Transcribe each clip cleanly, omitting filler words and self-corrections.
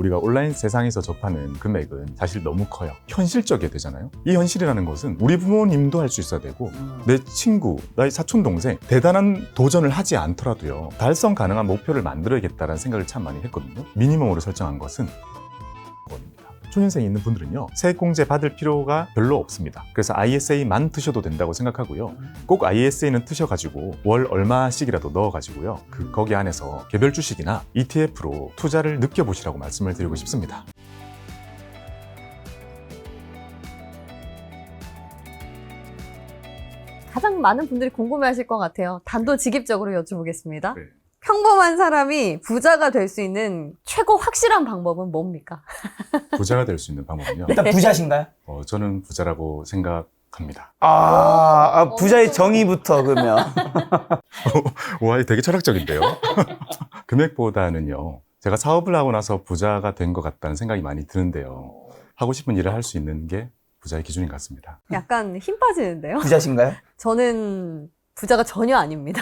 우리가 온라인 세상에서 접하는 금액은 사실 너무 커요. 현실적이어야 되잖아요. 이 현실이라는 것은 우리 부모님도 할 수 있어야 되고 내 친구, 나의 사촌 동생 대단한 도전을 하지 않더라도요 달성 가능한 목표를 만들어야겠다는 생각을 참 많이 했거든요. 미니멈으로 설정한 것은 초년생에 있는 분들은요 세액공제 받을 필요가 별로 없습니다. 그래서 ISA만 트셔도 된다고 생각하고요. 꼭 ISA는 트셔가지고 월 얼마씩이라도 넣어가지고요 거기 안에서 개별 주식이나 ETF로 투자를 느껴보시라고 말씀을 드리고 싶습니다. 가장 많은 분들이 궁금해하실 것 같아요. 단도직입적으로 여쭤보겠습니다. 네. 평범한 사람이 부자가 될 수 있는 최고 확실한 방법은 뭡니까? 부자가 될 수 있는 방법은요. 일단 부자신가요? 저는 부자라고 생각합니다. 부자의 정의부터 그러면. 와, 되게 철학적인데요. 금액보다는요. 제가 사업을 하고 나서 부자가 된 것 같다는 생각이 많이 드는데요. 하고 싶은 일을 할 수 있는 게 부자의 기준인 것 같습니다. 약간 힘 빠지는데요? 부자신가요? 저는 부자가 전혀 아닙니다.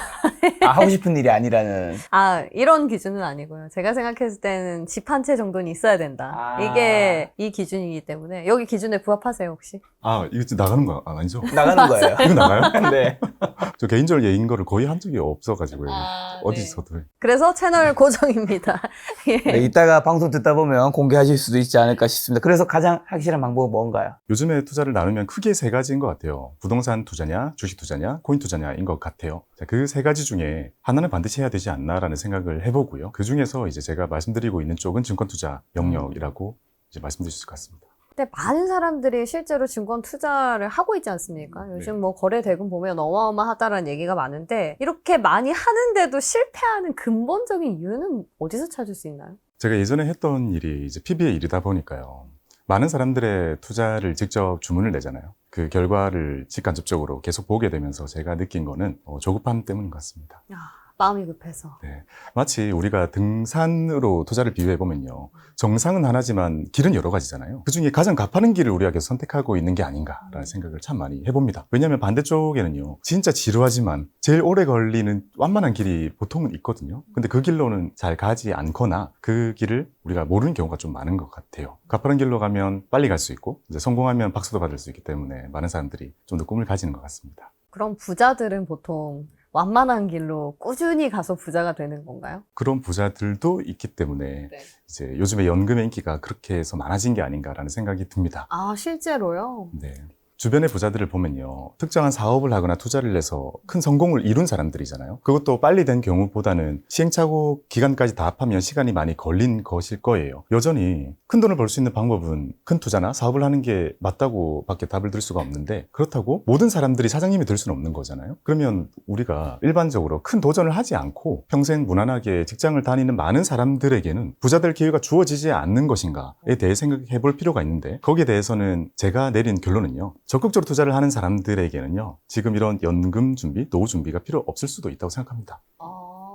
하고 싶은 일이 아니라는. 이런 기준은 아니고요. 제가 생각했을 때는 집 한 채 정도는 있어야 된다. 이게 이 기준이기 때문에 여기 기준에 부합하세요, 혹시? 이거 지금 나가는 거 아니죠? 나가는 거예요. 이거 나가요? 네. 저 개인적으로 얘기인 거를 거의 한 적이 없어가지고요. 어디서도. 그래서 채널 고정입니다. 예. 네, 이따가 방송 듣다 보면 공개하실 수도 있지 않을까 싶습니다. 그래서 가장 확실한 방법은 뭔가요? 요즘에 투자를 나누면 크게 세 가지인 것 같아요. 부동산 투자냐, 주식 투자냐, 코인 투자냐인 것 같아요. 그 세 가지 중에 하나는 반드시 해야 되지 않나라는 생각을 해보고요. 그 중에서 이제 제가 말씀드리고 있는 쪽은 증권 투자 영역이라고 이제 말씀드릴 수 있을 것 같습니다. 근데 많은 사람들이 실제로 증권 투자를 하고 있지 않습니까? 요즘 뭐 거래 대금 보면 어마어마하다라는 얘기가 많은데 이렇게 많이 하는데도 실패하는 근본적인 이유는 어디서 찾을 수 있나요? 제가 예전에 했던 일이 이제 PB의 일이다 보니까요. 많은 사람들의 투자를 직접 주문을 내잖아요. 그 결과를 직간접적으로 계속 보게 되면서 제가 느낀 거는 조급함 때문인 것 같습니다. 마음이 급해서. 네. 마치 우리가 등산으로 투자를 비유해보면요. 정상은 하나지만 길은 여러 가지잖아요. 그중에 가장 가파른 길을 우리가 계속 선택하고 있는 게 아닌가라는 생각을 참 많이 해봅니다. 왜냐하면 반대쪽에는요. 진짜 지루하지만 제일 오래 걸리는 완만한 길이 보통은 있거든요. 근데 그 길로는 잘 가지 않거나 그 길을 우리가 모르는 경우가 좀 많은 것 같아요. 가파른 길로 가면 빨리 갈 수 있고 이제 성공하면 박수도 받을 수 있기 때문에 많은 사람들이 좀 더 꿈을 가지는 것 같습니다. 그럼 부자들은 보통 완만한 길로 꾸준히 가서 부자가 되는 건가요? 그런 부자들도 있기 때문에 이제 요즘에 연금의 인기가 그렇게 해서 많아진 게 아닌가라는 생각이 듭니다. 실제로요? 네. 주변의 부자들을 보면요. 특정한 사업을 하거나 투자를 해서 큰 성공을 이룬 사람들이잖아요. 그것도 빨리 된 경우보다는 시행착오 기간까지 다 합하면 시간이 많이 걸린 것일 거예요. 여전히 큰 돈을 벌 수 있는 방법은 큰 투자나 사업을 하는 게 맞다고 밖에 답을 들 수가 없는데 그렇다고 모든 사람들이 사장님이 될 수는 없는 거잖아요. 그러면 우리가 일반적으로 큰 도전을 하지 않고 평생 무난하게 직장을 다니는 많은 사람들에게는 부자 될 기회가 주어지지 않는 것인가에 대해 생각해 볼 필요가 있는데 거기에 대해서는 제가 내린 결론은요. 적극적으로 투자를 하는 사람들에게는요. 지금 이런 연금 준비, 노후 준비가 필요 없을 수도 있다고 생각합니다.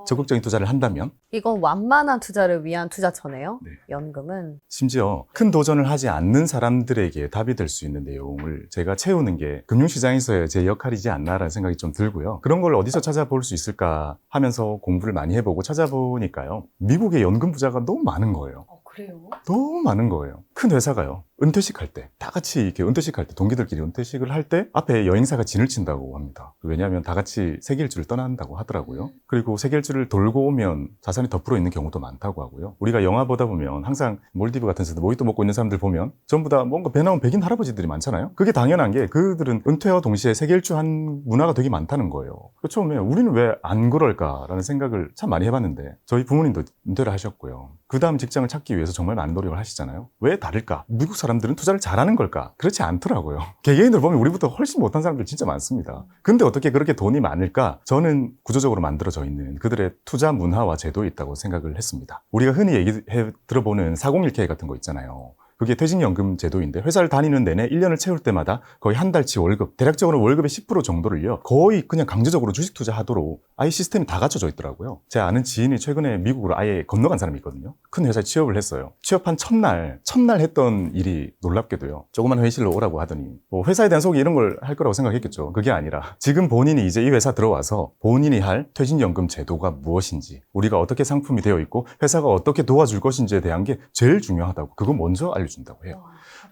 적극적인 투자를 한다면 이건 완만한 투자를 위한 투자처네요. 네. 연금은. 심지어 큰 도전을 하지 않는 사람들에게 답이 될 수 있는 내용을 제가 채우는 게 금융시장에서의 제 역할이지 않나라는 생각이 좀 들고요. 그런 걸 어디서 찾아볼 수 있을까 하면서 공부를 많이 해보고 찾아보니까요. 미국의 연금 부자가 너무 많은 거예요. 그래요? 너무 많은 거예요. 큰 회사가요. 은퇴식 할 때, 다 같이 이렇게 은퇴식 할 때, 동기들끼리 은퇴식을 할 때 앞에 여행사가 진을 친다고 합니다. 왜냐하면 다 같이 세계 일주를 떠난다고 하더라고요. 그리고 세계 일주를 돌고 오면 자산이 더 불어 있는 경우도 많다고 하고요. 우리가 영화 보다 보면 항상 몰디브 같은 데서 모히또 먹고 있는 사람들 보면 전부 다 뭔가 배 나온 백인 할아버지들이 많잖아요. 그게 당연한 게 그들은 은퇴와 동시에 세계 일주 한 문화가 되게 많다는 거예요. 처음에 우리는 왜 안 그럴까라는 생각을 참 많이 해봤는데 저희 부모님도 은퇴를 하셨고요. 그 다음 직장을 찾기 위해서 정말 많은 노력을 하시잖아요. 왜 다를까? 미국 사람들은 투자를 잘하는 걸까? 그렇지 않더라고요. 개개인들 보면 우리보다 훨씬 못한 사람들 진짜 많습니다. 근데 어떻게 그렇게 돈이 많을까? 저는 구조적으로 만들어져 있는 그들의 투자 문화와 제도에 있다고 생각을 했습니다. 우리가 흔히 들어보는 401k 같은 거 있잖아요. 그게 퇴직연금 제도인데 회사를 다니는 내내 1년을 채울 때마다 거의 한 달치 월급, 대략적으로 월급의 10% 정도를요, 거의 그냥 강제적으로 주식 투자하도록 아예 시스템이 다 갖춰져 있더라고요. 제가 아는 지인이 최근에 미국으로 아예 건너간 사람이 있거든요. 큰 회사에 취업을 했어요. 취업한 첫날 했던 일이 놀랍게도요, 조그만 회의실로 오라고 하더니 뭐 회사에 대한 소개 이런 걸 할 거라고 생각했겠죠. 그게 아니라 지금 본인이 이제 이 회사 들어와서 본인이 할 퇴직연금 제도가 무엇인지, 우리가 어떻게 상품이 되어 있고 회사가 어떻게 도와줄 것인지에 대한 게 제일 중요하다고, 그거 먼저 알려준다고 해요.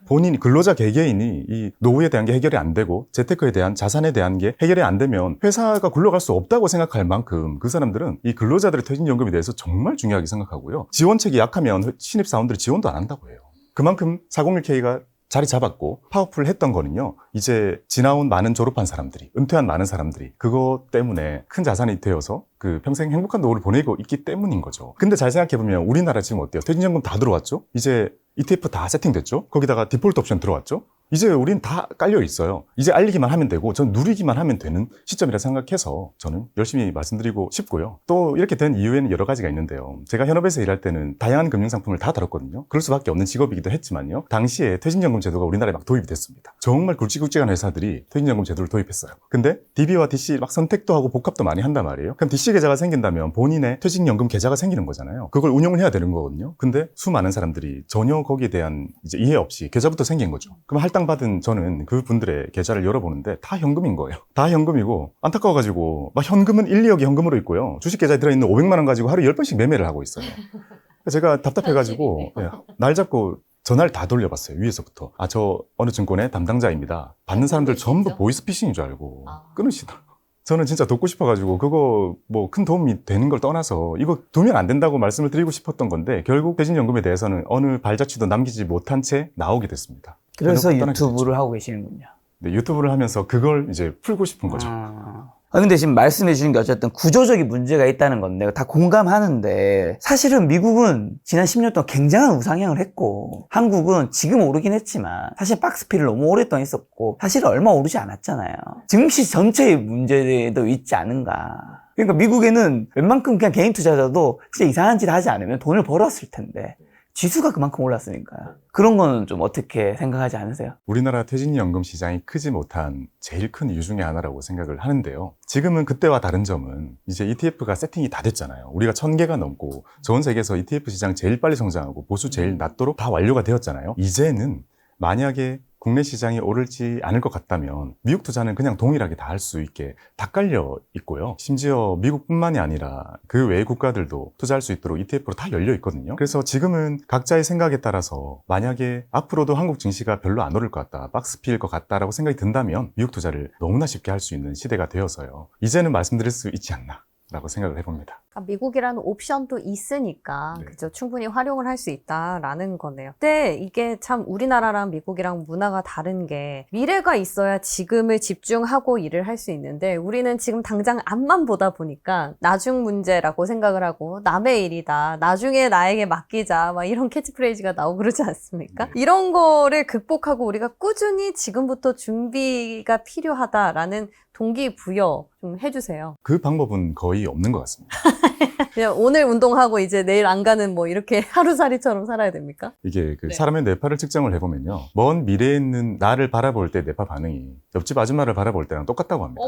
본인이, 근로자 개개인이 이 노후에 대한 게 해결이 안 되고 재테크에 대한, 자산에 대한 게 해결이 안 되면 회사가 굴러갈 수 없다고 생각할 만큼 그 사람들은 이 근로자들의 퇴직연금에 대해서 정말 중요하게 생각하고요. 지원책이 약하면 신입사원들이 지원도 안 한다고 해요. 그만큼 401K가 자리 잡았고 파워풀했던 거는요, 이제 지나온 많은 졸업한 사람들이, 은퇴한 많은 사람들이 그것 때문에 큰 자산이 되어서 그 평생 행복한 노후를 보내고 있기 때문인 거죠. 근데 잘 생각해보면 우리나라 지금 어때요? 퇴직연금 다 들어왔죠? 이제 ETF 다 세팅됐죠? 거기다가 디폴트 옵션 들어왔죠? 이제 우린 다 깔려 있어요. 이제 알리기만 하면 되고 전 누리기만 하면 되는 시점이라 생각해서 저는 열심히 말씀드리고 싶고요. 또 이렇게 된 이유에는 여러 가지가 있는데요. 제가 현업에서 일할 때는 다양한 금융상품을 다 다뤘거든요. 그럴 수밖에 없는 직업이기도 했지만요. 당시에 퇴직연금 제도가 우리나라에 막 도입이 됐습니다. 정말 굵직굵직한 회사들이 퇴직연금 제도를 도입했어요. 근데 DB와 DC 막 선택도 하고 복합도 많이 한단 말이에요. 그럼 DC 계좌가 생긴다면 본인의 퇴직연금 계좌가 생기는 거잖아요. 그걸 운용을 해야 되는 거거든요. 근데 수많은 사람들이 전혀 거기에 대한 이제 이해 없이 계좌부터 생긴 거죠. 그럼 할당받은 저는 그분들의 계좌를 열어보는데 다 현금인 거예요. 다 현금이고 안타까워가지고 막 현금은 1, 2억이 현금으로 있고요. 주식 계좌에 들어있는 500만 원 가지고 하루에 10번씩 매매를 하고 있어요. 제가 답답해가지고 날 잡고 전화를 다 돌려봤어요. 위에서부터. 저 어느 증권의 담당자입니다. 받는 사람들 전부 보이스피싱인 줄 알고 끊으시더라고요. 저는 진짜 돕고 싶어가지고 그거 뭐 큰 도움이 되는 걸 떠나서 이거 두면 안 된다고 말씀을 드리고 싶었던 건데, 결국 퇴직연금에 대해서는 어느 발자취도 남기지 못한 채 나오게 됐습니다. 그래서 떠나게 유튜브를 됐죠. 하고 계시는군요. 네, 유튜브를 하면서 그걸 이제 풀고 싶은 거죠. 근데 지금 말씀해 주신 게 어쨌든 구조적인 문제가 있다는 건 내가 다 공감하는데, 사실은 미국은 지난 10년 동안 굉장한 우상향을 했고 한국은 지금 오르긴 했지만 사실 박스피를 너무 오랫동안 했었고 사실은 얼마 오르지 않았잖아요. 증시 전체의 문제도 있지 않은가. 그러니까 미국에는 웬만큼 그냥 개인 투자자도 진짜 이상한 짓 하지 않으면 돈을 벌었을 텐데 지수가 그만큼 올랐으니까요. 그런 거는 좀 어떻게 생각하지 않으세요? 우리나라 퇴직연금 시장이 크지 못한 제일 큰 이유 중에 하나라고 생각을 하는데요. 지금은 그때와 다른 점은 이제 ETF가 세팅이 다 됐잖아요. 우리가 1000개가 넘고 전 세계에서 ETF 시장 제일 빨리 성장하고 보수 제일 낮도록 다 완료가 되었잖아요. 이제는 만약에 국내 시장이 오르지 않을 것 같다면 미국 투자는 그냥 동일하게 다 할 수 있게 다 깔려 있고요. 심지어 미국뿐만이 아니라 그 외의 국가들도 투자할 수 있도록 ETF로 다 열려 있거든요. 그래서 지금은 각자의 생각에 따라서 만약에 앞으로도 한국 증시가 별로 안 오를 것 같다, 박스피일 것 같다라고 생각이 든다면 미국 투자를 너무나 쉽게 할 수 있는 시대가 되어서요. 이제는 말씀드릴 수 있지 않나 라고 생각을 해봅니다. 그러니까 미국이라는 옵션도 있으니까 네. 그죠, 충분히 활용을 할 수 있다라는 거네요. 근데 이게 참 우리나라랑 미국이랑 문화가 다른 게, 미래가 있어야 지금을 집중하고 일을 할 수 있는데 우리는 지금 당장 앞만 보다 보니까 나중 문제라고 생각을 하고 남의 일이다, 나중에 나에게 맡기자, 막 이런 캐치프레이즈가 나오고 그러지 않습니까? 네. 이런 거를 극복하고 우리가 꾸준히 지금부터 준비가 필요하다라는 동기부여 좀 해주세요. 그 방법은 거의 없는 것 같습니다. 그냥 오늘 운동하고 이제 내일 안 가는 뭐 이렇게 하루살이처럼 살아야 됩니까? 이게 그 네. 사람의 뇌파를 측정을 해보면요. 먼 미래에 있는 나를 바라볼 때 뇌파 반응이 옆집 아줌마를 바라볼 때랑 똑같다고 합니다.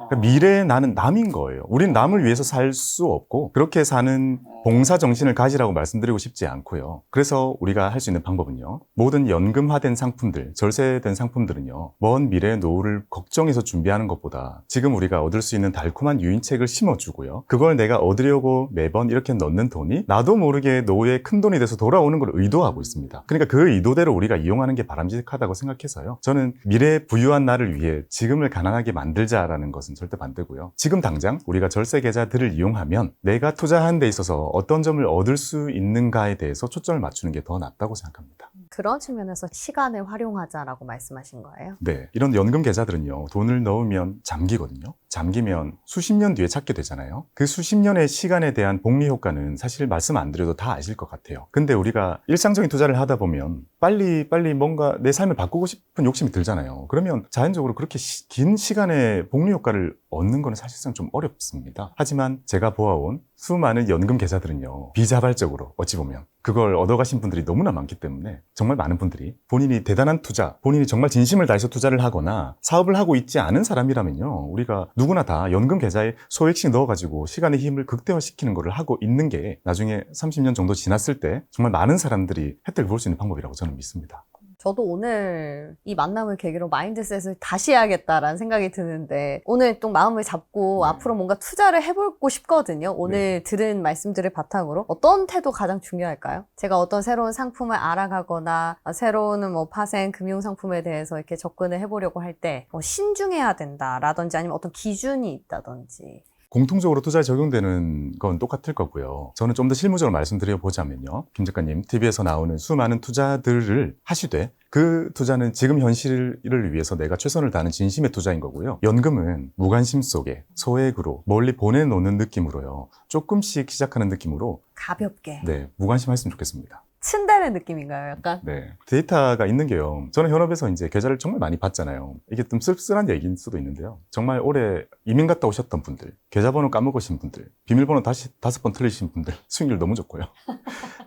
그러니까 미래의 나는 남인 거예요. 우린 남을 위해서 살 수 없고 그렇게 사는 봉사 정신을 가지라고 말씀드리고 싶지 않고요. 그래서 우리가 할 수 있는 방법은요. 모든 연금화된 상품들, 절세된 상품들은요. 먼 미래의 노후를 걱정해서 준비하는 것보다 지금 우리가 얻을 수 있는 달콤한 유인책을 심어주고요. 그걸 내가 얻으려고 매번 이렇게 넣는 돈이 나도 모르게 노후에 큰 돈이 돼서 돌아오는 걸 의도하고 있습니다. 그러니까 그 의도대로 우리가 이용하는 게 바람직하다고 생각해서요. 저는 미래에 부유한 나를 위해 지금을 가난하게 만들자라는 것은 절대 반대고요. 지금 당장 우리가 절세 계좌들을 이용하면 내가 투자하는 데 있어서 어떤 점을 얻을 수 있는가에 대해서 초점을 맞추는 게 더 낫다고 생각합니다. 그런 측면에서 시간을 활용하자라고 말씀하신 거예요? 네, 이런 연금 계좌들은요. 돈을 넣으면 잠기거든요. 잠기면 수십 년 뒤에 찾게 되잖아요. 그 수십 년의 시간에 대한 복리 효과는 사실 말씀 안 드려도 다 아실 것 같아요. 근데 우리가 일상적인 투자를 하다 보면 빨리 뭔가 내 삶을 바꾸고 싶은 욕심이 들잖아요. 그러면 자연적으로 그렇게 긴 시간의 복리 효과를 얻는 거는 사실상 좀 어렵습니다. 하지만 제가 보아온 수많은 연금 계좌들은요, 비자발적으로 어찌 보면 그걸 얻어가신 분들이 너무나 많기 때문에 정말 많은 분들이 본인이 대단한 투자, 본인이 정말 진심을 다해서 투자를 하거나 사업을 하고 있지 않은 사람이라면요, 우리가 누구나 다 연금 계좌에 소액씩 넣어가지고 시간의 힘을 극대화시키는 거를 하고 있는 게 나중에 30년 정도 지났을 때 정말 많은 사람들이 혜택을 볼 수 있는 방법이라고 저는 믿습니다. 저도 오늘 이 만남을 계기로 마인드셋을 다시 해야겠다라는 생각이 드는데 오늘 또 마음을 잡고 네. 앞으로 뭔가 투자를 해보고 싶거든요. 오늘 들은 말씀들을 바탕으로 어떤 태도 가장 중요할까요? 제가 어떤 새로운 상품을 알아가거나 새로운 뭐 파생 금융 상품에 대해서 이렇게 접근을 해보려고 할 때 신중해야 된다라든지 아니면 어떤 기준이 있다든지. 공통적으로 투자에 적용되는 건 똑같을 거고요. 저는 좀 더 실무적으로 말씀드려보자면요. 김 작가님, TV에서 나오는 수많은 투자들을 하시되 그 투자는 지금 현실을 위해서 내가 최선을 다하는 진심의 투자인 거고요. 연금은 무관심 속에 소액으로 멀리 보내놓는 느낌으로요. 조금씩 시작하는 느낌으로 가볍게. 네, 무관심했으면 좋겠습니다. 친다는 느낌인가요, 약간? 네. 데이터가 있는 게요. 저는 현업에서 이제 계좌를 정말 많이 봤잖아요. 이게 좀 씁쓸한 얘기일 수도 있는데요. 정말 올해 이민 갔다 오셨던 분들, 계좌번호 까먹으신 분들, 비밀번호 다시 5번 틀리신 분들, 수익률 너무 좋고요.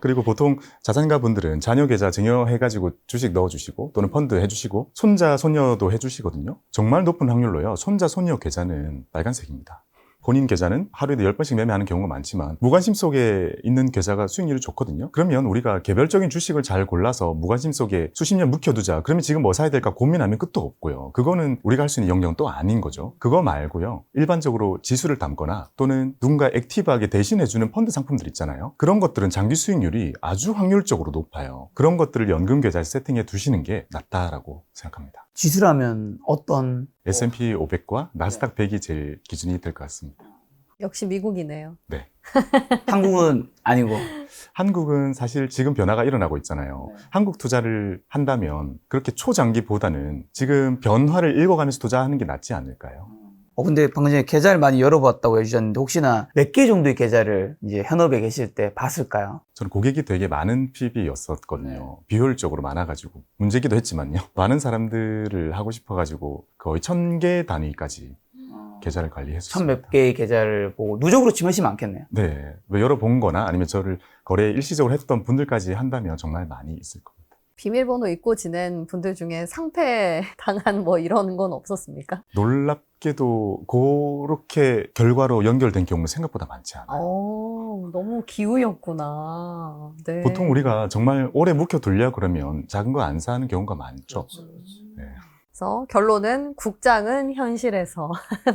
그리고 보통 자산가 분들은 자녀 계좌 증여해가지고 주식 넣어주시고 또는 펀드 해주시고 손자, 손녀도 해주시거든요. 정말 높은 확률로요. 손자, 손녀 계좌는 빨간색입니다. 본인 계좌는 하루에도 10번씩 매매하는 경우가 많지만 무관심 속에 있는 계좌가 수익률이 좋거든요. 그러면 우리가 개별적인 주식을 잘 골라서 무관심 속에 수십 년 묵혀두자. 그러면 지금 뭐 사야 될까 고민하면 끝도 없고요. 그거는 우리가 할 수 있는 영역은 또 아닌 거죠. 그거 말고요. 일반적으로 지수를 담거나 또는 누군가 액티브하게 대신해주는 펀드 상품들 있잖아요. 그런 것들은 장기 수익률이 아주 확률적으로 높아요. 그런 것들을 연금 계좌에 세팅해 두시는 게 낫다라고 생각합니다. 지수라면 어떤 S&P 500과 나스닥 100이 제일 기준이 될 것 같습니다. 역시 미국이네요. 네. 한국은 아니고 한국은 사실 지금 변화가 일어나고 있잖아요. 한국 투자를 한다면 그렇게 초장기보다는 지금 변화를 읽어가면서 투자하는 게 낫지 않을까요? 근데 방금 전에 계좌를 많이 열어봤다고 해주셨는데 혹시나 몇 개 정도의 계좌를 이제 현업에 계실 때 봤을까요? 저는 고객이 되게 많은 PB였었거든요. 비효율적으로 많아가지고 문제기도 했지만요. 많은 사람들을 하고 싶어가지고 거의 1000개 단위까지 계좌를 관리했었습니다. 1000몇 개의 계좌를 보고 누적으로 치면 훨씬 많겠네요. 네, 열어본 거나 아니면 저를 거래 일시적으로 했던 분들까지 한다면 정말 많이 있을 겁니다. 비밀번호 잊고 지낸 분들 중에 상패 당한 뭐 이런 건 없었습니까? 놀랍게도 그렇게 결과로 연결된 경우는 생각보다 많지 않아요. 너무 기우였구나. 네. 보통 우리가 정말 오래 묵혀두려 그러면 작은 거 안 사는 경우가 많죠. 네. 그래서 결론은 국장은 현실에서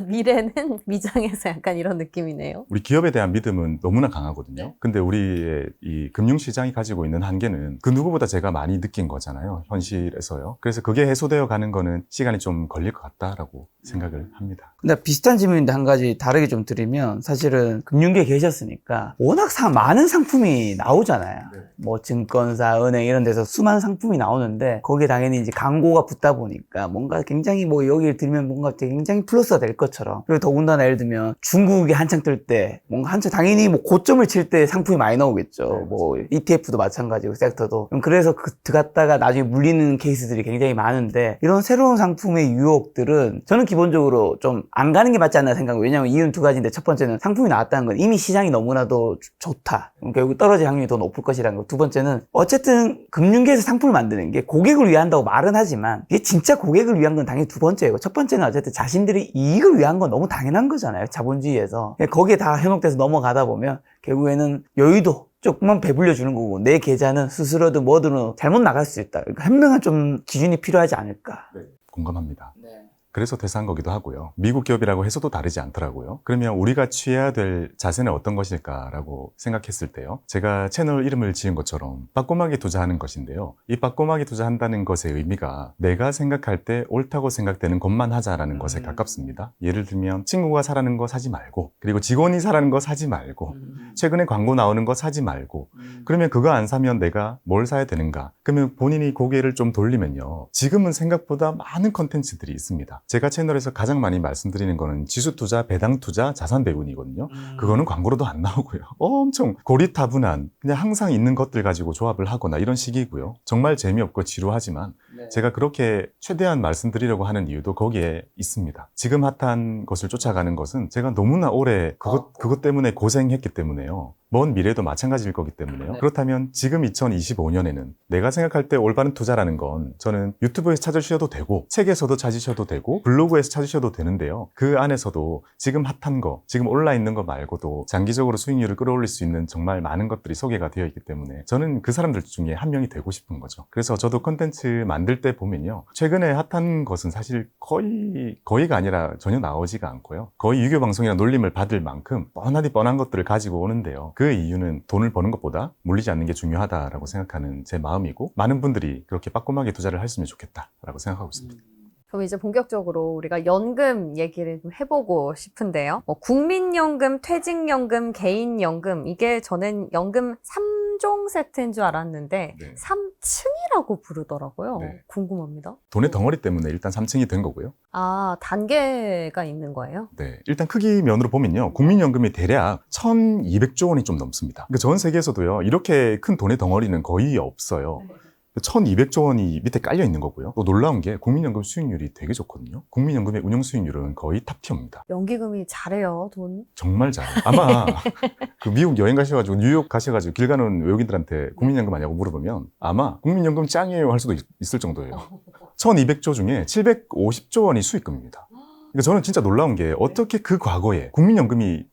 미래는 미장에서 약간 이런 느낌이네요. 우리 기업에 대한 믿음은 너무나 강하거든요. 근데 우리의 이 금융시장이 가지고 있는 한계는 그 누구보다 제가 많이 느낀 거잖아요. 현실에서요. 그래서 그게 해소되어 가는 거는 시간이 좀 걸릴 것 같다라고 생각을 합니다. 근데 비슷한 질문인데 한 가지 다르게 좀 드리면 사실은 금융계에 계셨으니까 워낙 많은 상품이 나오잖아요. 네. 뭐 증권사, 은행 이런 데서 수많은 상품이 나오는데 거기에 당연히 이제 광고가 붙다 보니까 뭔가 굉장히 뭐 여기를 들면 뭔가 굉장히 플러스가 될 것처럼 그리고 더군다나 예를 들면 중국이 한창 뜰 때 뭔가 한창 당연히 뭐 고점을 칠 때 상품이 많이 나오겠죠. 네, 뭐 ETF도 마찬가지고 섹터도 그래서 들어갔다가 나중에 물리는 케이스들이 굉장히 많은데 이런 새로운 상품의 유혹들은 저는 기본적으로 좀 안 가는 게 맞지 않나 생각해요. 왜냐하면 이유는 두 가지인데 첫 번째는 상품이 나왔다는 건 이미 시장이 너무나도 좋다. 결국 떨어질 확률이 더 높을 것이라는 거. 두 번째는 어쨌든 금융계에서 상품을 만드는 게 고객을 위한다고 말은 하지만 이게 진짜 고객을 위한 건 당연히 두 번째고 첫 번째는 어쨌든 자신들이 이익을 위한 건 너무 당연한 거잖아요. 자본주의에서. 거기에 다 현혹돼서 넘어가다 보면 결국에는 여유도 조금만 배불려 주는 거고 내 계좌는 스스로든 뭐든 잘못 나갈 수 있다. 그러니까 현명한 좀 기준이 필요하지 않을까. 네, 공감합니다. 네. 그래서 대사한 거기도 하고요. 미국 기업이라고 해서도 다르지 않더라고요. 그러면 우리가 취해야 될 자세는 어떤 것일까라고 생각했을 때요. 제가 채널 이름을 지은 것처럼 빠꼼하게 투자하는 것인데요. 이 빠꼼하게 투자한다는 것의 의미가 내가 생각할 때 옳다고 생각되는 것만 하자라는 것에 가깝습니다. 예를 들면 친구가 사라는 거 사지 말고 그리고 직원이 사라는 거 사지 말고 최근에 광고 나오는 거 사지 말고 그러면 그거 안 사면 내가 뭘 사야 되는가? 그러면 본인이 고개를 좀 돌리면요. 지금은 생각보다 많은 컨텐츠들이 있습니다. 있습니다. 제가 채널에서 가장 많이 말씀드리는 거는 지수 투자, 배당 투자, 자산 배분이거든요. 그거는 광고로도 안 나오고요. 엄청 고리타분한 그냥 항상 있는 것들 가지고 조합을 하거나 이런 식이고요. 정말 재미없고 지루하지만 제가 그렇게 최대한 말씀드리려고 하는 이유도 거기에 있습니다. 지금 핫한 것을 쫓아가는 것은 제가 너무나 오래 그것 때문에 고생했기 때문에요. 먼 미래도 마찬가지일 거기 때문에요. 그렇다면 지금 2025년에는 내가 생각할 때 올바른 투자라는 건 저는 유튜브에서 찾으셔도 되고 책에서도 찾으셔도 되고 블로그에서 찾으셔도 되는데요. 그 안에서도 지금 핫한 거, 지금 올라 있는 거 말고도 장기적으로 수익률을 끌어올릴 수 있는 정말 많은 것들이 소개가 되어 있기 때문에 저는 그 사람들 중에 한 명이 되고 싶은 거죠. 그래서 저도 컨텐츠 만들 때 보면요. 최근에 핫한 것은 사실 거의가 아니라 전혀 나오지가 않고요. 거의 유교 방송이나 놀림을 받을 만큼 뻔한 것들을 가지고 오는데요. 그 이유는 돈을 버는 것보다 물리지 않는 게 중요하다라고 생각하는 제 마음이고 많은 분들이 그렇게 빠꼼하게 투자를 했으면 좋겠다라고 생각하고 있습니다. 그럼 이제 본격적으로 우리가 연금 얘기를 좀 해보고 싶은데요. 국민연금, 퇴직연금, 개인연금 이게 저는 연금 3종 세트인 줄 알았는데 네. 3층이라고 부르더라고요. 네. 궁금합니다. 돈의 덩어리 때문에 일단 3층이 된 거고요. 아, 단계가 있는 거예요? 네, 일단 크기 면으로 보면요. 국민연금이 대략 1,200조 원이 좀 넘습니다. 그러니까 전 세계에서도요. 이렇게 큰 돈의 덩어리는 거의 없어요. 1,200조 원이 밑에 깔려 있는 거고요. 또 놀라운 게 국민연금 수익률이 되게 좋거든요. 국민연금의 운영 수익률은 거의 탑티어입니다. 연기금이 잘해요, 돈. 정말 잘해요. 아마 그 미국 여행 가셔가지고 뉴욕 가셔가지고 길 가는 외국인들한테 국민연금 아냐고 물어보면 아마 국민연금 짱이에요 할 수도 있을 정도예요. 1,200조 중에 750조 원이 수익금입니다. 그러니까 저는 진짜 놀라운 게 어떻게 그 과거에 국민연금이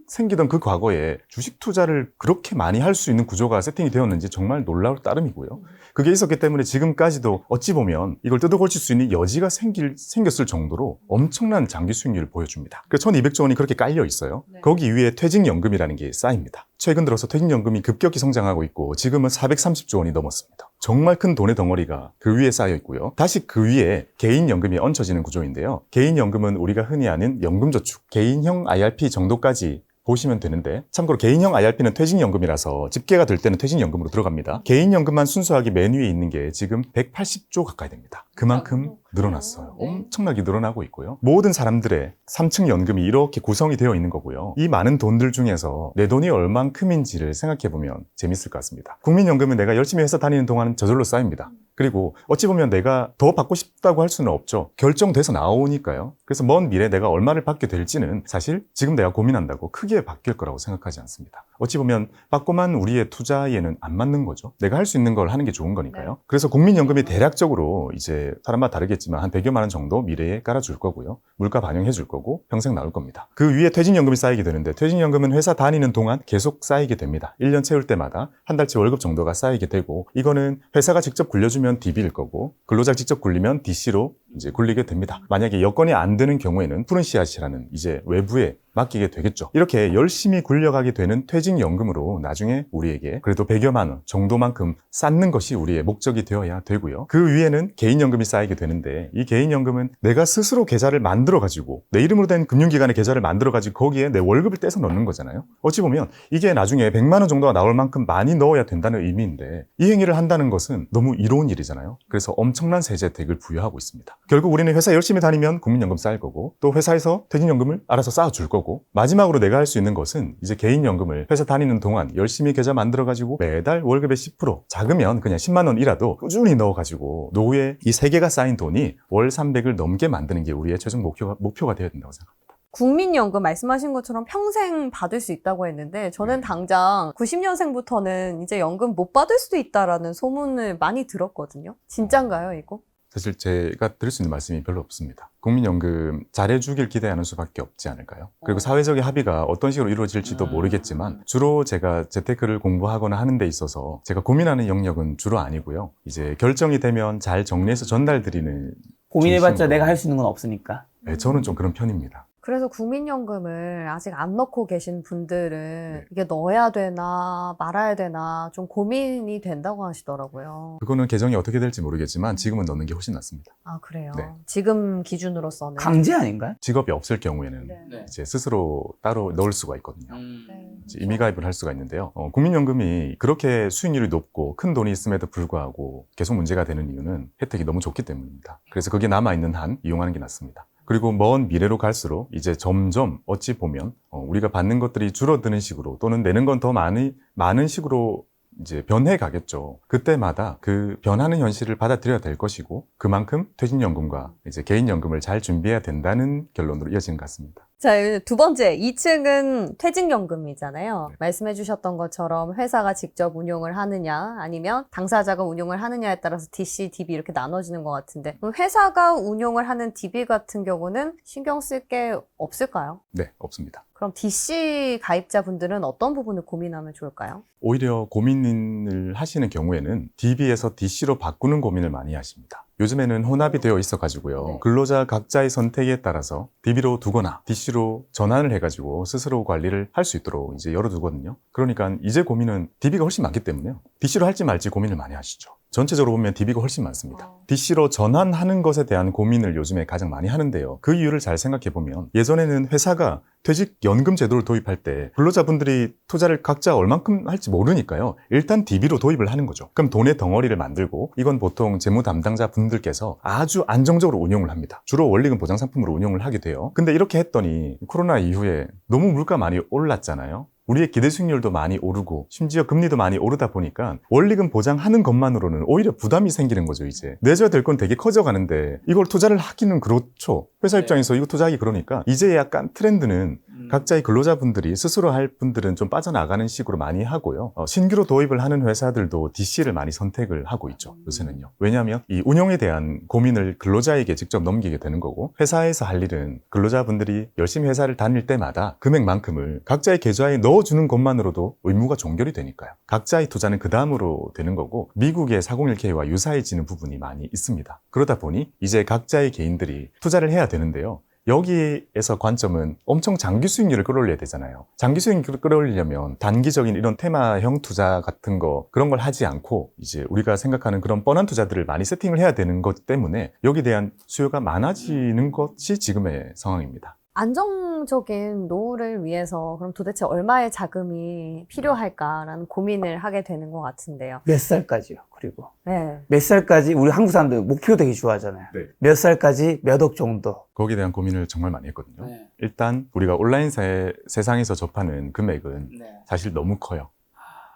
생기던 그 과거에 주식 투자를 그렇게 많이 할 수 있는 구조가 세팅이 되었는지 정말 놀라울 따름이고요. 그게 있었기 때문에 지금까지도 어찌 보면 이걸 뜯어고칠 수 있는 여지가 생겼을 정도로 엄청난 장기 수익률을 보여줍니다. 그 1,200조 원이 그렇게 깔려 있어요. 네. 거기 위에 퇴직연금이라는 게 쌓입니다. 최근 들어서 퇴직연금이 급격히 성장하고 있고 지금은 430조 원이 넘었습니다. 정말 큰 돈의 덩어리가 그 위에 쌓여 있고요. 다시 그 위에 개인연금이 얹혀지는 구조인데요. 개인연금은 우리가 흔히 아는 연금저축, 개인형 IRP 정도까지 보시면 되는데 참고로 개인형 IRP는 퇴직연금이라서 집계가 될 때는 퇴직연금으로 들어갑니다. 개인연금만 순수하게 맨 위에 있는 게 지금 180조 가까이 됩니다. 그만큼 늘어났어요. 엄청나게 늘어나고 있고요. 모든 사람들의 3층 연금이 이렇게 구성이 되어 있는 거고요. 이 많은 돈들 중에서 내 돈이 얼만큼인지를 생각해보면 재밌을 것 같습니다. 국민연금은 내가 열심히 회사 다니는 동안 저절로 쌓입니다. 그리고 어찌 보면 내가 더 받고 싶다고 할 수는 없죠. 결정돼서 나오니까요. 그래서 먼 미래에 내가 얼마를 받게 될지는 사실 지금 내가 고민한다고 크게 바뀔 거라고 생각하지 않습니다. 어찌 보면 빠꼼한 우리의 투자에는 안 맞는 거죠. 내가 할 수 있는 걸 하는 게 좋은 거니까요. 그래서 국민연금이 대략적으로 이제 사람마다 다르겠지만 한 100여만 원 정도 미래에 깔아줄 거고요. 물가 반영해 줄 거고 평생 나올 겁니다. 그 위에 퇴직연금이 쌓이게 되는데 퇴직연금은 회사 다니는 동안 계속 쌓이게 됩니다. 1년 채울 때마다 한 달치 월급 정도가 쌓이게 되고 이거는 회사가 직접 굴려주면 DB일 거고 근로자가 직접 굴리면 DC로 이제 굴리게 됩니다. 만약에 여건이 안 되는 경우에는 푸른 씨앗이라는 이제 외부에 맡기게 되겠죠. 이렇게 열심히 굴려가게 되는 퇴직연금으로 나중에 우리에게 그래도 100여만 원 정도만큼 쌓는 것이 우리의 목적이 되어야 되고요. 그 위에는 개인연금이 쌓이게 되는데 이 개인연금은 내가 스스로 계좌를 만들어가지고 내 이름으로 된 금융기관의 계좌를 만들어가지고 거기에 내 월급을 떼서 넣는 거잖아요. 어찌 보면 이게 나중에 100만 원 정도가 나올 만큼 많이 넣어야 된다는 의미인데 이 행위를 한다는 것은 너무 이로운 일이잖아요. 그래서 엄청난 세제 혜택을 부여하고 있습니다. 결국 우리는 회사 열심히 다니면 국민연금 쌓일 거고 또 회사에서 퇴직연금을 알아서 쌓아줄 거고 마지막으로 내가 할 수 있는 것은 이제 개인연금을 회사 다니는 동안 열심히 계좌 만들어가지고 매달 월급의 10% 작으면 그냥 10만 원이라도 꾸준히 넣어가지고 노후에 이 3개가 쌓인 돈이 월 300을 넘게 만드는 게 우리의 최종 목표가 되어야 된다고 생각합니다. 국민연금 말씀하신 것처럼 평생 받을 수 있다고 했는데 저는 당장 90년생부터는 이제 연금 못 받을 수도 있다라는 소문을 많이 들었거든요. 진짠가요, 이거? 사실 제가 드릴 수 있는 말씀이 별로 없습니다. 국민연금 잘해주길 기대하는 수밖에 없지 않을까요? 그리고 사회적인 합의가 어떤 식으로 이루어질지도 모르겠지만 주로 제가 재테크를 공부하거나 하는 데 있어서 제가 고민하는 영역은 주로 아니고요. 이제 결정이 되면 잘 정리해서 전달드리는 고민해봤자 중심으로. 내가 할 수 있는 건 없으니까. 네, 저는 좀 그런 편입니다. 그래서 국민연금을 아직 안 넣고 계신 분들은 네. 이게 넣어야 되나 말아야 되나 좀 고민이 된다고 하시더라고요. 그거는 개정이 어떻게 될지 모르겠지만 지금은 넣는 게 훨씬 낫습니다. 아, 그래요? 네. 지금 기준으로서는. 강제 아닌가요? 직업이 없을 경우에는 네. 이제 스스로 따로 넣을 수가 있거든요. 네. 이제 임의가입을 할 수가 있는데요. 국민연금이 그렇게 수익률이 높고 큰 돈이 있음에도 불구하고 계속 문제가 되는 이유는 혜택이 너무 좋기 때문입니다. 그래서 그게 남아있는 한 이용하는 게 낫습니다. 그리고 먼 미래로 갈수록 이제 점점 어찌 보면 우리가 받는 것들이 줄어드는 식으로 또는 내는 건 더 많은 식으로 이제 변해 가겠죠. 그때마다 그 변하는 현실을 받아들여야 될 것이고 그만큼 퇴직연금과 이제 개인연금을 잘 준비해야 된다는 결론으로 이어지는 것 같습니다. 자, 두 번째, 2층은 퇴직연금이잖아요. 네. 말씀해 주셨던 것처럼 회사가 직접 운용을 하느냐, 아니면 당사자가 운용을 하느냐에 따라서 DC, DB 이렇게 나눠지는 것 같은데, 그럼 회사가 운용을 하는 DB 같은 경우는 신경 쓸 게 없을까요? 네, 없습니다. 그럼 DC 가입자분들은 어떤 부분을 고민하면 좋을까요? 오히려 고민을 하시는 경우에는 DB에서 DC로 바꾸는 고민을 많이 하십니다. 요즘에는 혼합이 되어 있어가지고요. 네. 근로자 각자의 선택에 따라서 DB로 두거나 DC로 전환을 해가지고 스스로 관리를 할 수 있도록 이제 열어두거든요. 그러니까 이제 고민은 DB가 훨씬 많기 때문에요. DC로 할지 말지 고민을 많이 하시죠. 전체적으로 보면 DB가 훨씬 많습니다. DC로 전환하는 것에 대한 고민을 요즘에 가장 많이 하는데요. 그 이유를 잘 생각해보면 예전에는 회사가 퇴직연금 제도를 도입할 때 근로자분들이 투자를 각자 얼만큼 할지 모르니까요. 일단 DB로 도입을 하는 거죠. 그럼 돈의 덩어리를 만들고 이건 보통 재무 담당자 분들께서 아주 안정적으로 운용을 합니다. 주로 원리금 보장 상품으로 운용을 하게 돼요. 근데 이렇게 했더니 코로나 이후에 너무 물가 많이 올랐잖아요. 우리의 기대 수익률도 많이 오르고 심지어 금리도 많이 오르다 보니까 원리금 보장하는 것만으로는 오히려 부담이 생기는 거죠. 이제 내줘야 될 건 되게 커져가는데 이걸 투자를 하기는 그렇죠. 회사 입장에서 이거 투자하기 그러니까 이제 약간 트렌드는 각자의 근로자분들이 스스로 할 분들은 좀 빠져나가는 식으로 많이 하고요. 신규로 도입을 하는 회사들도 DC를 많이 선택을 하고 있죠. 요새는요. 왜냐하면 이 운용에 대한 고민을 근로자에게 직접 넘기게 되는 거고 회사에서 할 일은 근로자분들이 열심히 회사를 다닐 때마다 금액만큼을 각자의 계좌에 넣어주는 것만으로도 의무가 종결이 되니까요. 각자의 투자는 그 다음으로 되는 거고 미국의 401k와 유사해지는 부분이 많이 있습니다. 그러다 보니 이제 각자의 개인들이 투자를 해야 되는데요. 여기에서 관점은 엄청 장기 수익률을 끌어올려야 되잖아요. 장기 수익률을 끌어올리려면 단기적인 이런 테마형 투자 같은 거 그런 걸 하지 않고 이제 우리가 생각하는 그런 뻔한 투자들을 많이 세팅을 해야 되는 것 때문에 여기에 대한 수요가 많아지는 것이 지금의 상황입니다. 안정적인 노후를 위해서 그럼 도대체 얼마의 자금이 필요할까라는 고민을 하게 되는 것 같은데요. 몇 살까지요? 그리고 네. 몇 살까지 우리 한국 사람들 목표 되게 좋아하잖아요. 네. 몇 살까지 몇 억 정도. 거기에 대한 고민을 정말 많이 했거든요. 일단 우리가 온라인 세상에서 접하는 금액은 사실 너무 커요.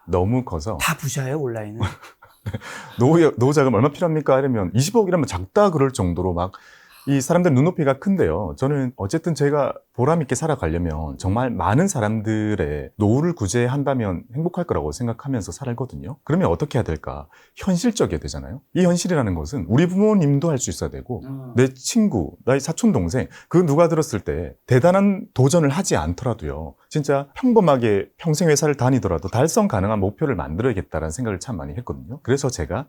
너무 커서 다 부자예요, 온라인은. 노후자금 얼마 필요합니까? 이러면 20억이라면 작다 그럴 정도로 막 이 사람들 눈높이가 큰데요. 저는 어쨌든 제가 보람 있게 살아가려면 정말 많은 사람들의 노후를 구제한다면 행복할 거라고 생각하면서 살거든요. 그러면 어떻게 해야 될까? 현실적이어야 되잖아요. 이 현실이라는 것은 우리 부모님도 할 수 있어야 되고 내 친구, 나의 사촌 동생 그 누가 들었을 때 대단한 도전을 하지 않더라도요. 진짜 평범하게 평생 회사를 다니더라도 달성 가능한 목표를 만들어야겠다는 생각을 참 많이 했거든요. 그래서 제가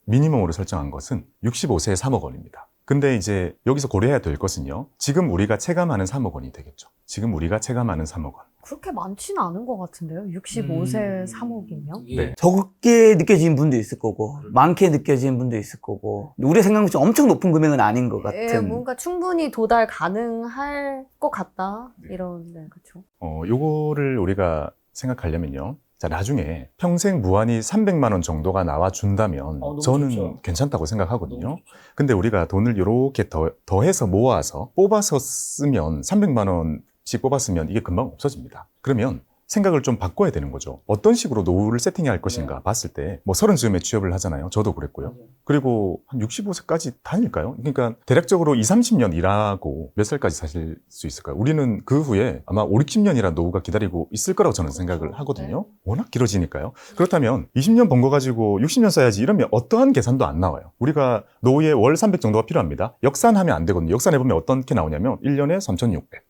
미니멈으로 설정한 것은 65세에 3억 원입니다. 근데 이제 여기서 고려해야 될 것은요. 지금 우리가 체감하는 3억 원이 되겠죠. 지금 우리가 체감하는 3억 원. 그렇게 많지는 않은 것 같은데요. 65세 3억이면. 네. 적게 느껴지는 분도 있을 거고 많게 느껴지는 분도 있을 거고 우리 생각처럼 엄청 높은 금액은 아닌 것 예, 같은. 뭔가 충분히 도달 가능할 것 같다. 이런, 네, 그렇죠. 요거를 우리가 생각하려면요. 자, 나중에 평생 무한히 300만 원 정도가 나와준다면 너무 저는 좋죠. 괜찮다고 생각하거든요. 근데 우리가 돈을 이렇게 더해서 모아서 뽑아서 쓰면 300만 원씩 뽑았으면 이게 금방 없어집니다. 그러면 생각을 좀 바꿔야 되는 거죠. 어떤 식으로 노후를 세팅해야 할 것인가 봤을 때 뭐 30쯤에 취업을 하잖아요. 저도 그랬고요. 그리고 한 65세까지 다닐까요? 그러니까 대략적으로 20-30년 일하고 몇 살까지 사실 수 있을까요? 우리는 그 후에 아마 5-60년이라 노후가 기다리고 있을 거라고 저는 생각을 하거든요. 워낙 길어지니까요. 그렇다면 20년 번 거 가지고 60년 써야지 이러면 어떠한 계산도 안 나와요. 우리가 노후에 월 300 정도가 필요합니다. 역산하면 안 되거든요. 역산해보면 어떻게 나오냐면 1년에 3,600.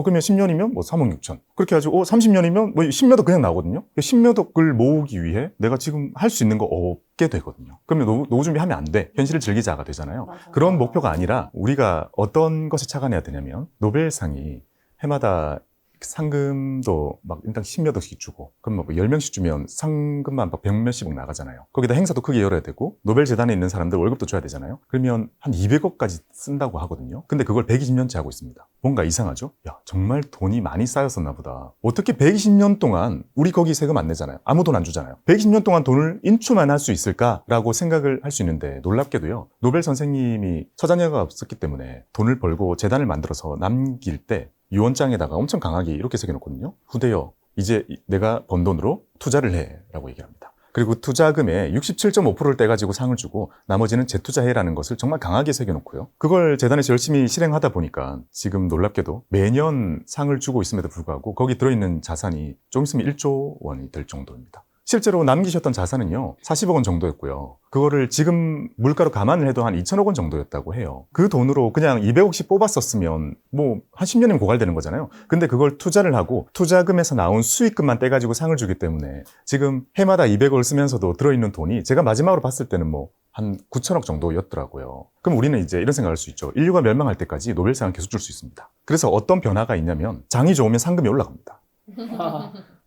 그러면 10년이면 뭐 3억 6천. 그렇게 해가지고 30년이면 뭐 10몇억 그냥 나오거든요. 10몇억을 모으기 위해 내가 지금 할 수 있는 거 없게 되거든요. 그러면 노후 준비하면 안 돼. 현실을 즐기자가 되잖아요. 맞아요. 그런 목표가 아니라 우리가 어떤 것에 착안해야 되냐면 노벨상이 해마다 상금도 막 일단 10몇억씩 주고 그럼 뭐 10명씩 주면 상금만 막 100몇십억 나가잖아요. 거기다 행사도 크게 열어야 되고 노벨 재단에 있는 사람들 월급도 줘야 되잖아요. 그러면 한 200억까지 쓴다고 하거든요. 근데 그걸 120년째 하고 있습니다. 뭔가 이상하죠? 야, 정말 돈이 많이 쌓였었나 보다. 어떻게 120년 동안 우리 거기 세금 안 내잖아요. 아무 돈 안 주잖아요. 120년 동안 돈을 인출만 할 수 있을까라고 생각을 할 수 있는데 놀랍게도요. 노벨 선생님이 처자녀가 없었기 때문에 돈을 벌고 재단을 만들어서 남길 때 유언장에다가 엄청 강하게 이렇게 새겨놓거든요. 후대여, 이제 내가 번 돈으로 투자를 해 라고 얘기합니다. 그리고 투자금의 67.5%를 떼가지고 상을 주고 나머지는 재투자해라는 것을 정말 강하게 새겨놓고요. 그걸 재단에서 열심히 실행하다 보니까 지금 놀랍게도 매년 상을 주고 있음에도 불구하고 거기 들어있는 자산이 좀 있으면 1조 원이 될 정도입니다. 실제로 남기셨던 자산은요 40억 원 정도였고요. 그거를 지금 물가로 감안을 해도 한 2천억 원 정도였다고 해요. 그 돈으로 그냥 200억씩 뽑았었으면 뭐 한 10년이면 고갈되는 거잖아요. 근데 그걸 투자를 하고 투자금에서 나온 수익금만 떼가지고 상을 주기 때문에 지금 해마다 200억을 쓰면서도 들어있는 돈이 제가 마지막으로 봤을 때는 뭐 한 9천억 정도였더라고요. 그럼 우리는 이제 이런 생각을 할 수 있죠. 인류가 멸망할 때까지 노벨상을 계속 줄 수 있습니다. 그래서 어떤 변화가 있냐면 장이 좋으면 상금이 올라갑니다.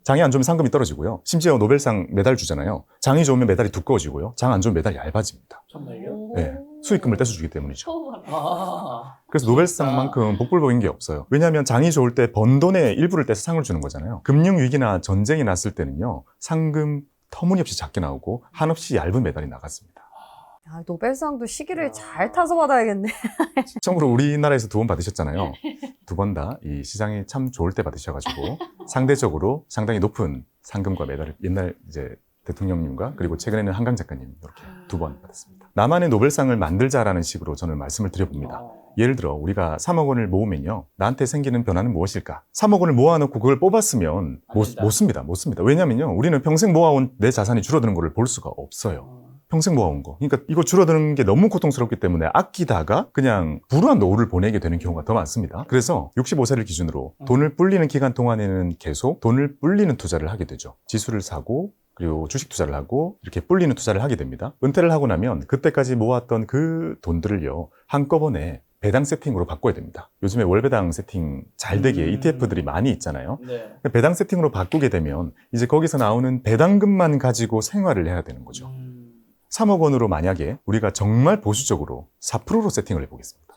장이 안 좋으면 상금이 떨어지고요. 심지어 노벨상 메달 주잖아요. 장이 좋으면 메달이 두꺼워지고요. 장 안 좋으면 메달이 얇아집니다. 정말요? 네, 수익금을 떼서 주기 때문이죠. 처음 알아. 아, 그래서 노벨상만큼 복불복인 게 없어요. 왜냐하면 장이 좋을 때 번 돈의 일부를 떼서 상을 주는 거잖아요. 금융위기나 전쟁이 났을 때는요. 상금 터무니없이 작게 나오고 한없이 얇은 메달이 나갔습니다. 야, 노벨상도 시기를 잘 타서 받아야겠네. 참고로 우리나라에서 2번 받으셨잖아요. 2번 다 이 시장이 참 좋을 때 받으셔가지고 상대적으로 상당히 높은 상금과 메달을 옛날 이제 대통령님과 그리고 최근에는 한강 작가님 이렇게 2번 받았습니다. 나만의 노벨상을 만들자라는 식으로 저는 말씀을 드려봅니다. 예를 들어 우리가 3억 원을 모으면요. 나한테 생기는 변화는 무엇일까? 3억 원을 모아놓고 그걸 뽑았으면 못 씁니다. 왜냐면요. 우리는 평생 모아온 내 자산이 줄어드는 걸 볼 수가 없어요. 평생 모아온 거. 그러니까 이거 줄어드는 게 너무 고통스럽기 때문에 아끼다가 그냥 불우한 노후를 보내게 되는 경우가 더 많습니다. 그래서 65세를 기준으로 돈을 불리는 기간 동안에는 계속 돈을 불리는 투자를 하게 되죠. 지수를 사고 그리고 주식 투자를 하고 이렇게 불리는 투자를 하게 됩니다. 은퇴를 하고 나면 그때까지 모았던 그 돈들을요. 한꺼번에 배당 세팅으로 바꿔야 됩니다. 요즘에 월배당 세팅 잘 되게 ETF들이 많이 있잖아요. 네. 배당 세팅으로 바꾸게 되면 이제 거기서 나오는 배당금만 가지고 생활을 해야 되는 거죠. 3억 원으로 만약에 우리가 정말 보수적으로 4%로 세팅을 해보겠습니다.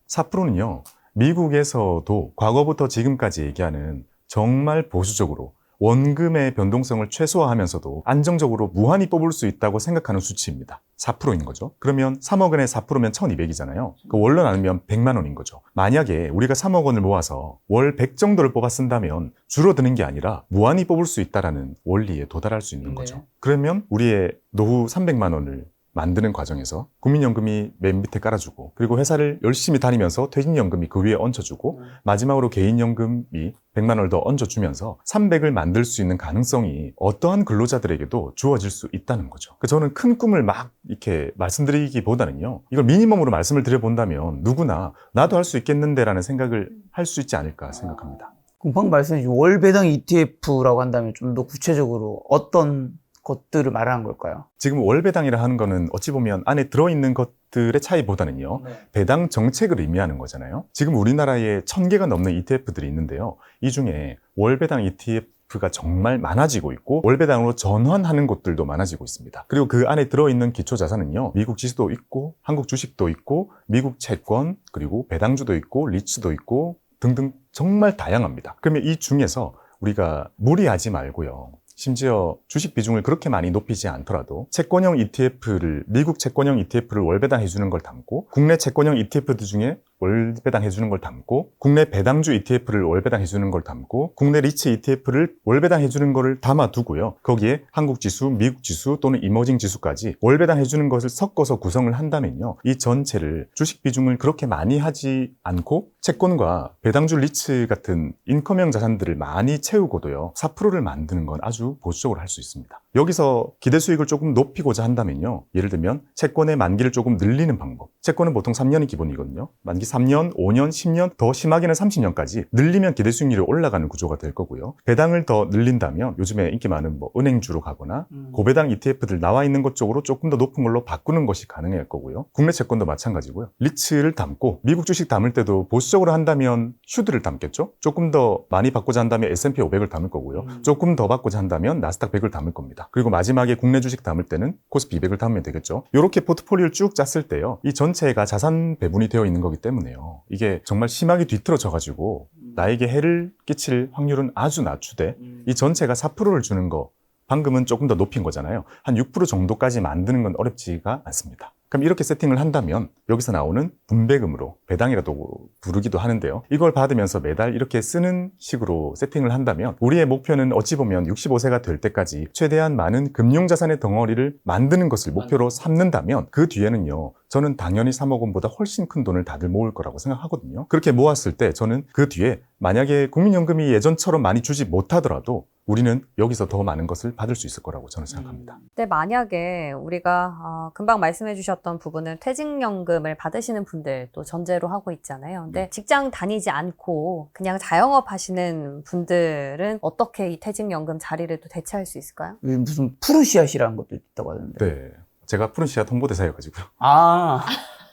4%는요, 미국에서도 과거부터 지금까지 얘기하는 정말 보수적으로 원금의 변동성을 최소화하면서도 안정적으로 무한히 뽑을 수 있다고 생각하는 수치입니다. 4%인 거죠. 그러면 3억 원에 4%면 1200이잖아요. 그 월로 나누면 100만 원인 거죠. 만약에 우리가 3억 원을 모아서 월 100 정도를 뽑아 쓴다면 줄어드는 게 아니라 무한히 뽑을 수 있다라는 원리에 도달할 수 있는 거죠. 그러면 우리의 노후 300만 원을 만드는 과정에서 국민연금이 맨 밑에 깔아주고 그리고 회사를 열심히 다니면서 퇴직연금이 그 위에 얹혀주고 마지막으로 개인연금이 100만 원을 더 얹어주면서 300을 만들 수 있는 가능성이 어떠한 근로자들에게도 주어질 수 있다는 거죠. 저는 큰 꿈을 막 이렇게 말씀드리기보다는요. 이걸 미니멈으로 말씀을 드려본다면 누구나 나도 할 수 있겠는데라는 생각을 할 수 있지 않을까 생각합니다. 그럼 방금 말씀하신 월배당 ETF라고 한다면 좀 더 구체적으로 어떤 것들을 말하는 걸까요? 지금 월배당이라 하는 거는 어찌 보면 안에 들어있는 것들의 차이보다는요. 배당 정책을 의미하는 거잖아요. 지금 우리나라에 1000개가 넘는 ETF들이 있는데요. 이 중에 월배당 ETF가 정말 많아지고 있고 월배당으로 전환하는 곳들도 많아지고 있습니다. 그리고 그 안에 들어있는 기초자산은요. 미국 지수도 있고 한국 주식도 있고 미국 채권 그리고 배당주도 있고 리츠도 있고 등등 정말 다양합니다. 그러면 이 중에서 우리가 무리하지 말고요. 심지어 주식 비중을 그렇게 많이 높이지 않더라도 채권형 ETF를 미국 채권형 ETF를 월배당 해주는 걸 담고 국내 채권형 ETF들 중에 월배당 해주는 걸 담고 국내 배당주 ETF를 월배당 해주는 걸 담고 국내 리츠 ETF를 월배당 해주는 거를 담아두고요. 거기에 한국 지수, 미국 지수 또는 이머징 지수까지 월배당 해주는 것을 섞어서 구성을 한다면요. 이 전체를 주식 비중을 그렇게 많이 하지 않고 채권과 배당주 리츠 같은 인컴형 자산들을 많이 채우고도요, 4%를 만드는 건 아주 보수적으로 할 수 있습니다. 여기서 기대 수익을 조금 높이고자 한다면요, 예를 들면 채권의 만기를 조금 늘리는 방법. 채권은 보통 3년이 기본이거든요. 만기 3년, 5년, 10년, 더 심하게는 30년까지 늘리면 기대 수익률이 올라가는 구조가 될 거고요. 배당을 더 늘린다면 요즘에 인기 많은 뭐 은행주로 가거나 고배당 ETF들 나와 있는 것 쪽으로 조금 더 높은 걸로 바꾸는 것이 가능할 거고요. 국내 채권도 마찬가지고요. 리츠를 담고 미국 주식 담을 때도 보수적으로 한다면 슈드를 담겠죠. 조금 더 많이 받고자 한다면 S&P 500을 담을 거고요. 조금 더 받고자 한다면 나스닥 100을 담을 겁니다. 그리고 마지막에 국내 주식 담을 때는 코스피 200을 담으면 되겠죠. 이렇게 포트폴리오를 쭉 짰을 때요, 이 전체가 자산 배분이 되어 있는 거기 때문에요, 이게 정말 심하게 뒤틀어져 가지고 나에게 해를 끼칠 확률은 아주 낮추되, 이 전체가 4%를 주는 거, 방금은 조금 더 높인 거잖아요. 한 6% 정도까지 만드는 건 어렵지가 않습니다. 그럼 이렇게 세팅을 한다면 여기서 나오는 분배금으로, 배당이라도 부르기도 하는데요, 이걸 받으면서 매달 이렇게 쓰는 식으로 세팅을 한다면 우리의 목표는 어찌 보면 65세가 될 때까지 최대한 많은 금융자산의 덩어리를 만드는 것을 목표로 삼는다면 그 뒤에는요, 저는 당연히 3억 원보다 훨씬 큰 돈을 다들 모을 거라고 생각하거든요. 그렇게 모았을 때 저는 그 뒤에 만약에 국민연금이 예전처럼 많이 주지 못하더라도 우리는 여기서 더 많은 것을 받을 수 있을 거라고 저는 생각합니다. 근데 만약에 우리가 금방 말씀해 주셨던 부분은 퇴직연금을 받으시는 분들도 전제로 하고 있잖아요. 근데 직장 다니지 않고 그냥 자영업 하시는 분들은 어떻게 이 퇴직연금 자리를 또 대체할 수 있을까요? 여기 무슨 푸른 씨앗이라는 것도 있다고 하던데. 네, 제가 푸른 씨앗 홍보대사여가지고요. 아,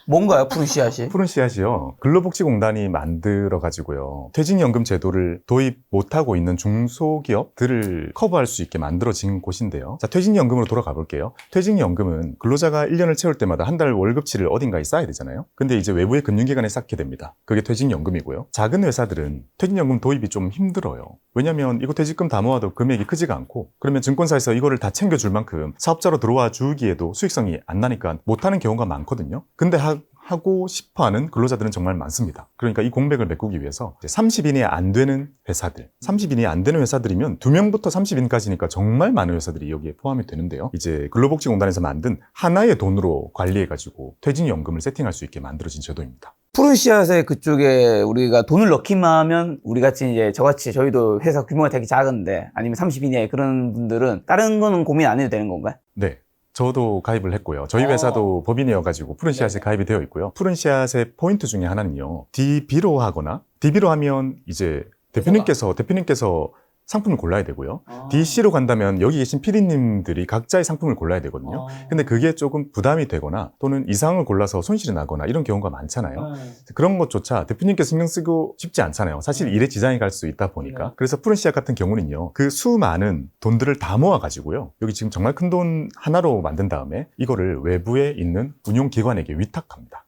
뭔가요, 푸른 씨앗이? 푸른 씨앗이요, 근로복지공단이 만들어가지고요, 퇴직연금 제도를 도입 못하고 있는 중소기업들을 커버할 수 있게 만들어진 곳인데요. 자, 퇴직연금으로 돌아가 볼게요. 퇴직연금은 근로자가 1년을 채울 때마다 한 달 월급치를 어딘가에 쌓아야 되잖아요. 근데 이제 외부의 금융기관에 쌓게 됩니다. 그게 퇴직연금이고요. 작은 회사들은 퇴직연금 도입이 좀 힘들어요. 왜냐면 이거 퇴직금 다 모아도 금액이 크지가 않고, 그러면 증권사에서 이거를 다 챙겨줄 만큼 사업자로 들어와 주기에도 수익성이 안 나니까 못하는 경우가 많거든요. 근데 하고 싶어하는 근로자들은 정말 많습니다. 그러니까 이 공백을 메꾸기 위해서 30인이 안 되는 회사들, 30인이 안 되는 회사들이면 2명부터 30인까지니까 정말 많은 회사들이 여기에 포함이 되는데요. 이제 근로복지공단에서 만든 하나의 돈으로 관리해가지고 퇴직연금을 세팅할 수 있게 만들어진 제도입니다. 푸른 씨앗에 그쪽에 우리가 돈을 넣기만 하면, 우리 같이 이제 저같이 저희도 회사 규모가 되게 작은데, 아니면 30인의 그런 분들은 다른 거는 고민 안 해도 되는 건가요? 네. 저도 가입을 했고요. 저희 회사도 법인이어가지고 푸른 씨앗에 가입이 되어 있고요. 푸른 씨앗의 포인트 중에 하나는요, DB로 하거나, DB로 하면 이제 대표님께서 상품을 골라야 되고요. DC로 간다면 여기 계신 PD님들이 각자의 상품을 골라야 되거든요. 근데 그게 조금 부담이 되거나 또는 이상을 골라서 손실이 나거나 이런 경우가 많잖아요. 그런 것조차 대표님께서 신경 쓰고 싶지 않잖아요. 사실 일에 지장이 갈 수 있다 보니까. 그래서 푸른 씨앗 같은 경우는요, 그 수많은 돈들을 다 모아가지고요, 여기 지금 정말 큰 돈 하나로 만든 다음에 이거를 외부에 있는 운용기관에게 위탁합니다.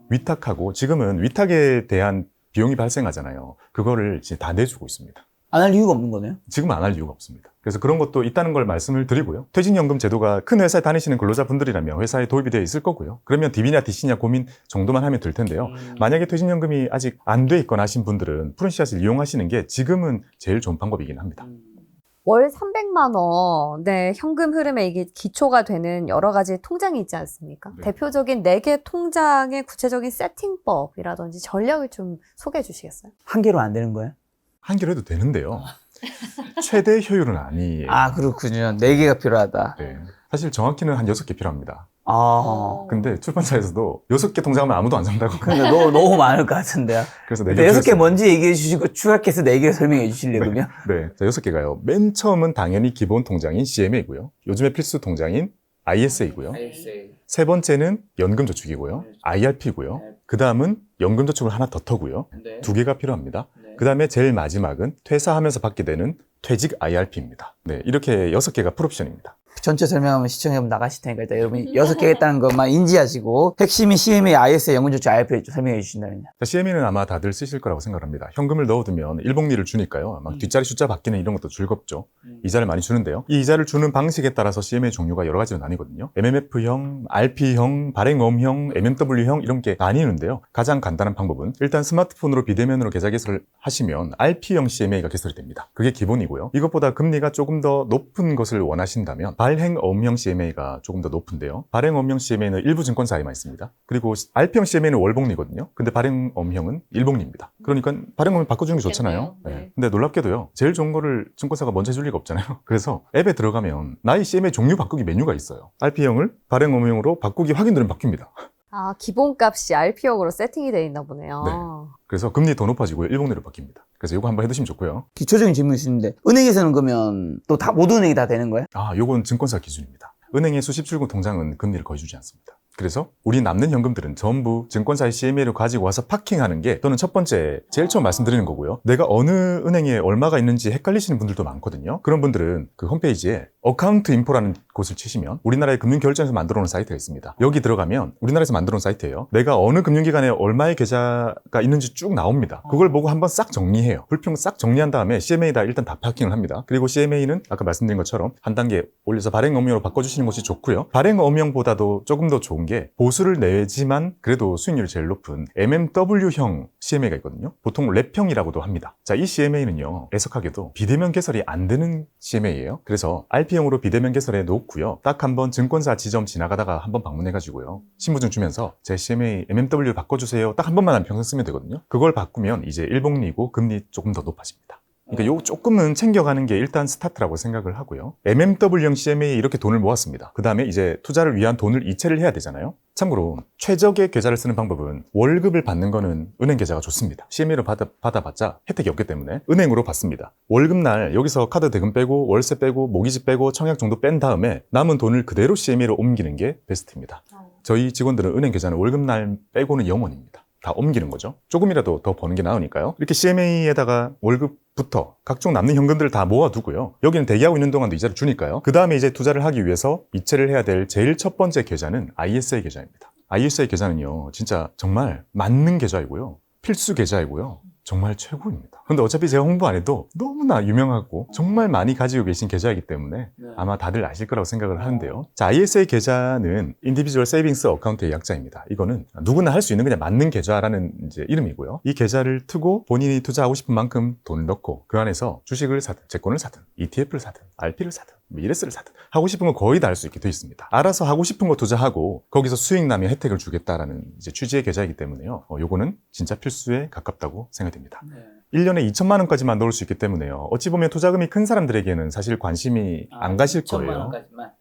위탁하고, 지금은 위탁에 대한 비용이 발생하잖아요. 그거를 이제 다 내주고 있습니다. 안 할 이유가 없는 거네요? 지금 안 할 이유가 없습니다. 그래서 그런 것도 있다는 걸 말씀을 드리고요. 퇴직연금 제도가 큰 회사에 다니시는 근로자분들이라면 회사에 도입이 되어 있을 거고요. 그러면 DB냐 DC냐 고민 정도만 하면 될 텐데요. 만약에 퇴직연금이 아직 안 돼 있거나 하신 분들은 푸른 씨앗을 이용하시는 게 지금은 제일 좋은 방법이긴 합니다. 월 300만 원의 현금 흐름에 이게 기초가 되는 여러 가지 통장이 있지 않습니까? 네. 대표적인 4개 통장의 구체적인 세팅법이라든지 전략을 좀 소개해 주시겠어요? 한 개로 안 되는 거예요? 한 개로 해도 되는데요. 최대 효율은 아니에요. 아, 그렇군요. 4개가 필요하다. 네. 사실 정확히는 한 6개 필요합니다. 아. 근데 출판사에서도 6개 통장하면 아무도 안 산다고. 그러니까 너무 많을 것 같은데요. 그래서 근데 6개 먼저 얘기해 주시고 추가해서 4개 설명해 주실래요, 그러면? 네. 자, 6개가요. 맨 처음은 당연히 기본 통장인 CMA고요. 요즘에 필수 통장인 ISA고요. 세 번째는 연금저축이고요. IRP고요. 그 다음은 연금저축을 하나 더 터고요. 2개가 필요합니다. 그 다음에 제일 마지막은 퇴사하면서 받게 되는 퇴직 IRP입니다. 네, 이렇게 6개가 풀옵션입니다. 전체 설명하면 시청자분 나가실 테니까 일단 여러분이 6개 있다는 것만 인지하시고, 핵심이 CMA, ISA, 연금저축, IRP 좀 설명해 주신다면요. CMA는 아마 다들 쓰실 거라고 생각합니다. 현금을 넣어두면 일복리를 주니까요. 막 뒷자리 숫자 바뀌는 이런 것도 즐겁죠. 이자를 많이 주는데요. 이 이자를 주는 방식에 따라서 CMA 종류가 여러 가지로 나뉘거든요. MMF형, RP형, 발행엄형, MMW형 이런 게 나뉘는데요. 가장 간단한 방법은 일단 스마트폰으로 비대면으로 계좌 개설을 하시면 RP형 CMA가 개설이 됩니다. 그게 기본이고요. 이것보다 금리가 조금 더 높은 것을 원하신다면 발행업형 CMA가 조금 더 높은데요. 발행업형 CMA는 일부 증권사에만 있습니다. 그리고 RP형 CMA는 월복리거든요. 근데 발행업형은 일복리입니다. 그러니까 발행업형 바꿔주는 게 좋잖아요. 좋겠네요. 네. 근데 놀랍게도 제일 좋은 거를 증권사가 먼저 해줄 리가 없잖아요. 그래서 앱에 들어가면 나의 CMA 종류 바꾸기 메뉴가 있어요. RP형을 발행업형으로 바꾸기 확인 누르면 바뀝니다. 아, 기본값이 RP형으로 세팅이 돼 있나 보네요. 네. 그래서 금리 더 높아지고요. 일복리로 바뀝니다. 그래서 이거 한번 해두시면 좋고요. 기초적인 질문이 있는데 은행에서는 그러면 또 다 모든 은행이 다 되는 거예요? 요건 증권사 기준입니다. 은행의 수십출금 통장은 금리를 거의 주지 않습니다. 그래서 우리 남는 현금들은 전부 증권사의 CMA를 가지고 와서 파킹하는 게 저는 첫 번째 제일 처음 말씀드리는 거고요. 내가 어느 은행에 얼마가 있는지 헷갈리시는 분들도 많거든요. 그런 분들은 그 홈페이지에 어카운트 인포라는 곳을 치시면 우리나라의 금융결제에서 만들어 놓은 사이트가 있습니다. 여기 들어가면 우리나라에서 만들어 놓은 사이트예요. 내가 어느 금융기관에 얼마의 계좌가 있는지 쭉 나옵니다. 그걸 보고 한번 싹 정리해요. 불평 싹 정리한 다음에 CMA에다 일단 다 파킹을 합니다. 그리고 CMA는 아까 말씀드린 것처럼 한 단계 올려서 발행업형으로 바꿔주시는 것이 좋고요. 발행업형보다도 조금 더 좋은 게 보수를 내지만 그래도 수익률이 제일 높은 MMW형 CMA가 있거든요. 보통 랩형이라고도 합니다. 자, 이 CMA는요, 애석하게도 비대면 개설이 안 되는 CMA예요. 그래서 RP형으로 비대면 개설해 놓고요. 딱 한번 증권사 지점 지나가다가 한번 방문해가지고요. 신분증 주면서 제 CMA MMW 바꿔주세요. 딱 한 번만 하면 평생 쓰면 되거든요. 그걸 바꾸면 이제 일복리고 금리 조금 더 높아집니다. 그러니까 요 조금은 챙겨가는 게 일단 스타트라고 생각을 하고요. MMW형 CMA에 이렇게 돈을 모았습니다. 그 다음에 이제 투자를 위한 돈을 이체를 해야 되잖아요. 참고로 최적의 계좌를 쓰는 방법은 월급을 받는 거는 은행 계좌가 좋습니다. CMA를 받아봤자 혜택이 없기 때문에 은행으로 받습니다. 월급날 여기서 카드 대금 빼고 월세 빼고 모기지 빼고 청약 정도 뺀 다음에 남은 돈을 그대로 CMA로 옮기는 게 베스트입니다. 저희 직원들은 은행 계좌는 월급날 빼고는 0원입니다. 다 옮기는 거죠. 조금이라도 더 버는 게 나으니까요. 이렇게 CMA에다가 월급부터 각종 남는 현금들을 다 모아두고요. 여기는 대기하고 있는 동안도 이자를 주니까요. 그 다음에 이제 투자를 하기 위해서 이체를 해야 될 제일 첫 번째 계좌는 ISA 계좌입니다. ISA 계좌는요, 진짜 정말 맞는 계좌이고요. 필수 계좌이고요. 정말 최고입니다. 근데 어차피 제가 홍보 안 해도 너무나 유명하고 정말 많이 가지고 계신 계좌이기 때문에 아마 다들 아실 거라고 생각을 하는데요. 자, ISA 계좌는 Individual Savings Account의 약자입니다. 이거는 누구나 할 수 있는 그냥 맞는 계좌라는 이제 이름이고요. 이 계좌를 트고 본인이 투자하고 싶은 만큼 돈을 넣고 그 안에서 주식을 사든 채권을 사든 ETF를 사든 RP를 사든 ES를 사든 하고 싶은 거 거의 다 할 수 있게 되어 있습니다. 알아서 하고 싶은 거 투자하고 거기서 수익 나면 혜택을 주겠다라는 이제 취지의 계좌이기 때문에요. 요거는 진짜 필수에 가깝다고 생각됩니다. 1년에 2천만 원까지만 넣을 수 있기 때문에요. 어찌 보면 투자금이 큰 사람들에게는 사실 관심이 안 가실 거예요.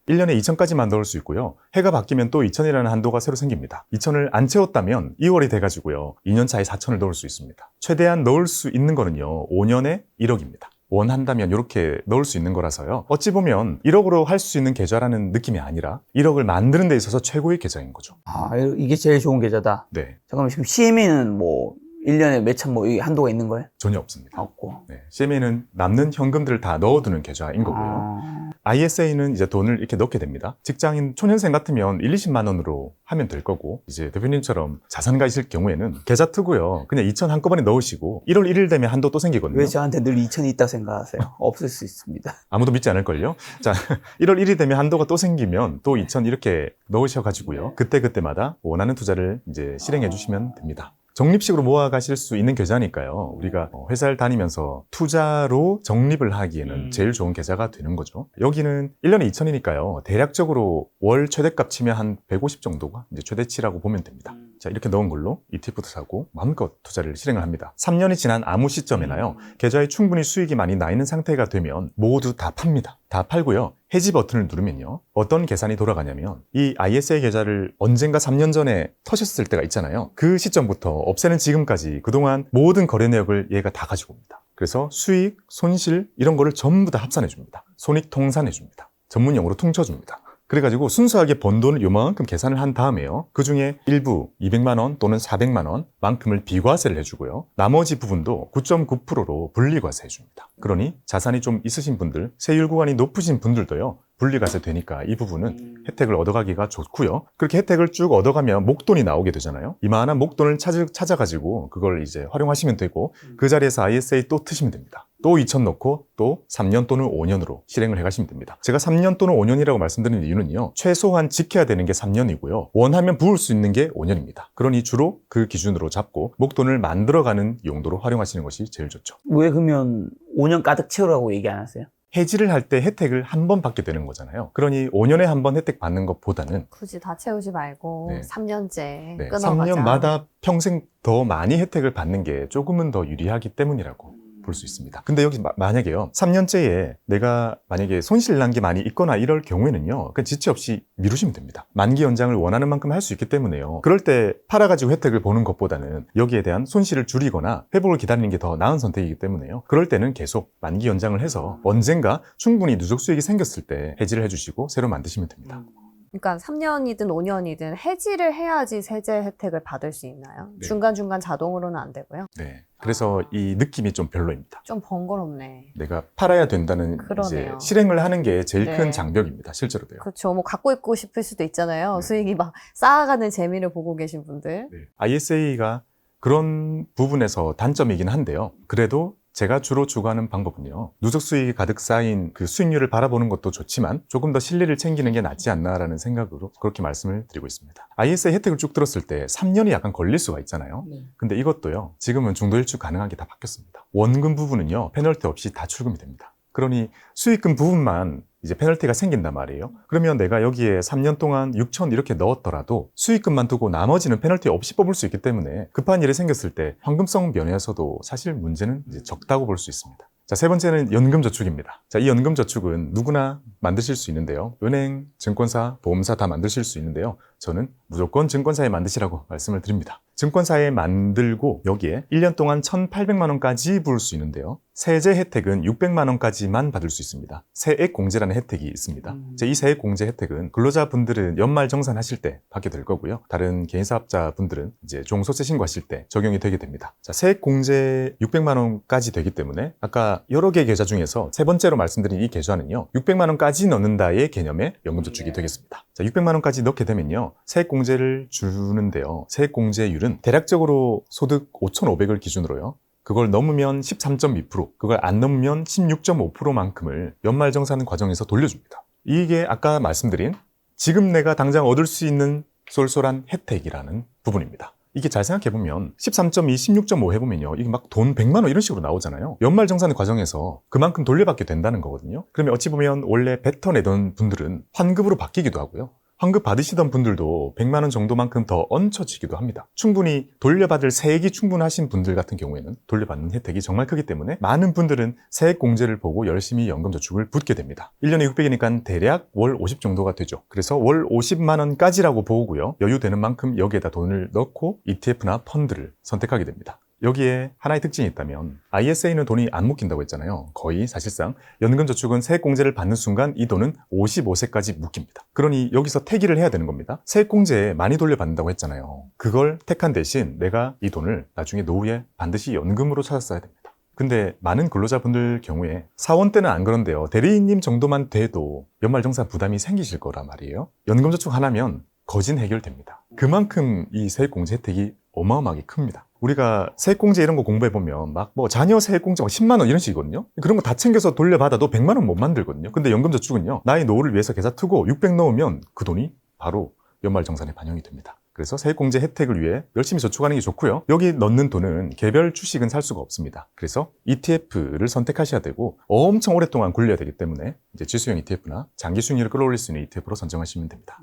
1년에 2천까지만 넣을 수 있고요. 해가 바뀌면 또 2천이라는 한도가 새로 생깁니다. 2천을 안 채웠다면 2월이 돼가지고요. 2년 차에 4천을 넣을 수 있습니다. 최대한 넣을 수 있는 거는요. 5년에 1억입니다. 원한다면 이렇게 넣을 수 있는 거라서요. 어찌 보면 1억으로 할 수 있는 계좌라는 느낌이 아니라 1억을 만드는 데 있어서 최고의 계좌인 거죠. 아, 이게 제일 좋은 계좌다. 네, 잠깐만, 지금 CMA는 뭐 1년에 몇천 뭐 이 한도가 있는 거예요? 전혀 없습니다. 없고. 네, CMA는 남는 현금들을 다 넣어두는 계좌인 거고요. ISA는 이제 돈을 이렇게 넣게 됩니다. 직장인 초년생 같으면 1, 20만 원으로 하면 될 거고, 이제 대표님처럼 자산가 있을 경우에는 계좌 트고요. 그냥 2천 한꺼번에 넣으시고 1월 1일 되면 한도 또 생기거든요. 왜 저한테 늘 2천이 있다고 생각하세요? 없을 수 있습니다. 아무도 믿지 않을걸요? 자, 1월 1일 되면 한도가 또 생기면 또 2천 이렇게 넣으셔가지고요. 그때마다 원하는 투자를 이제 실행해 주시면 됩니다. 적립식으로 모아가실 수 있는 계좌니까요. 우리가 회사를 다니면서 투자로 적립을 하기에는 제일 좋은 계좌가 되는 거죠. 여기는 1년에 2천이니까요. 대략적으로 월 최대값 치면 한 150 정도가 이제 최대치라고 보면 됩니다. 자, 이렇게 넣은 걸로 ETF도 사고 마음껏 투자를 실행을 합니다. 3년이 지난 아무 시점에나요. 계좌에 충분히 수익이 많이 나 있는 상태가 되면 모두 다 팝니다. 다 팔고요. 해지 버튼을 누르면요. 어떤 계산이 돌아가냐면 이 ISA 계좌를 언젠가 3년 전에 터셨을 때가 있잖아요. 그 시점부터 없애는 지금까지 그동안 모든 거래 내역을 얘가 다 가지고 옵니다. 그래서 수익, 손실 이런 거를 전부 다 합산해 줍니다. 손익 통산해 줍니다. 전문용어로 퉁쳐 줍니다. 그래가지고 순수하게 번 돈을 요만큼 계산을 한 다음에요. 그 중에 일부 200만 원 또는 400만 원 만큼을 비과세를 해주고요. 나머지 부분도 9.9%로 분리과세 해줍니다. 그러니 자산이 좀 있으신 분들, 세율 구간이 높으신 분들도요. 분리과세 되니까 이 부분은 혜택을 얻어가기가 좋고요. 그렇게 혜택을 쭉 얻어가면 목돈이 나오게 되잖아요. 이만한 목돈을 찾아가지고 그걸 이제 활용하시면 되고 그 자리에서 ISA 또 트시면 됩니다. 또 2천 넣고 또 3년 또는 5년으로 실행을 해가시면 됩니다. 제가 3년 또는 5년이라고 말씀드리는 이유는요. 최소한 지켜야 되는 게 3년이고요. 원하면 부을 수 있는 게 5년입니다. 그러니 주로 그 기준으로 잡고 목돈을 만들어가는 용도로 활용하시는 것이 제일 좋죠. 왜 그러면 5년 가득 채우라고 얘기 안 하세요? 해지를 할 때 혜택을 한 번 받게 되는 거잖아요. 그러니 5년에 한 번 혜택 받는 것보다는 굳이 다 채우지 말고 네. 3년째 네, 끊어가자. 3년마다 평생 더 많이 혜택을 받는 게 조금은 더 유리하기 때문이라고 볼 수 있습니다. 근데 여기 만약에요, 3년째에 내가 만약에 손실 난 게 많이 있거나 이럴 경우에는요, 그 지체 없이 미루시면 됩니다. 만기 연장을 원하는 만큼 할 수 있기 때문에요. 그럴 때 팔아가지고 혜택을 보는 것보다는 여기에 대한 손실을 줄이거나 회복을 기다리는 게 더 나은 선택이기 때문에요. 그럴 때는 계속 만기 연장을 해서 언젠가 충분히 누적 수익이 생겼을 때 해지를 해주시고 새로 만드시면 됩니다. 그러니까 3년이든 5년이든 해지를 해야지 세제 혜택을 받을 수 있나요? 네. 중간중간 자동으로는 안 되고요. 네. 그래서 이 느낌이 좀 별로입니다. 좀 번거롭네. 내가 팔아야 된다는 이제 그러네요. 실행을 하는 게 제일 네. 큰 장벽입니다. 실제로도요. 그렇죠. 뭐 갖고 있고 싶을 수도 있잖아요. 네. 수익이 막 쌓아가는 재미를 보고 계신 분들. 네. ISA가 그런 부분에서 단점이긴 한데요. 그래도 제가 주로 추구하는 방법은요, 누적 수익이 가득 쌓인 그 수익률을 바라보는 것도 좋지만 조금 더 실리를 챙기는 게 낫지 않나라는 생각으로 그렇게 말씀을 드리고 있습니다. ISA 혜택을 쭉 들었을 때 3년이 약간 걸릴 수가 있잖아요. 근데 이것도요, 지금은 중도 일축 가능한 게 다 바뀌었습니다. 원금 부분은요, 페널티 없이 다 출금이 됩니다. 그러니 수익금 부분만 이제 페널티가 생긴단 말이에요. 그러면 내가 여기에 3년 동안 6천 이렇게 넣었더라도 수익금만 두고 나머지는 페널티 없이 뽑을 수 있기 때문에 급한 일이 생겼을 때 황금성 면에서도 사실 문제는 이제 적다고 볼 수 있습니다. 자, 세 번째는 연금저축입니다. 자, 이 연금저축은 누구나 만드실 수 있는데요. 은행, 증권사, 보험사 다 만드실 수 있는데요. 저는 무조건 증권사에 만드시라고 말씀을 드립니다. 증권사에 만들고 여기에 1년 동안 1,800만 원까지 부을 수 있는데요. 세제 혜택은 600만 원까지만 받을 수 있습니다. 세액 공제라는 혜택이 있습니다. 이 세액 공제 혜택은 근로자분들은 연말 정산하실 때 받게 될 거고요. 다른 개인사업자분들은 이제 종소세 신고하실 때 적용이 되게 됩니다. 자, 세액 공제 600만 원까지 되기 때문에 아까 여러 개의 계좌 중에서 세 번째로 말씀드린 이 계좌는요, 600만 원까지 넣는다의 개념의 연금저축이 되겠습니다. 자, 600만 원까지 넣게 되면요, 세액 공제를 주는데요. 세액 공제율은 대략적으로 소득 5,500을 기준으로요. 그걸 넘으면 13.2%, 그걸 안 넘으면 16.5%만큼을 연말정산 과정에서 돌려줍니다. 이게 아까 말씀드린 지금 내가 당장 얻을 수 있는 쏠쏠한 혜택이라는 부분입니다. 이게 잘 생각해보면 13.2, 16.5 해보면요, 이게 막 돈 100만 원 이런 식으로 나오잖아요. 연말정산 과정에서 그만큼 돌려받게 된다는 거거든요. 그러면 어찌 보면 원래 뱉어내던 분들은 환급으로 바뀌기도 하고요. 환급 받으시던 분들도 100만 원 정도만큼 더 얹혀지기도 합니다. 충분히 돌려받을 세액이 충분하신 분들 같은 경우에는 돌려받는 혜택이 정말 크기 때문에 많은 분들은 세액 공제를 보고 열심히 연금저축을 붓게 됩니다. 1년에 600이니까 대략 월 50 정도가 되죠. 그래서 월 50만 원까지라고 보고요. 여유되는 만큼 여기에다 돈을 넣고 ETF나 펀드를 선택하게 됩니다. 여기에 하나의 특징이 있다면 ISA는 돈이 안 묶인다고 했잖아요. 거의 사실상 연금저축은 세액공제를 받는 순간 이 돈은 55세까지 묶입니다. 그러니 여기서 태기를 해야 되는 겁니다. 세액공제에 많이 돌려받는다고 했잖아요. 그걸 택한 대신 내가 이 돈을 나중에 노후에 반드시 연금으로 찾았어야 됩니다. 근데 많은 근로자분들 경우에 사원 때는 안 그런데요. 대리인님 정도만 돼도 연말정산 부담이 생기실 거란 말이에요. 연금저축 하나면 거진 해결됩니다. 그만큼 이 세액공제 혜택이 어마어마하게 큽니다. 우리가 세액공제 이런 거 공부해보면 막 뭐 자녀 세액공제 10만 원 이런 식이거든요. 그런 거 다 챙겨서 돌려받아도 100만 원 못 만들거든요. 근데 연금저축은요, 나의 노후를 위해서 계좌 트고 600 넣으면 그 돈이 바로 연말정산에 반영이 됩니다. 그래서 세액공제 혜택을 위해 열심히 저축하는 게 좋고요. 여기 넣는 돈은 개별 주식은 살 수가 없습니다. 그래서 ETF를 선택하셔야 되고 엄청 오랫동안 굴려야 되기 때문에 이제 지수형 ETF나 장기 수익률을 끌어올릴 수 있는 ETF로 선정하시면 됩니다.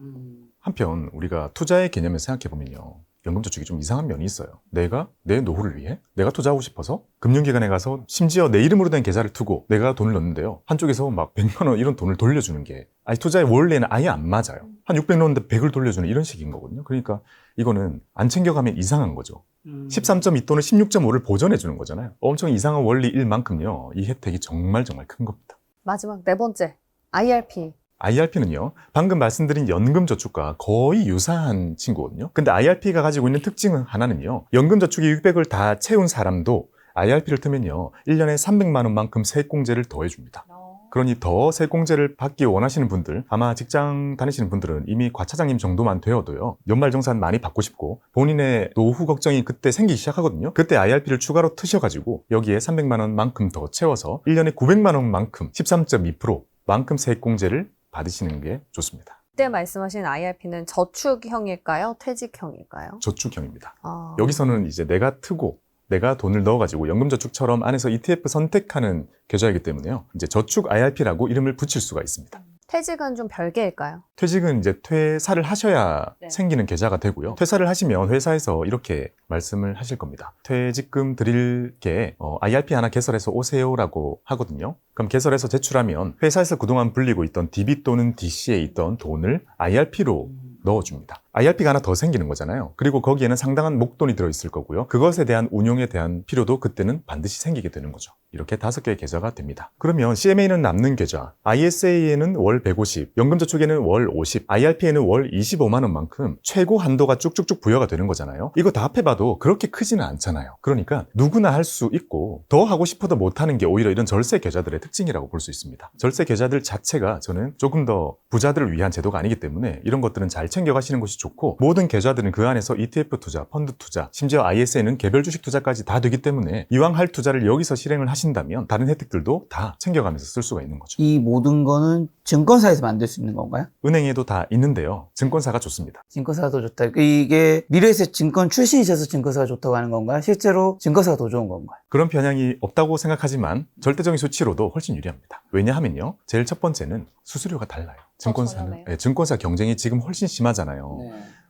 한편 우리가 투자의 개념을 생각해보면요, 연금저축이 좀 이상한 면이 있어요. 내가 내 노후를 위해 내가 투자하고 싶어서 금융기관에 가서 심지어 내 이름으로 된 계좌를 두고 내가 돈을 넣는데요, 한쪽에서 막 100만 원 이런 돈을 돌려주는 게 아니 투자의 원래는 아예 안 맞아요. 한 600 넣었는데 100을 돌려주는 이런 식인 거거든요. 그러니까 이거는 안 챙겨가면 이상한 거죠. 13.2 또는 16.5를 보전해 주는 거잖아요. 엄청 이상한 원리일 만큼요, 이 혜택이 정말 큰 겁니다. 마지막 네 번째, IRP. IRP는요, 방금 말씀드린 연금저축과 거의 유사한 친구거든요. 근데 IRP가 가지고 있는 특징은 하나는요, 연금저축이 600을 다 채운 사람도 IRP를 트면요, 1년에 300만 원만큼 세액공제를 더해줍니다. 그러니 더 세액공제를 받기 원하시는 분들, 아마 직장 다니시는 분들은 이미 과차장님 정도만 되어도요, 연말정산 많이 받고 싶고 본인의 노후 걱정이 그때 생기기 시작하거든요. 그때 IRP를 추가로 트셔가지고 여기에 300만 원만큼 더 채워서 1년에 900만 원만큼 13.2% 만큼 세액공제를 받으시는 게 좋습니다. 그때 말씀하신 IRP는 저축형일까요? 퇴직형일까요? 저축형입니다. 아... 여기서는 이제 내가 트고 내가 돈을 넣어가지고 연금저축처럼 안에서 ETF 선택하는 계좌이기 때문에요. 이제 저축 IRP라고 이름을 붙일 수가 있습니다. 퇴직은 좀 별개일까요? 퇴직은 이제 퇴사를 하셔야 네. 생기는 계좌가 되고요. 퇴사를 하시면 회사에서 이렇게 말씀을 하실 겁니다. 퇴직금 드릴게 IRP 하나 개설해서 오세요라고 하거든요. 그럼 개설해서 제출하면 회사에서 그동안 불리고 있던 DB 또는 DC에 있던 돈을 IRP로 넣어줍니다. IRP가 하나 더 생기는 거잖아요. 그리고 거기에는 상당한 목돈이 들어있을 거고요. 그것에 대한 운용에 대한 필요도 그때는 반드시 생기게 되는 거죠. 이렇게 5개의 계좌가 됩니다. 그러면 CMA는 남는 계좌, ISA에는 월 150, 연금저축에는 월 50, IRP에는 월 25만 원만큼 최고 한도가 쭉쭉쭉 부여가 되는 거잖아요. 이거 다 합해봐도 그렇게 크지는 않잖아요. 그러니까 누구나 할 수 있고 더 하고 싶어도 못하는 게 오히려 이런 절세 계좌들의 특징이라고 볼 수 있습니다. 절세 계좌들 자체가 저는 조금 더 부자들을 위한 제도가 아니기 때문에 이런 것들은 잘 챙겨가시는 것이 좋고, 모든 계좌들은 그 안에서 ETF 투자, 펀드 투자, 심지어 ISA는 개별 주식 투자까지 다 되기 때문에 이왕 할 투자를 여기서 실행을 하신다면 다른 혜택들도 다 챙겨가면서 쓸 수가 있는 거죠. 이 모든 거는 증권사에서 만들 수 있는 건가요? 은행에도 다 있는데요. 증권사가 좋습니다. 증권사가 더 좋다. 이게 미래에셋 증권 출신이셔서 증권사가 좋다고 하는 건가요? 실제로 증권사가 더 좋은 건가요? 그런 편향이 없다고 생각하지만 절대적인 수치로도 훨씬 유리합니다. 왜냐하면요, 제일 첫 번째는 수수료가 달라요. 증권사는 저렴해요. 증권사 경쟁이 지금 훨씬 심하잖아요.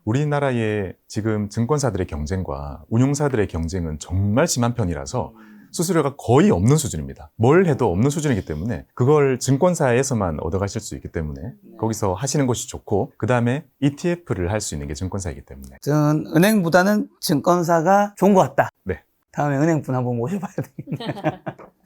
우리나라의 지금 증권사들의 경쟁과 운용사들의 경쟁은 정말 심한 편이라서 수수료가 거의 없는 수준입니다. 뭘 해도 없는 수준이기 때문에 그걸 증권사에서만 얻어가실 수 있기 때문에 거기서 하시는 것이 좋고, 그 다음에 ETF를 할 수 있는 게 증권사이기 때문에. 저는 은행보다는 증권사가 좋은 것 같다. 네. 다음에 은행분 한번 모셔봐야 되겠네.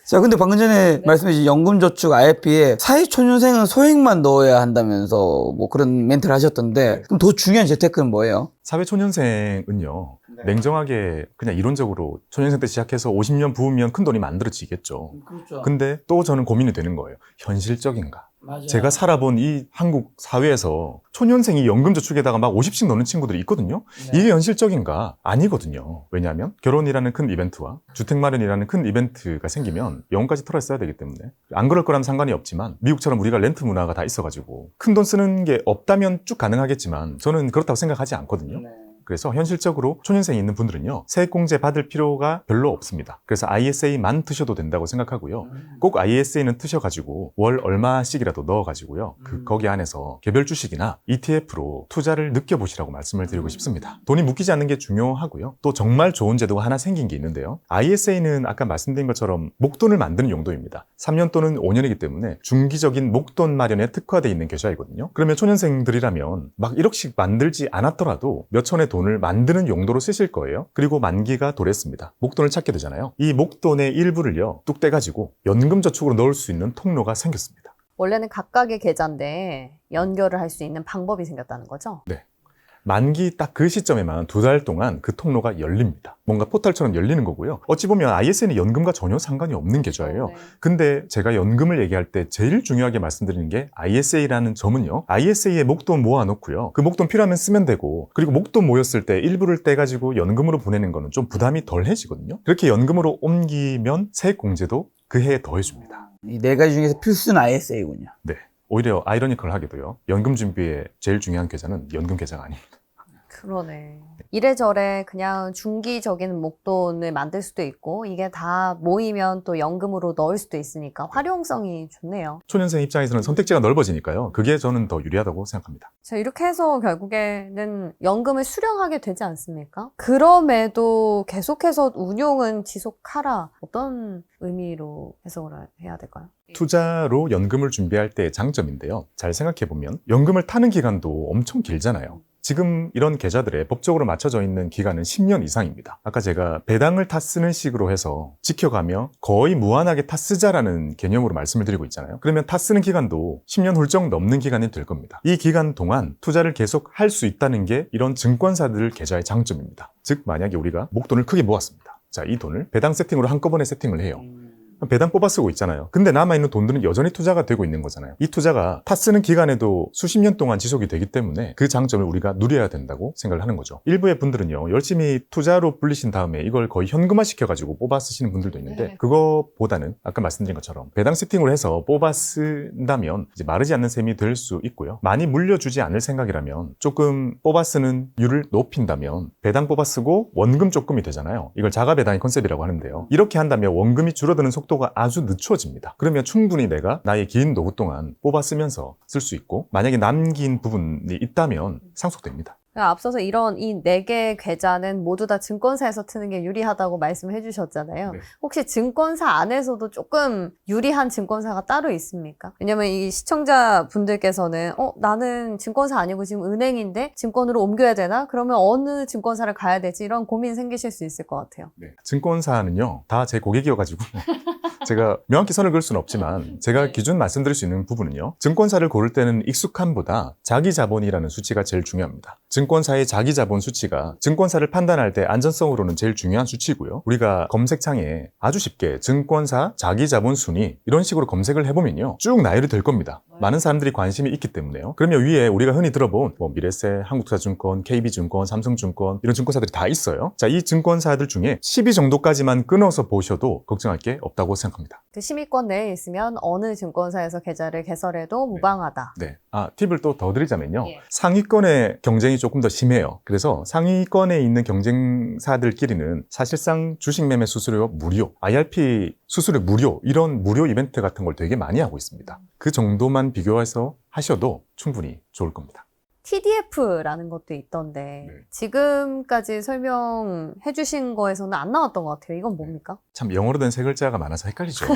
자, 근데 방금 전에 말씀해주신 연금저축 IRP에 사회초년생은 소액만 넣어야 한다면서 뭐 그런 멘트를 하셨던데, 그럼 더 중요한 재테크는 뭐예요? 사회초년생은요, 냉정하게 그냥 이론적으로 초년생 때 시작해서 50년 부으면 큰 돈이 만들어지겠죠. 그렇죠. 근데 또 저는 고민이 되는 거예요. 현실적인가? 맞아요. 제가 살아본 이 한국 사회에서 초년생이 연금저축에다가 막 50씩 넣는 친구들이 있거든요. 네. 이게 현실적인가? 아니거든요. 왜냐하면 결혼이라는 큰 이벤트와 주택 마련이라는 큰 이벤트가 생기면 영혼까지 털어써야 되기 때문에. 안 그럴 거라면 상관이 없지만 미국처럼 우리가 렌트 문화가 다 있어가지고 큰 돈 쓰는 게 없다면 쭉 가능하겠지만 저는 그렇다고 생각하지 않거든요. 그래서 현실적으로 초년생이 있는 분들은요, 세액공제 받을 필요가 별로 없습니다. 그래서 ISA만 트셔도 된다고 생각하고요. 꼭 ISA는 트셔가지고 월 얼마씩이라도 넣어가지고요, 거기 안에서 개별 주식이나 ETF로 투자를 느껴보시라고 말씀을 드리고 싶습니다. 돈이 묶이지 않는 게 중요하고요. 또 정말 좋은 제도가 하나 생긴 게 있는데요. ISA는 아까 말씀드린 것처럼 목돈을 만드는 용도입니다. 3년 또는 5년이기 때문에 중기적인 목돈 마련에 특화되어 있는 계좌이거든요. 그러면 초년생들이라면 막 1억씩 만들지 않았더라도 몇 천의 돈을 만드는 용도로 쓰실 거예요. 그리고 만기가 도래했습니다. 목돈을 찾게 되잖아요. 이 목돈의 일부를요, 뚝 떼가지고 연금저축으로 넣을 수 있는 통로가 생겼습니다. 원래는 각각의 계좌인데 연결을 할 수 있는 방법이 생겼다는 거죠? 만기 딱 그 시점에만 2달 동안 그 통로가 열립니다. 뭔가 포털처럼 열리는 거고요. 어찌 보면 ISN이 연금과 전혀 상관이 없는 계좌예요. 근데 제가 연금을 얘기할 때 제일 중요하게 말씀드리는 게 ISA라는 점은요, ISA에 목돈 모아놓고요, 그 목돈 필요하면 쓰면 되고, 그리고 목돈 모였을 때 일부를 떼가지고 연금으로 보내는 거는 좀 부담이 덜해지거든요. 그렇게 연금으로 옮기면 세액공제도 그 해에 더해줍니다. 이 4가지 중에서 필수는 ISA군요. 네. 오히려 아이러니컬하게도요, 연금 준비에 제일 중요한 계좌는 연금 계좌가 아닙니다. 그러네. 이래저래 그냥 중기적인 목돈을 만들 수도 있고, 이게 다 모이면 또 연금으로 넣을 수도 있으니까 활용성이 좋네요. 초년생 입장에서는 선택지가 넓어지니까요. 그게 저는 더 유리하다고 생각합니다. 자, 이렇게 해서 결국에는 연금을 수령하게 되지 않습니까? 그럼에도 계속해서 운용은 지속하라. 어떤 의미로 해석을 해야 될까요? 투자로 연금을 준비할 때의 장점인데요. 잘 생각해보면 연금을 타는 기간도 엄청 길잖아요. 지금 이런 계좌들에 법적으로 맞춰져 있는 기간은 10년 이상입니다. 아까 제가 배당을 타 쓰는 식으로 해서 지켜가며 거의 무한하게 타 쓰자라는 개념으로 말씀을 드리고 있잖아요. 그러면 타 쓰는 기간도 10년 훌쩍 넘는 기간이 될 겁니다. 이 기간 동안 투자를 계속 할 수 있다는 게 이런 증권사들 계좌의 장점입니다. 즉 만약에 우리가 목돈을 크게 모았습니다. 자, 이 돈을 배당 세팅으로 한꺼번에 세팅을 해요. 배당 뽑아 쓰고 있잖아요. 근데 남아있는 돈들은 여전히 투자가 되고 있는 거잖아요. 이 투자가 타 쓰는 기간에도 수십 년 동안 지속이 되기 때문에 그 장점을 우리가 누려야 된다고 생각을 하는 거죠. 일부의 분들은요, 열심히 투자로 불리신 다음에 이걸 거의 현금화 시켜가지고 뽑아 쓰시는 분들도 있는데, 그거보다는 아까 말씀드린 것처럼 배당 세팅을 해서 뽑아 쓴다면 이제 마르지 않는 셈이 될 수 있고요. 많이 물려주지 않을 생각이라면 조금 뽑아 쓰는 율을 높인다면 배당 뽑아 쓰고 원금 조금이 되잖아요. 이걸 자가 배당의 컨셉이라고 하는데요. 이렇게 한다면 원금이 줄어드는 속도가 아주 늦춰집니다. 그러면 충분히 내가 나의 긴 노후 동안 뽑아 쓰면서 쓸 수 있고, 만약에 남긴 부분이 있다면 상속됩니다. 앞서서 이런 이 4개 계좌는 모두 다 증권사에서 트는 게 유리하다고 말씀해 주셨잖아요. 네. 혹시 증권사 안에서도 조금 유리한 증권사가 따로 있습니까? 왜냐면 이 시청자분들께서는 나는 증권사 아니고 지금 은행인데 증권으로 옮겨야 되나? 그러면 어느 증권사를 가야 되지? 이런 고민 생기실 수 있을 것 같아요. 증권사는요, 다 제 고객이어가지고 제가 명확히 선을 그을 수는 없지만 제가 기준 말씀드릴 수 있는 부분은요, 증권사를 고를 때는 익숙함보다 자기 자본이라는 수치가 제일 중요합니다. 증권사의 자기 자본 수치가 증권사를 판단할 때 안전성으로는 제일 중요한 수치고요. 우리가 검색창에 아주 쉽게 증권사 자기 자본 순위 이런 식으로 검색을 해보면요, 쭉 나열이 될 겁니다. 많은 사람들이 관심이 있기 때문에요. 그러면 위에 우리가 흔히 들어본 미래세, 한국투자증권, KB증권, 삼성증권 이런 증권사들이 다 있어요. 자, 이 증권사들 중에 10위 정도까지만 끊어서 보셔도 걱정할 게 없다고 생각합니다. 그 10위권 내에 있으면 어느 증권사에서 계좌를 개설해도 무방하다. 네. 팁을 또 더 드리자면요. 예. 상위권의 경쟁이 조금 더 심해요. 그래서 상위권에 있는 경쟁사들끼리는 사실상 주식 매매 수수료 무료, IRP 수수료 무료, 이런 무료 이벤트 같은 걸 되게 많이 하고 있습니다. 그 정도만 비교해서 하셔도 충분히 좋을 겁니다. TDF라는 것도 있던데 네. 지금까지 설명해 주신 거에서는 안 나왔던 것 같아요. 이건 뭡니까? 참 영어로 된 세 글자가 많아서 헷갈리죠.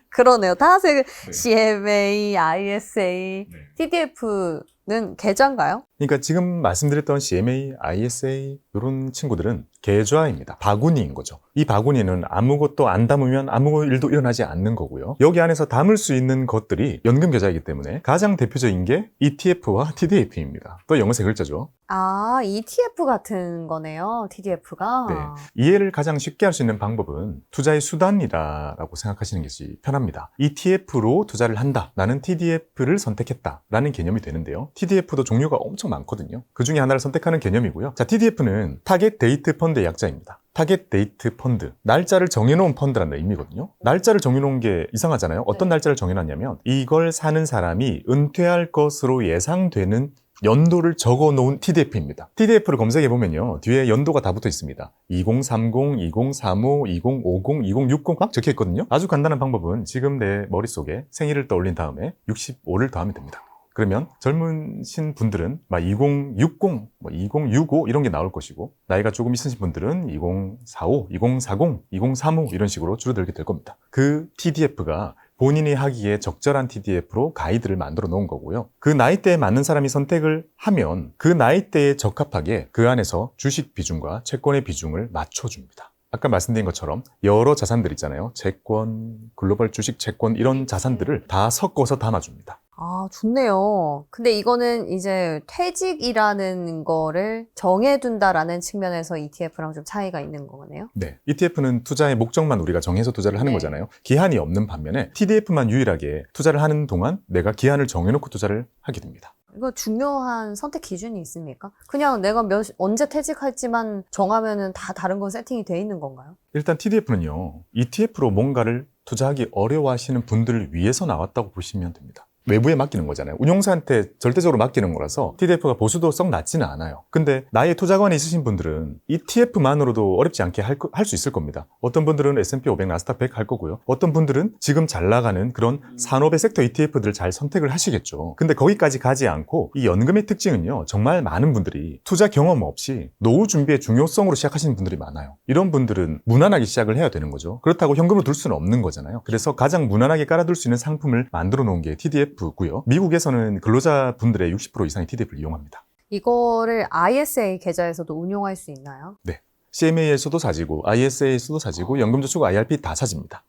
그러네요. 다 네. CMA, ISA, 네. TDF는 계좌인가요? 그러니까 지금 말씀드렸던 CMA, ISA 이런 친구들은 계좌입니다. 바구니인 거죠. 이 바구니는 아무것도 안 담으면 아무 일도 일어나지 않는 거고요. 여기 안에서 담을 수 있는 것들이 연금 계좌이기 때문에 가장 대표적인 게 ETF와 TDF입니다. 또 영어 세 글자죠. 아, ETF 같은 거네요. TDF가. 네. 이해를 가장 쉽게 할 수 있는 방법은 투자의 수단이라고 생각하시는 것이 편합니다. ETF로 투자를 한다. 나는 TDF를 선택했다. 라는 개념이 되는데요. TDF도 종류가 엄청 많거든요. 그 중에 하나를 선택하는 개념이고요. 자, TDF는 타겟 데이트 펀드의 약자입니다. 타겟 데이트 펀드. 날짜를 정해놓은 펀드라는 의미거든요. 날짜를 정해놓은 게 이상하잖아요. 어떤 날짜를 정해놨냐면 이걸 사는 사람이 은퇴할 것으로 예상되는 연도를 적어 놓은 TDF입니다. TDF를 검색해 보면요, 뒤에 연도가 다 붙어 있습니다. 2030, 2035, 2050, 2060 막 적혀 있거든요. 아주 간단한 방법은 지금 내 머릿속에 생일을 떠올린 다음에 65를 더하면 됩니다. 그러면 젊으신 분들은 2060, 2065 이런 게 나올 것이고, 나이가 조금 있으신 분들은 2045, 2040, 2035 이런 식으로 줄어들게 될 겁니다. 그 TDF가 본인이 하기에 적절한 TDF로 가이드를 만들어 놓은 거고요. 그 나이대에 맞는 사람이 선택을 하면 그 나이대에 적합하게 그 안에서 주식 비중과 채권의 비중을 맞춰줍니다. 아까 말씀드린 것처럼 여러 자산들 있잖아요. 채권, 글로벌 주식 채권 이런 자산들을 다 섞어서 담아줍니다. 아, 좋네요. 근데 이거는 이제 퇴직이라는 거를 정해둔다라는 측면에서 ETF랑 좀 차이가 있는 거네요. 네. ETF는 투자의 목적만 우리가 정해서 투자를 하는 네. 거잖아요. 기한이 없는 반면에 TDF만 유일하게 투자를 하는 동안 내가 기한을 정해놓고 투자를 하게 됩니다. 이거 중요한 선택 기준이 있습니까? 그냥 내가 언제 퇴직할지만 정하면은 다 다른 건 세팅이 돼 있는 건가요? 일단 TDF는요, ETF로 뭔가를 투자하기 어려워하시는 분들을 위해서 나왔다고 보시면 됩니다. 외부에 맡기는 거잖아요. 운용사한테 절대적으로 맡기는 거라서 TDF가 보수도 썩 낮지는 않아요. 근데 나의 투자관에 있으신 분들은 ETF만으로도 어렵지 않게 할 수 있을 겁니다. 어떤 분들은 S&P 500, 나스닥 100 할 거고요. 어떤 분들은 지금 잘 나가는 그런 산업의 섹터 ETF들을 잘 선택을 하시겠죠. 근데 거기까지 가지 않고 이 연금의 특징은요, 정말 많은 분들이 투자 경험 없이 노후 준비의 중요성으로 시작하시는 분들이 많아요. 이런 분들은 무난하게 시작을 해야 되는 거죠. 그렇다고 현금으로 둘 수는 없는 거잖아요. 그래서 가장 무난하게 깔아둘 수 있는 상품을 만들어 놓은 게 TDF고요. 미국에서는 근로자 분들의 60% 이상이 TDF를 이용합니다. 이거를 ISA 계좌에서도 운용할 수 있나요? 네. CMA에서도 사지고 ISA에서도 사지고 연금저축 IRP 다 사집니다.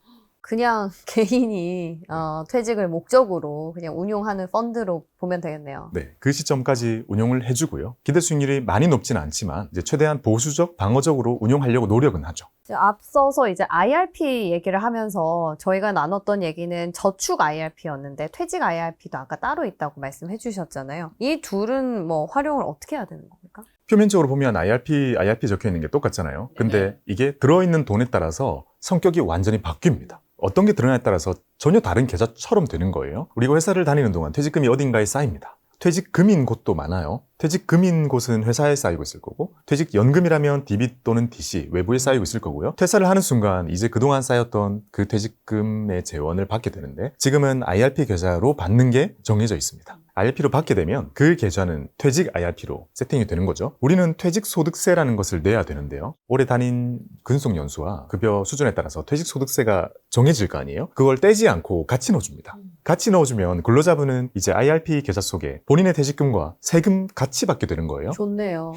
그냥 개인이 퇴직을 목적으로 그냥 운용하는 펀드로 보면 되겠네요. 네, 그 시점까지 운용을 해주고요. 기대 수익률이 많이 높지는 않지만 이제 최대한 보수적, 방어적으로 운용하려고 노력은 하죠. 앞서서 이제 IRP 얘기를 하면서 저희가 나눴던 얘기는 저축 IRP였는데 퇴직 IRP도 아까 따로 있다고 말씀해 주셨잖아요. 이 둘은 뭐 활용을 어떻게 해야 되는 겁니까? 표면적으로 보면 IRP 적혀 있는 게 똑같잖아요. 근데 이게 들어있는 돈에 따라서 성격이 완전히 바뀝니다. 어떤 게 들어가냐에 따라서 전혀 다른 계좌처럼 되는 거예요. 우리가 회사를 다니는 동안 퇴직금이 어딘가에 쌓입니다. 퇴직금인 곳도 많아요. 퇴직금인 곳은 회사에 쌓이고 있을 거고, 퇴직연금이라면 DB 또는 DC 외부에 쌓이고 있을 거고요. 퇴사를 하는 순간 이제 그동안 쌓였던 그 퇴직금의 재원을 받게 되는데, 지금은 IRP 계좌로 받는 게 정해져 있습니다. IRP로 받게 되면 그 계좌는 퇴직 IRP로 세팅이 되는 거죠. 우리는 퇴직소득세라는 것을 내야 되는데요. 오래 다닌 근속연수와 급여 수준에 따라서 퇴직소득세가 정해질 거 아니에요? 그걸 떼지 않고 같이 넣어줍니다. 같이 넣어주면 근로자분은 이제 IRP 계좌 속에 본인의 퇴직금과 세금 같이 받게 되는 거예요. 좋네요.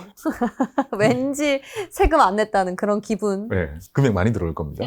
왠지 세금 안 냈다는 그런 기분. 네, 금액 많이 들어올 겁니다.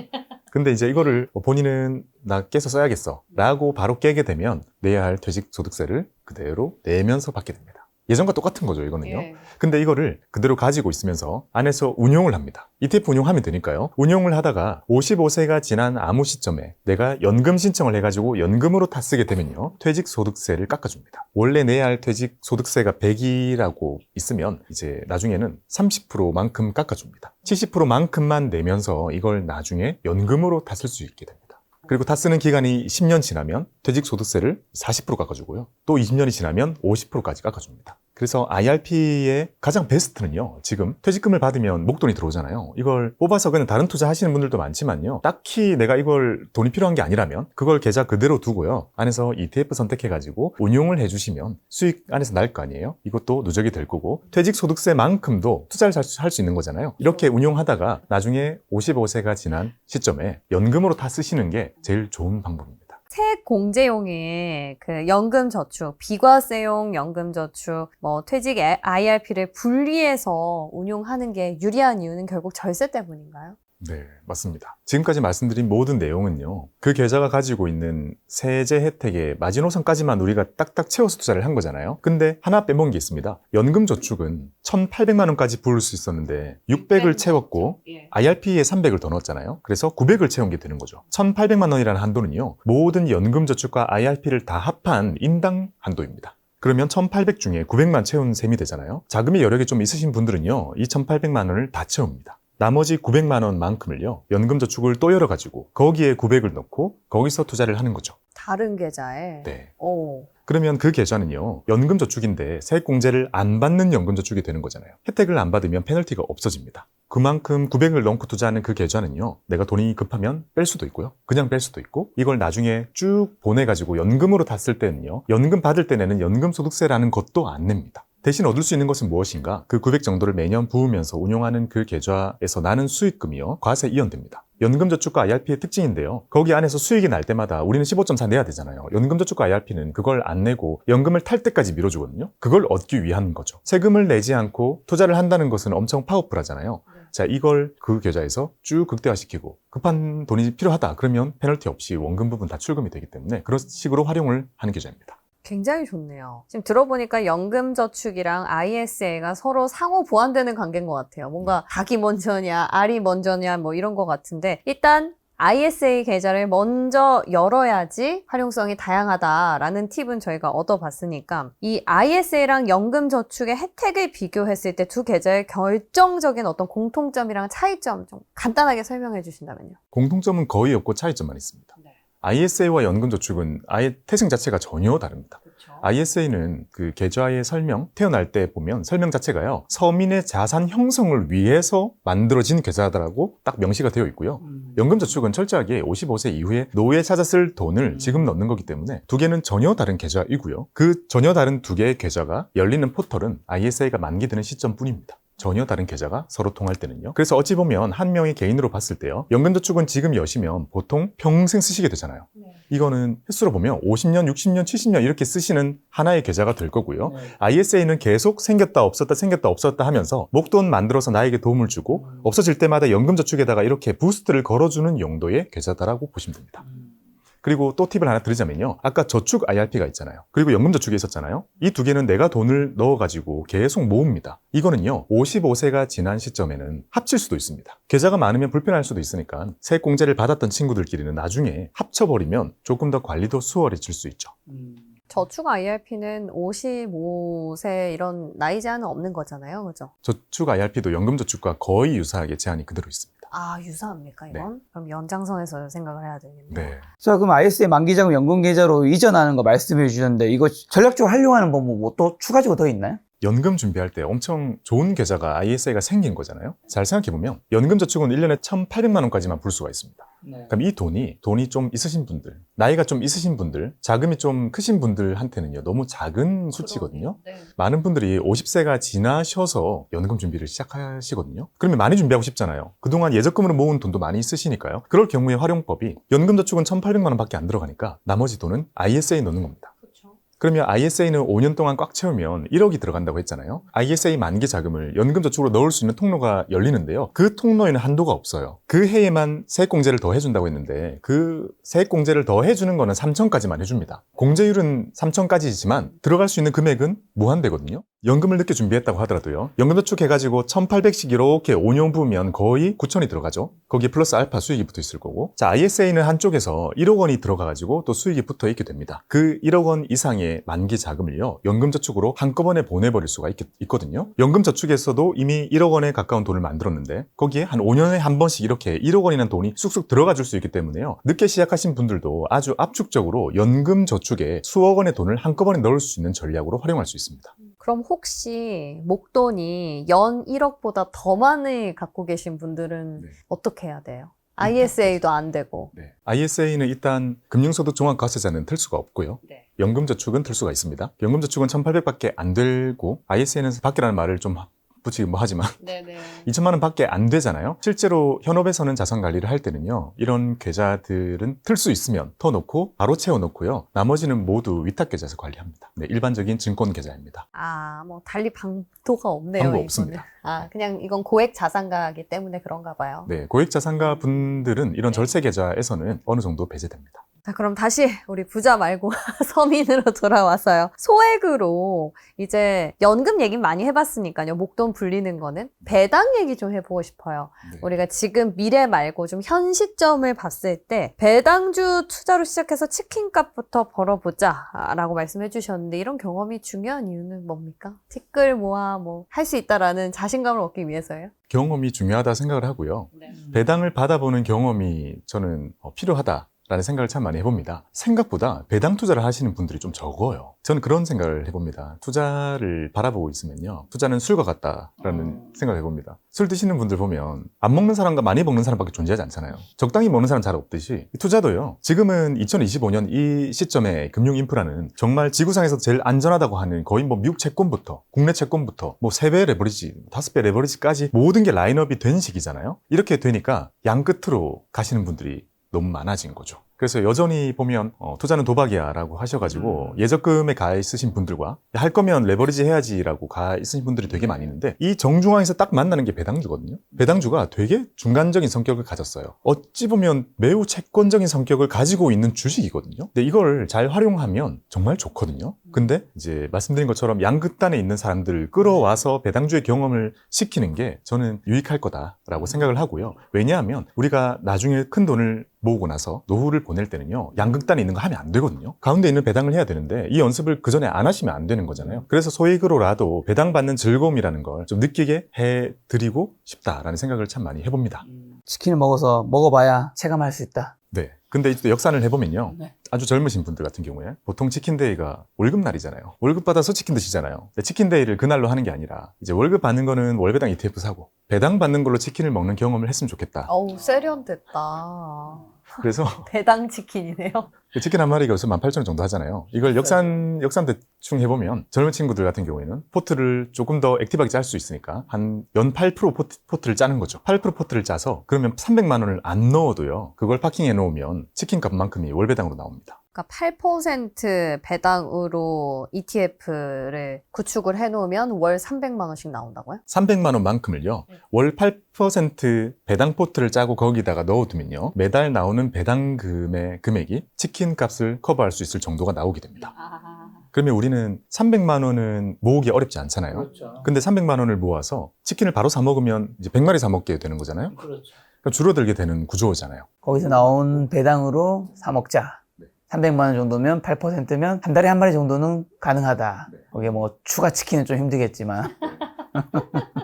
근데 이제 이거를 본인은 나 깨서 써야겠어 라고 바로 깨게 되면 내야 할 퇴직소득세를 그대로 내면서 받게 됩니다. 예전과 똑같은 거죠, 이거는요. 예. 근데 이거를 그대로 가지고 있으면서 안에서 운용을 합니다. ETF 운용하면 되니까요. 운용을 하다가 55세가 지난 아무 시점에 내가 연금 신청을 해가지고 연금으로 다 쓰게 되면요, 퇴직소득세를 깎아줍니다. 원래 내야 할 퇴직소득세가 100이라고 있으면 이제 나중에는 30%만큼 깎아줍니다. 70%만큼만 내면서 이걸 나중에 연금으로 다 쓸 수 있게 됩니다. 그리고 다 쓰는 기간이 10년 지나면 퇴직소득세를 40% 깎아주고요. 또 20년이 지나면 50%까지 깎아줍니다. 그래서 IRP의 가장 베스트는요, 지금 퇴직금을 받으면 목돈이 들어오잖아요. 이걸 뽑아서 그냥 다른 투자 하시는 분들도 많지만요, 딱히 내가 이걸 돈이 필요한 게 아니라면 그걸 계좌 그대로 두고요, 안에서 ETF 선택해가지고 운용을 해주시면 수익 안에서 날 거 아니에요. 이것도 누적이 될 거고 퇴직소득세만큼도 투자를 할 수 있는 거잖아요. 이렇게 운용하다가 나중에 55세가 지난 시점에 연금으로 다 쓰시는 게 제일 좋은 방법입니다. 세액 공제용의 그 연금저축, 비과세용 연금저축, 뭐 퇴직 IRP를 분리해서 운용하는 게 유리한 이유는 결국 절세 때문인가요? 네, 맞습니다. 지금까지 말씀드린 모든 내용은요, 그 계좌가 가지고 있는 세제 혜택의 마지노선까지만 우리가 딱딱 채워서 투자를 한 거잖아요. 근데 하나 빼먹은 게 있습니다. 연금저축은 1,800만 원까지 부을 수 있었는데 600을 채웠고 IRP에 300을 더 넣었잖아요. 그래서 900을 채운 게 되는 거죠. 1,800만 원이라는 한도는요, 모든 연금저축과 IRP를 다 합한 인당 한도입니다. 그러면 1,800 중에 900만 채운 셈이 되잖아요. 자금의 여력이 좀 있으신 분들은요, 이 1,800만 원을 다 채웁니다. 나머지 900만 원만큼을요, 연금저축을 또 열어가지고 거기에 900을 넣고 거기서 투자를 하는 거죠. 다른 계좌에? 네. 오. 그러면 그 계좌는요, 연금저축인데 세액공제를 안 받는 연금저축이 되는 거잖아요. 혜택을 안 받으면 페널티가 없어집니다. 그만큼 900을 넣고 투자하는 그 계좌는요, 내가 돈이 급하면 뺄 수도 있고요, 그냥 뺄 수도 있고, 이걸 나중에 쭉 보내가지고 연금으로 다 쓸 때는요, 연금 받을 때 내는 연금소득세라는 것도 안 냅니다. 대신 얻을 수 있는 것은 무엇인가? 그 900 정도를 매년 부으면서 운용하는 그 계좌에서 나는 수익금이요, 과세 이연됩니다. 연금저축과 IRP의 특징인데요, 거기 안에서 수익이 날 때마다 우리는 15.4 내야 되잖아요. 연금저축과 IRP는 그걸 안 내고 연금을 탈 때까지 미뤄주거든요. 그걸 얻기 위한 거죠. 세금을 내지 않고 투자를 한다는 것은 엄청 파워풀하잖아요. 자, 이걸 그 계좌에서 쭉 극대화시키고, 급한 돈이 필요하다 그러면 페널티 없이 원금 부분 다 출금이 되기 때문에 그런 식으로 활용을 하는 계좌입니다. 굉장히 좋네요. 지금 들어보니까 연금저축이랑 ISA가 서로 상호 보완되는 관계인 것 같아요. 뭔가 닭이 먼저냐, 알이 먼저냐, 뭐 이런 것 같은데, 일단 ISA 계좌를 먼저 열어야지 활용성이 다양하다라는 팁은 저희가 얻어봤으니까, 이 ISA랑 연금저축의 혜택을 비교했을 때 두 계좌의 결정적인 어떤 공통점이랑 차이점 좀 간단하게 설명해 주신다면요. 공통점은 거의 없고 차이점만 있습니다. 네. ISA와 연금저축은 아예 태생 자체가 전혀 다릅니다. 그렇죠. ISA는 그 계좌의 설명, 태어날 때 보면 설명 자체가요, 서민의 자산 형성을 위해서 만들어진 계좌다라고 딱 명시가 되어 있고요. 연금저축은 철저하게 55세 이후에 노후에 찾아 쓸 돈을 지금 넣는 거기 때문에 두 개는 전혀 다른 계좌이고요. 그 전혀 다른 두 개의 계좌가 열리는 포털은 ISA가 만기되는 시점뿐입니다. 전혀 다른 계좌가 서로 통할 때는요. 그래서 어찌 보면 한 명의 개인으로 봤을 때요. 연금저축은 지금 여시면 보통 평생 쓰시게 되잖아요. 이거는 횟수로 보면 50년, 60년, 70년 이렇게 쓰시는 하나의 계좌가 될 거고요. ISA는 계속 생겼다 없었다 생겼다 없었다 하면서 목돈 만들어서 나에게 도움을 주고 없어질 때마다 연금저축에다가 이렇게 부스트를 걸어주는 용도의 계좌다라고 보시면 됩니다. 그리고 또 팁을 하나 드리자면요. 아까 저축 IRP가 있잖아요. 그리고 연금저축이 있었잖아요. 이 두 개는 내가 돈을 넣어가지고 계속 모읍니다. 이거는요. 55세가 지난 시점에는 합칠 수도 있습니다. 계좌가 많으면 불편할 수도 있으니까 세액공제를 받았던 친구들끼리는 나중에 합쳐버리면 조금 더 관리도 수월해질 수 있죠. 저축 IRP는 55세 이런 나이 제한은 없는 거잖아요. 그죠? 저축 IRP도 연금저축과 거의 유사하게 제한이 그대로 있습니다. 아, 유사합니까, 이건? 그럼 연장선에서 생각을 해야 되겠네요. 네. 자, 그럼 ISA 만기자금 연금계좌로 이전하는 거 말씀해 주셨는데 이거 전략적으로 활용하는 방법 뭐 또 추가적으로 더 있나요? 연금 준비할 때 엄청 좋은 계좌가 ISA가 생긴 거잖아요. 잘 생각해보면 연금저축은 1년에 1,800만 원까지만 불 수가 있습니다. 그럼 이 돈이 좀 있으신 분들, 나이가 좀 있으신 분들, 자금이 좀 크신 분들한테는요, 너무 작은 수치거든요. 많은 분들이 50세가 지나셔서 연금 준비를 시작하시거든요. 그러면 많이 준비하고 싶잖아요. 그동안 예적금으로 모은 돈도 많이 있으시니까요. 그럴 경우에 활용법이 연금저축은 1,800만 원밖에 안 들어가니까 나머지 돈은 ISA에 넣는 겁니다. 그러면 ISA는 5년 동안 꽉 채우면 1억이 들어간다고 했잖아요. ISA 만기 자금을 연금저축으로 넣을 수 있는 통로가 열리는데요. 그 통로에는 한도가 없어요. 그 해에만 세액공제를 더 해준다고 했는데 그 세액공제를 더 해주는 거는 3천까지만 해줍니다. 공제율은 3천까지지만 들어갈 수 있는 금액은 무한대거든요. 연금을 늦게 준비했다고 하더라도요. 연금저축 해가지고 1,800씩 이렇게 5년 부으면 거의 9천이 들어가죠. 거기에 플러스 알파 수익이 붙어 있을 거고. 자, ISA는 한쪽에서 1억 원이 들어가가지고 또 수익이 붙어 있게 됩니다. 그 1억 원 이상의 만기 자금을요. 연금저축으로 한꺼번에 보내버릴 수가 있거든요. 연금저축에서도 이미 1억 원에 가까운 돈을 만들었는데 거기에 한 5년에 한 번씩 이렇게 1억 원이라는 돈이 쑥쑥 들어가 줄 수 있기 때문에요. 늦게 시작하신 분들도 아주 압축적으로 연금저축에 수억 원의 돈을 한꺼번에 넣을 수 있는 전략으로 활용할 수 있습니다. 그럼 혹시 목돈이 연 1억보다 더 많이 갖고 계신 분들은 네. 어떻게 해야 돼요? ISA도 안 되고. 네. ISA는 일단 금융소득 종합과세자는 틀 수가 없고요. 네. 연금저축은 틀 수가 있습니다. 연금저축은 1,800밖에 안 되고 ISA는 밖이라는 말을 좀 붙이긴 뭐 하지만 네네. 2천만 원 밖에 안 되잖아요. 실제로 현업에서는 자산 관리를 할 때는요. 이런 계좌들은 틀 수 있으면 더 넣고 바로 채워놓고요. 나머지는 모두 위탁계좌에서 관리합니다. 네, 일반적인 증권 계좌입니다. 아, 뭐 달리 방도가 없네요. 방법 이거는. 없습니다. 아, 그냥 이건 고액 자산가이기 때문에 그런가 봐요. 네, 고액자산가 분들은 이런 절세 계좌에서는 어느 정도 배제됩니다. 자, 그럼 다시 우리 부자 말고 서민으로 돌아와서요. 소액으로 이제 연금 얘기 많이 해봤으니까요. 목돈 불리는 거는 배당 얘기 좀 해보고 싶어요. 네. 우리가 지금 미래 말고 좀 현 시점을 봤을 때 배당주 투자로 시작해서 치킨값부터 벌어보자 라고 말씀해 주셨는데 이런 경험이 중요한 이유는 뭡니까? 티끌 모아 뭐 할 수 있다라는 자신감을 얻기 위해서요? 경험이 중요하다 생각을 하고요. 배당을 받아보는 경험이 저는 필요하다. 라는 생각을 참 많이 해봅니다. 생각보다 배당 투자를 하시는 분들이 좀 적어요. 저는 그런 생각을 해봅니다. 투자를 바라보고 있으면요. 투자는 술과 같다라는 생각을 해봅니다. 술 드시는 분들 보면 안 먹는 사람과 많이 먹는 사람밖에 존재하지 않잖아요. 적당히 먹는 사람 잘 없듯이 투자도요. 지금은 2025년 이 시점에 금융 인프라는 정말 지구상에서 제일 안전하다고 하는 거의 뭐 미국 채권부터 국내 채권부터 뭐 3배 레버리지, 5배 레버리지까지 모든 게 라인업이 된 시기잖아요. 이렇게 되니까 양 끝으로 가시는 분들이 너무 많아진 거죠. 그래서 여전히 보면 투자는 도박이야 라고 하셔가지고 예적금에 가 있으신 분들과 할 거면 레버리지 해야지 라고 가 있으신 분들이 되게 많이 있는데 이 정중앙에서 딱 만나는 게 배당주거든요. 배당주가 되게 중간적인 성격을 가졌어요. 어찌 보면 매우 채권적인 성격을 가지고 있는 주식이거든요. 근데 이걸 잘 활용하면 정말 좋거든요. 근데 이제 말씀드린 것처럼 양극단에 있는 사람들을 끌어와서 배당주의 경험을 시키는 게 저는 유익할 거다라고 생각을 하고요. 왜냐하면 우리가 나중에 큰 돈을 모으고 나서 노후를 보낼 때는요. 양극단에 있는 거 하면 안 되거든요. 가운데 있는 배당을 해야 되는데 이 연습을 그 전에 안 하시면 안 되는 거잖아요. 그래서 소액으로라도 배당받는 즐거움이라는 걸 좀 느끼게 해드리고 싶다라는 생각을 참 많이 해봅니다. 치킨을 먹어서 먹어봐야 체감할 수 있다. 네. 근데 이제 역산을 해보면요. 네. 아주 젊으신 분들 같은 경우에 보통 치킨데이가 월급날이잖아요. 월급 받아서 치킨 드시잖아요. 근데 치킨데이를 그날로 하는 게 아니라 이제 월급 받는 거는 월배당 ETF 사고 배당 받는 걸로 치킨을 먹는 경험을 했으면 좋겠다. 어우, 세련됐다. 그래서 배당 치킨이네요. 그 치킨 한 마리가 요새 18,000원 정도 하잖아요. 이걸 역산 대충 해보면 젊은 친구들 같은 경우에는 포트를 조금 더 액티브하게 짤 수 있으니까 한 연 8% 포트를 짜는 거죠. 8% 포트를 짜서 그러면 300만 원을 안 넣어도요. 그걸 파킹해 놓으면 치킨 값만큼이 월 배당으로 나옵니다. 그러니까 8% 배당으로 ETF를 구축을 해놓으면 월 300만 원씩 나온다고요? 300만 원만큼을요. 월 8% 배당 포트를 짜고 거기다가 넣어두면요. 매달 나오는 배당금의 금액이 치킨 값을 커버할 수 있을 정도가 나오게 됩니다. 그러면 우리는 300만 원은 모으기 어렵지 않잖아요. 그렇죠. 근데 300만 원을 모아서 치킨을 바로 사 먹으면 이제 100마리 사 먹게 되는 거잖아요. 그렇죠. 그러니까 줄어들게 되는 구조잖아요. 거기서 나온 배당으로 사 먹자. 300만 원 정도면 8%면 한 달에 한 마리 정도는 가능하다. 거기에 뭐 추가 치킨은 좀 힘들겠지만.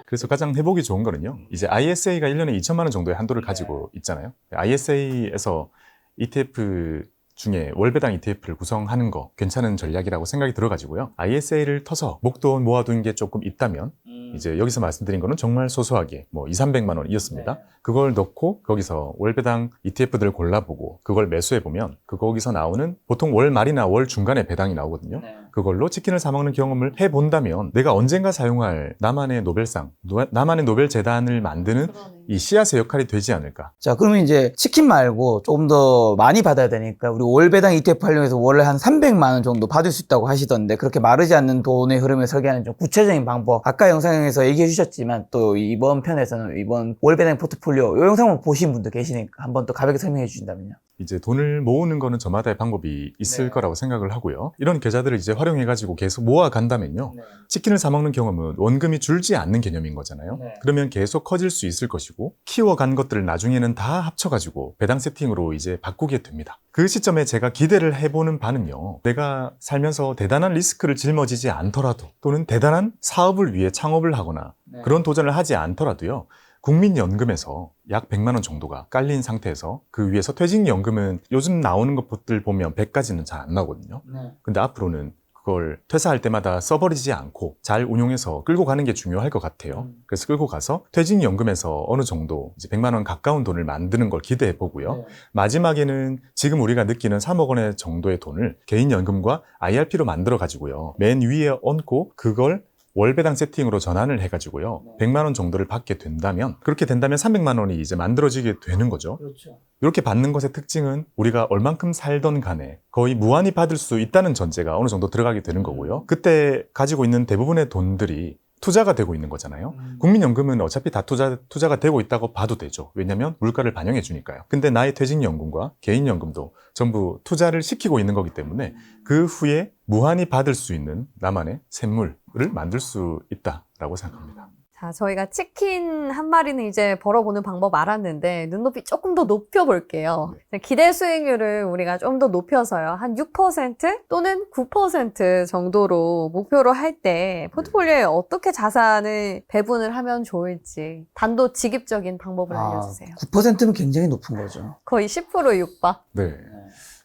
그래서 가장 해보기 좋은 거는요. 이제 ISA가 1년에 2천만 원 정도의 한도를 가지고 있잖아요. ISA에서 ETF 중에 월배당 ETF를 구성하는 거 괜찮은 전략이라고 생각이 들어가지고요. ISA를 터서 목돈 모아둔 게 조금 있다면 이제 여기서 말씀드린 거는 정말 소소하게 뭐 200~300만 원이었습니다. 그걸 넣고 거기서 월배당 ETF들을 골라보고 그걸 매수해보면 거기서 나오는 보통 월 말이나 월 중간에 배당이 나오거든요. 그걸로 치킨을 사 먹는 경험을 해본다면 내가 언젠가 사용할 나만의 노벨상, 나만의 노벨 재단을 만드는 이 씨앗의 역할이 되지 않을까. 자, 그러면 이제 치킨 말고 조금 더 많이 받아야 되니까 우리 월배당 ETF 활용해서 월에 한 300만 원 정도 받을 수 있다고 하시던데 그렇게 마르지 않는 돈의 흐름을 설계하는 좀 구체적인 방법 아까 영상에서 얘기해 주셨지만 또 이번 편에서는 이번 월배당 포트폴리오 이 영상을 보신 분도 계시니까 한번 또 가볍게 설명해 주신다면요. 이제 돈을 모으는 거는 저마다의 방법이 있을 거라고 생각을 하고요. 이런 계좌들을 이제 활용해가지고 계속 모아간다면요. 치킨을 사 먹는 경험은 원금이 줄지 않는 개념인 거잖아요. 그러면 계속 커질 수 있을 것이고 키워간 것들을 나중에는 다 합쳐가지고 배당 세팅으로 이제 바꾸게 됩니다. 그 시점에 제가 기대를 해보는 바는요. 내가 살면서 대단한 리스크를 짊어지지 않더라도 또는 대단한 사업을 위해 창업을 하거나 그런 도전을 하지 않더라도요. 국민연금에서 약 100만 원 정도가 깔린 상태에서 그 위에서 퇴직연금은 요즘 나오는 것들 보면 100까지는 잘 안 나오거든요. 근데 앞으로는 그걸 퇴사할 때마다 써버리지 않고 잘 운용해서 끌고 가는 게 중요할 것 같아요. 그래서 끌고 가서 퇴직연금에서 어느 정도 이제 100만 원 가까운 돈을 만드는 걸 기대해 보고요. 마지막에는 지금 우리가 느끼는 3억 원의 정도의 돈을 개인연금과 IRP로 만들어 가지고요. 맨 위에 얹고 그걸 월배당 세팅으로 전환을 해가지고요. 100만 원 정도를 받게 된다면 그렇게 된다면 300만 원이 이제 만들어지게 되는 거죠. 그렇죠. 이렇게 받는 것의 특징은 우리가 얼만큼 살던 간에 거의 무한히 받을 수 있다는 전제가 어느 정도 들어가게 되는 거고요. 그때 가지고 있는 대부분의 돈들이 투자가 되고 있는 거잖아요. 국민연금은 어차피 다 투자가 되고 있다고 봐도 되죠. 왜냐하면 물가를 반영해 주니까요. 근데 나의 퇴직연금과 개인연금도 전부 투자를 시키고 있는 거기 때문에 그 후에 무한히 받을 수 있는 나만의 샘물을 만들 수 있다라고 생각합니다. 자, 저희가 치킨 한 마리는 이제 벌어보는 방법 알았는데 눈높이 조금 더 높여볼게요. 기대 수익률을 우리가 좀 더 높여서요. 한 6% 또는 9% 정도로 목표로 할 때 포트폴리오에 어떻게 자산을 배분을 하면 좋을지 단도직입적인 방법을 알려주세요. 9%면 굉장히 높은 거죠. 거의 10% 육박. 네.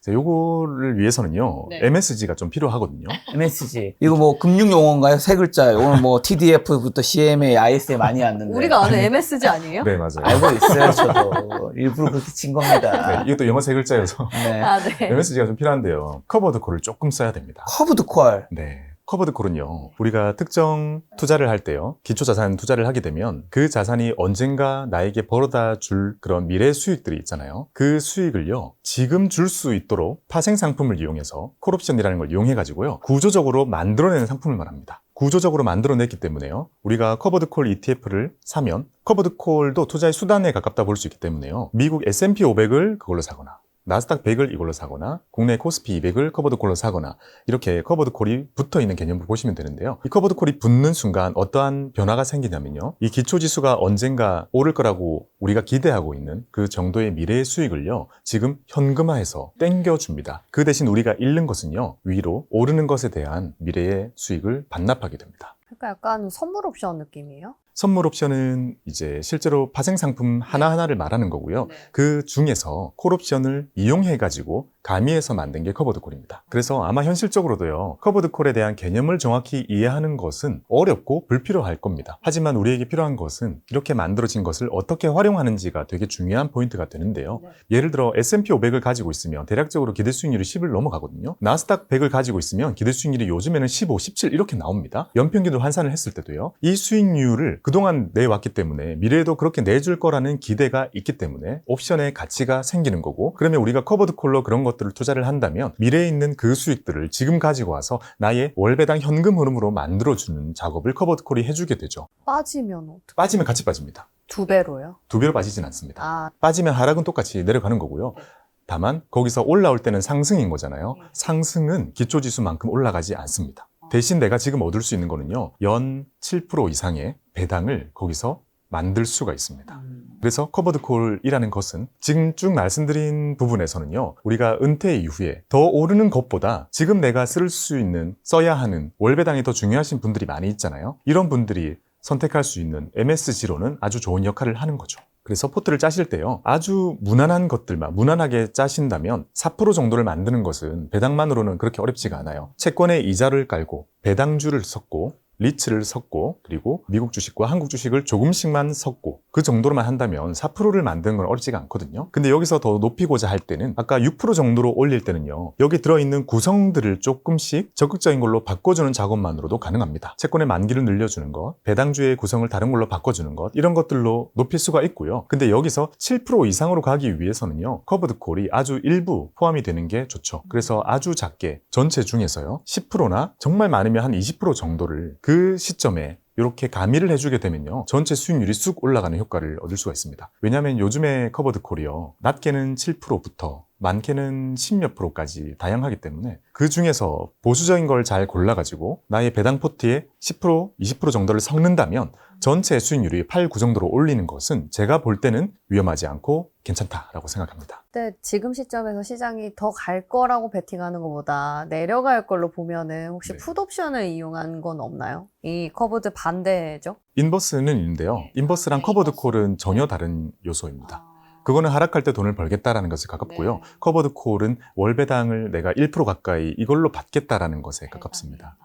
요거를 위해서는요. 네. MSG가 좀 필요하거든요. MSG. 이거 뭐 금융용어인가요? 세 글자. 오늘 뭐 TDF부터 CMA, ISA 많이 왔는데. 우리가 아는 MSG 아니에요? 네, 맞아요. 알고 있어요, 저도. 일부러 그렇게 친 겁니다. 네, 이것도 영어 세 글자여서 네. 아, 네. MSG가 좀 필요한데요. 커버드 콜을 조금 써야 됩니다. 커브드 콜. 네. 커버드 콜은요, 우리가 특정 투자를 할 때요, 기초자산 투자를 하게 되면 그 자산이 언젠가 나에게 벌어다 줄 그런 미래 수익들이 있잖아요. 그 수익을요, 지금 줄 수 있도록 파생상품을 이용해서 콜옵션이라는 걸 이용해가지고요, 구조적으로 만들어내는 상품을 말합니다. 구조적으로 만들어냈기 때문에요, 우리가 커버드 콜 ETF를 사면 커버드 콜도 투자의 수단에 가깝다 볼 수 있기 때문에요, 미국 S&P 500을 그걸로 사거나 나스닥 100을 이걸로 사거나 국내 코스피 200을 커버드 콜로 사거나 이렇게 커버드 콜이 붙어있는 개념으로 보시면 되는데요. 이 커버드 콜이 붙는 순간 어떠한 변화가 생기냐면요. 이 기초지수가 언젠가 오를 거라고 우리가 기대하고 있는 그 정도의 미래의 수익을요. 지금 현금화해서 땡겨줍니다. 그 대신 우리가 잃는 것은요. 위로 오르는 것에 대한 미래의 수익을 반납하게 됩니다. 그러니까 약간 선물 옵션 느낌이에요? 선물 옵션은 이제 실제로 파생 상품 하나하나를 말하는 거고요. 그 중에서 콜 옵션을 이용해 가지고 가미해서 만든 게 커버드 콜입니다. 그래서 아마 현실적으로도요, 커버드 콜에 대한 개념을 정확히 이해하는 것은 어렵고 불필요할 겁니다. 하지만 우리에게 필요한 것은 이렇게 만들어진 것을 어떻게 활용하는지가 되게 중요한 포인트가 되는데요. 예를 들어 S&P 500을 가지고 있으면 대략적으로 기대 수익률이 10을 넘어가거든요. 나스닥 100을 가지고 있으면 기대 수익률이 요즘에는 15, 17 이렇게 나옵니다. 연평균으로 환산을 했을 때도요. 이 수익률을 그동안 내왔기 때문에 미래에도 그렇게 내줄 거라는 기대가 있기 때문에 옵션의 가치가 생기는 거고, 그러면 우리가 커버드 콜로 그런 것들을 투자를 한다면 미래에 있는 그 수익들을 지금 가지고 와서 나의 월배당 현금 흐름으로 만들어주는 작업을 커버드 콜이 해주게 되죠. 빠지면 어떻게? 빠지면 같이 빠집니다. 2배로요? 2배로 빠지진 않습니다. 아, 빠지면 하락은 똑같이 내려가는 거고요. 다만 거기서 올라올 때는 상승인 거잖아요. 상승은 기초지수만큼 올라가지 않습니다. 대신 내가 지금 얻을 수 있는 거는요, 연 7% 이상의 배당을 거기서 만들 수가 있습니다. 그래서 커버드 콜이라는 것은 지금 쭉 말씀드린 부분에서는요, 우리가 은퇴 이후에 더 오르는 것보다 지금 내가 쓸 수 있는, 써야 하는 월배당이 더 중요하신 분들이 많이 있잖아요. 이런 분들이 선택할 수 있는 MSG로는 아주 좋은 역할을 하는 거죠. 그래서 포트를 짜실 때요, 아주 무난한 것들만 무난하게 짜신다면 4% 정도를 만드는 것은 배당만으로는 그렇게 어렵지가 않아요. 채권에 이자를 깔고 배당주를 섞고 리츠를 섞고 그리고 미국 주식과 한국 주식을 조금씩만 섞고 그 정도로만 한다면 4%를 만드는 건 어렵지가 않거든요. 근데 여기서 더 높이고자 할 때는 아까 6% 정도로 올릴 때는요, 여기 들어있는 구성들을 조금씩 적극적인 걸로 바꿔주는 작업만으로도 가능합니다. 채권의 만기를 늘려주는 것, 배당주의 구성을 다른 걸로 바꿔주는 것, 이런 것들로 높일 수가 있고요. 근데 여기서 7% 이상으로 가기 위해서는요, 커버드 콜이 아주 일부 포함이 되는 게 좋죠. 그래서 아주 작게 전체 중에서요 10%나 정말 많으면 한 20% 정도를 그 시점에 이렇게 가미를 해주게 되면요, 전체 수익률이 쑥 올라가는 효과를 얻을 수가 있습니다. 왜냐하면 요즘에 커버드 콜이요, 낮게는 7%부터 많게는 10몇 %까지 다양하기 때문에 그 중에서 보수적인 걸 잘 골라가지고 나의 배당 포트에 10%, 20% 정도를 섞는다면 전체 수익률이 8, 9 정도로 올리는 것은 제가 볼 때는 위험하지 않고 괜찮다라고 생각합니다. 근데 지금 시점에서 시장이 더 갈 거라고 베팅하는 것보다 내려갈 걸로 보면은 혹시 네. 풋옵션을 이용한 건 없나요? 이 커버드 반대죠? 인버스는 있는데요. 인버스랑 커버드 콜은 전혀 다른 요소입니다. 그거는 하락할 때 돈을 벌겠다라는 것에 가깝고요. 네. 커버드 콜은 월배당을 내가 1% 가까이 이걸로 받겠다라는 것에 가깝습니다.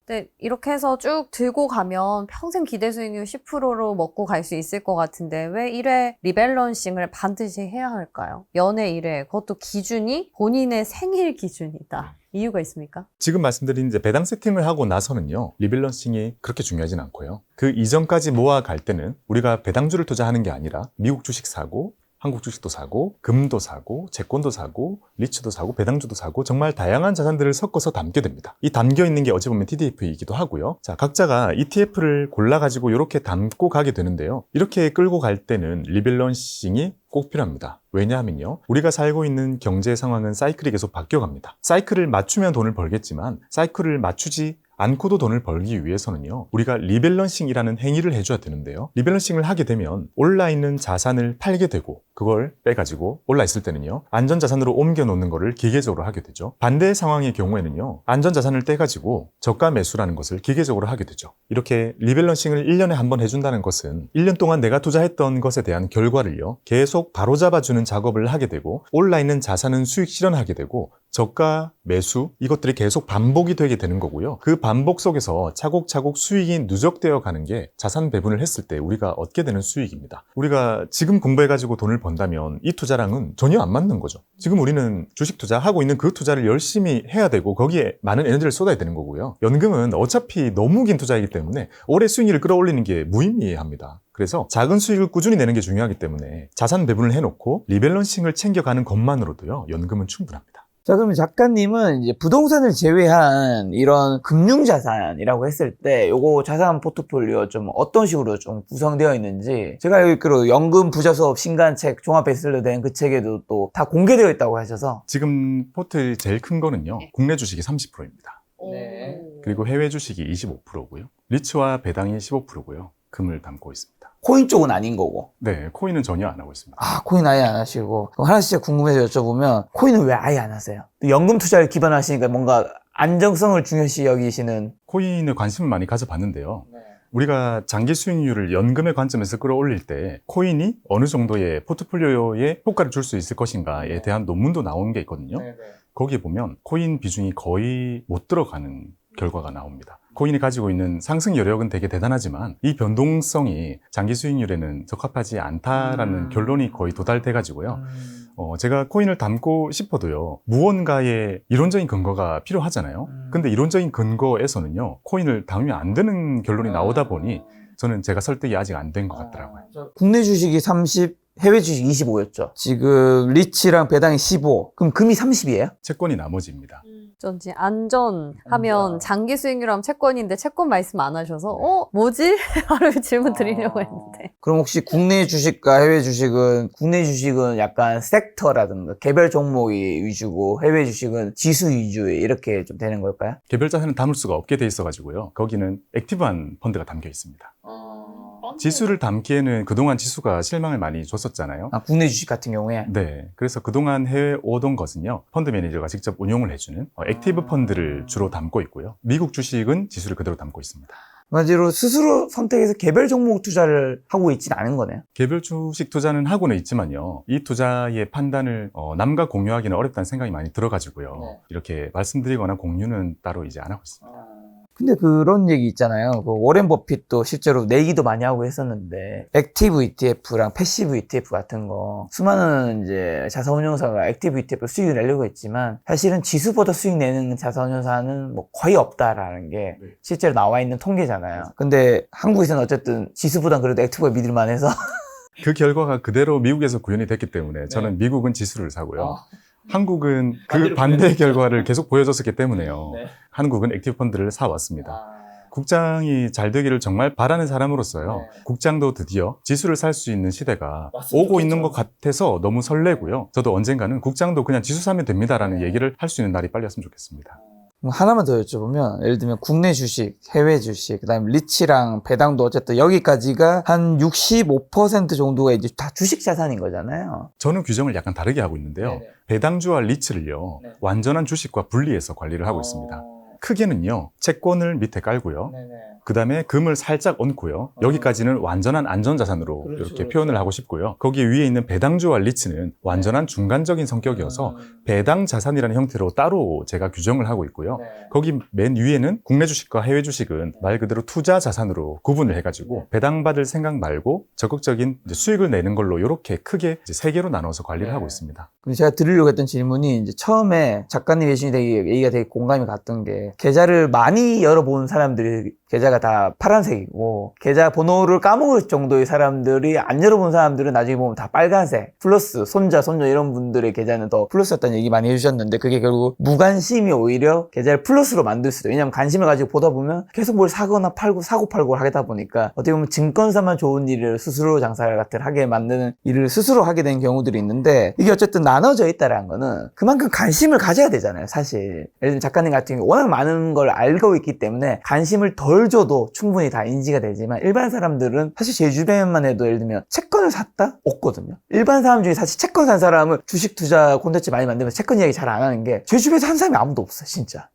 근데 이렇게 해서 쭉 들고 가면 평생 기대 수익률 10%로 먹고 갈 수 있을 것 같은데 왜 1회 리밸런싱을 반드시 해야 할까요? 연애 1회, 그것도 기준이 본인의 생일 기준이다. 이유가 있습니까? 지금 말씀드린 이제 배당 세팅을 하고 나서는요, 리밸런싱이 그렇게 중요하진 않고요. 그 이전까지 모아갈 때는 우리가 배당주를 투자하는 게 아니라 미국 주식 사고, 한국 주식도 사고, 금도 사고, 채권도 사고, 리츠도 사고, 배당주도 사고, 정말 다양한 자산들을 섞어서 담게 됩니다. 이 담겨 있는 게 어찌 보면 TDF이기도 하고요. 자, 각자가 ETF를 골라가지고 이렇게 담고 가게 되는데요. 이렇게 끌고 갈 때는 리밸런싱이 꼭 필요합니다. 왜냐하면요, 우리가 살고 있는 경제 상황은 사이클이 계속 바뀌어갑니다. 사이클을 맞추면 돈을 벌겠지만 사이클을 맞추지 않고도 돈을 벌기 위해서는요, 우리가 리밸런싱이라는 행위를 해줘야 되는데요, 리밸런싱을 하게 되면 올라있는 자산을 팔게 되고 그걸 빼가지고 올라있을 때는요, 안전자산으로 옮겨 놓는 거를 기계적으로 하게 되죠. 반대의 상황의 경우에는요, 안전자산을 떼가지고 저가 매수라는 것을 기계적으로 하게 되죠. 이렇게 리밸런싱을 1년에 한 번 해준다는 것은 1년 동안 내가 투자했던 것에 대한 결과를요, 계속 바로잡아주는 작업을 하게 되고 올라있는 자산은 수익 실현하게 되고 저가 매수, 이것들이 계속 반복이 되게 되는 거고요. 그 반복 속에서 차곡차곡 수익이 누적되어 가는 게 자산 배분을 했을 때 우리가 얻게 되는 수익입니다. 우리가 지금 공부해가지고 돈을 번다면 이 투자랑은 전혀 안 맞는 거죠. 지금 우리는 주식 투자하고 있는 그 투자를 열심히 해야 되고 거기에 많은 에너지를 쏟아야 되는 거고요. 연금은 어차피 너무 긴 투자이기 때문에 올해 수익률을 끌어올리는 게 무의미합니다. 그래서 작은 수익을 꾸준히 내는 게 중요하기 때문에 자산 배분을 해놓고 리밸런싱을 챙겨가는 것만으로도요, 연금은 충분합니다. 자, 그러면 작가님은 이제 부동산을 제외한 이런 금융자산이라고 했을 때 요거 자산 포트폴리오 좀 어떤 식으로 좀 구성되어 있는지, 제가 알기로 연금 부자 수업 신간책 종합 베스트셀러 된 그 책에도 또 다 공개되어 있다고 하셔서. 지금 포트 제일 큰 거는요, 국내 주식이 30%입니다. 네. 그리고 해외 주식이 25%고요. 리츠와 배당이 15%고요. 금을 담고 있습니다. 코인 쪽은 아닌 거고. 네, 코인은 전혀 안 하고 있습니다. 아, 코인 아예 안 하시고. 그럼 하나씩 진짜 궁금해서 여쭤보면 코인은 왜 아예 안 하세요? 연금 투자를 기반하시니까 뭔가 안정성을 중요시 여기시는. 코인에 관심을 많이 가져봤는데요. 우리가 장기 수익률을 연금의 관점에서 끌어올릴 때 코인이 어느 정도의 포트폴리오에 효과를 줄 수 있을 것인가에 대한 논문도 나오는 게 있거든요. 거기에 보면 코인 비중이 거의 못 들어가는 결과가 나옵니다. 코인이 가지고 있는 상승 여력은 되게 대단하지만 이 변동성이 장기 수익률에는 적합하지 않다라는 결론이 거의 도달돼 가지고요. 제가 코인을 담고 싶어도요, 무언가의 이론적인 근거가 필요하잖아요. 근데 이론적인 근거에서는요, 코인을 담으면 안 되는 결론이 나오다 보니 저는 제가 설득이 아직 안 된 것 같더라고요. 국내 주식이 30, 해외 주식 25였죠. 지금 리치랑 배당이 15. 그럼 금이 30이에요? 채권이 나머지입니다. 어쩐지 안전하면 장기 수익률하면 채권인데 채권 말씀 안 하셔서 뭐지? 하루 질문 드리려고 했는데. 그럼 혹시 국내 주식과 해외 주식은, 국내 주식은 약간 섹터라든가 개별 종목이 위주고 해외 주식은 지수 위주에 이렇게 좀 되는 걸까요? 개별 자산은 담을 수가 없게 돼 있어가지고요. 거기는 액티브한 펀드가 담겨 있습니다. 지수를 담기에는 그동안 지수가 실망을 많이 줬었잖아요. 아, 국내 주식 같은 경우에? 네. 그래서 그동안 해외 오던 것은요, 펀드 매니저가 직접 운용을 해주는 액티브 펀드를 주로 담고 있고요. 미국 주식은 지수를 그대로 담고 있습니다. 마지로 스스로 선택해서 개별 종목 투자를 하고 있지는 않은 거네요. 개별 주식 투자는 하고는 있지만요, 이 투자의 판단을 남과 공유하기는 어렵다는 생각이 많이 들어가지고요. 이렇게 말씀드리거나 공유는 따로 이제 안 하고 있습니다. 근데 그런 얘기 있잖아요. 그 워렌 버핏도 실제로 내기도 많이 하고 했었는데 액티브 ETF랑 패시브 ETF 같은 거 수많은 이제 자산운용사가 액티브 ETF 수익을 내려고 했지만 사실은 지수보다 수익 내는 자산운용사는 뭐 거의 없다라는 게 실제로 나와 있는 통계잖아요. 근데 한국에서는 어쨌든 지수보단 그래도 액티브가 믿을만 해서 그 결과가 그대로 미국에서 구현이 됐기 때문에 저는 미국은 지수를 사고요. 한국은 그 반대의 결과를 계속 보여줬었기 때문에요. 한국은 액티브 펀드를 사왔습니다. 국장이 잘 되기를 정말 바라는 사람으로서요. 국장도 드디어 지수를 살 수 있는 시대가 오고 있는 것 같아서 너무 설레고요. 저도 언젠가는 국장도 그냥 지수 사면 됩니다라는 얘기를 할 수 있는 날이 빨리 왔으면 좋겠습니다. 하나만 더 여쭤보면 예를 들면 국내 주식, 해외 주식, 그다음에 리치랑 배당도 어쨌든 여기까지가 한 65% 정도가 이제 다 주식 자산인 거잖아요. 저는 규정을 약간 다르게 하고 있는데요. 배당주와 리츠를요, 완전한 주식과 분리해서 관리를 하고 있습니다. 크게는요, 채권을 밑에 깔고요. 그 다음에 금을 살짝 얹고요. 여기까지는 완전한 안전자산으로 이렇게 표현을 하고 싶고요. 거기 위에 있는 배당주와 리츠는 완전한 중간적인 성격이어서 배당자산이라는 형태로 따로 제가 규정을 하고 있고요. 거기 맨 위에는 국내 주식과 해외 주식은 말 그대로 투자 자산으로 구분을 해가지고 배당받을 생각 말고 적극적인 이제 수익을 내는 걸로 이렇게 크게 이제 세 개로 나눠서 관리를 하고 있습니다. 그럼 제가 드리려고 했던 질문이 이제 처음에 작가님 얘기가 되게 공감이 갔던 게 계좌를 많이 열어본 사람들이 계좌가 다 파란색이고 계좌 번호를 까먹을 정도의 사람들이 안 열어본 사람들은 나중에 보면 다 빨간색 플러스 손자 손녀 이런 분들의 계좌는 더 플러스였다는 얘기 많이 해주셨는데 그게 결국 무관심이 오히려 계좌를 플러스로 만들 수도 있어요. 왜냐하면 관심을 가지고 보다 보면 계속 뭘 사거나 팔고 사고 팔고 하다 보니까 어떻게 보면 증권사만 좋은 일을 스스로 장사를 같은 하게 만드는 일을 스스로 하게 된 경우들이 있는데 이게 어쨌든 나눠져 있다라는 거는 그만큼 관심을 가져야 되잖아요. 사실 예를 들면 작가님 같은 경우 워낙 많은 걸 알고 있기 때문에 관심을 덜 줘도 충분히 다 인지가 되지만 일반 사람들은 사실 제 주변만 해도 예를 들면 채권을 샀다? 없거든요. 일반 사람 중에 사실 채권 산 사람은 주식 투자 콘텐츠 많이 만들면서 채권 이야기 잘 안 하는 게 제 주변에서 한 사람이 아무도 없어요. 진짜.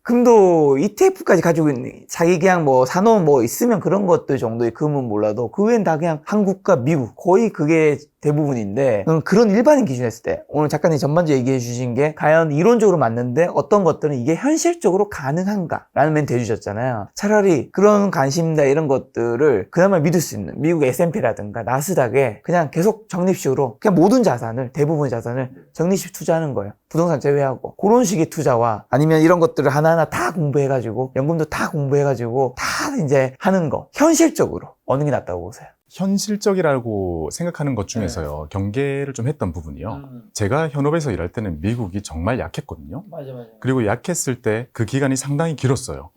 금도 ETF까지 가지고 있는 자기 그냥 뭐 사놓은 뭐 있으면 그런 것들 정도의 금은 몰라도 그 외엔 다 그냥 한국과 미국 거의 그게 대부분인데 그런 일반인 기준에 했을 때 오늘 작가님 전반적으로 얘기해 주신 게 과연 이론적으로 맞는데 어떤 것들은 이게 현실적으로 가능한가 라는 멘트 해주셨잖아요. 차라리 그런 관심이나 이런 것들을 그나마 믿을 수 있는 미국 S&P라든가 나스닥에 그냥 계속 적립식으로 그냥 모든 자산을 대부분의 자산을 적립식 투자하는 거예요. 부동산 제외하고 그런 식의 투자와 아니면 이런 것들을 하나하나 다 공부해가지고 연금도 다 공부해가지고 다 이제 하는 거 현실적으로 어느 게 낫다고 보세요? 현실적이라고 생각하는 것 중에서요, 경계를 좀 했던 부분이요. 제가 현업에서 일할 때는 미국이 정말 약했거든요. 맞아. 그리고 약했을 때 그 기간이 상당히 길었어요.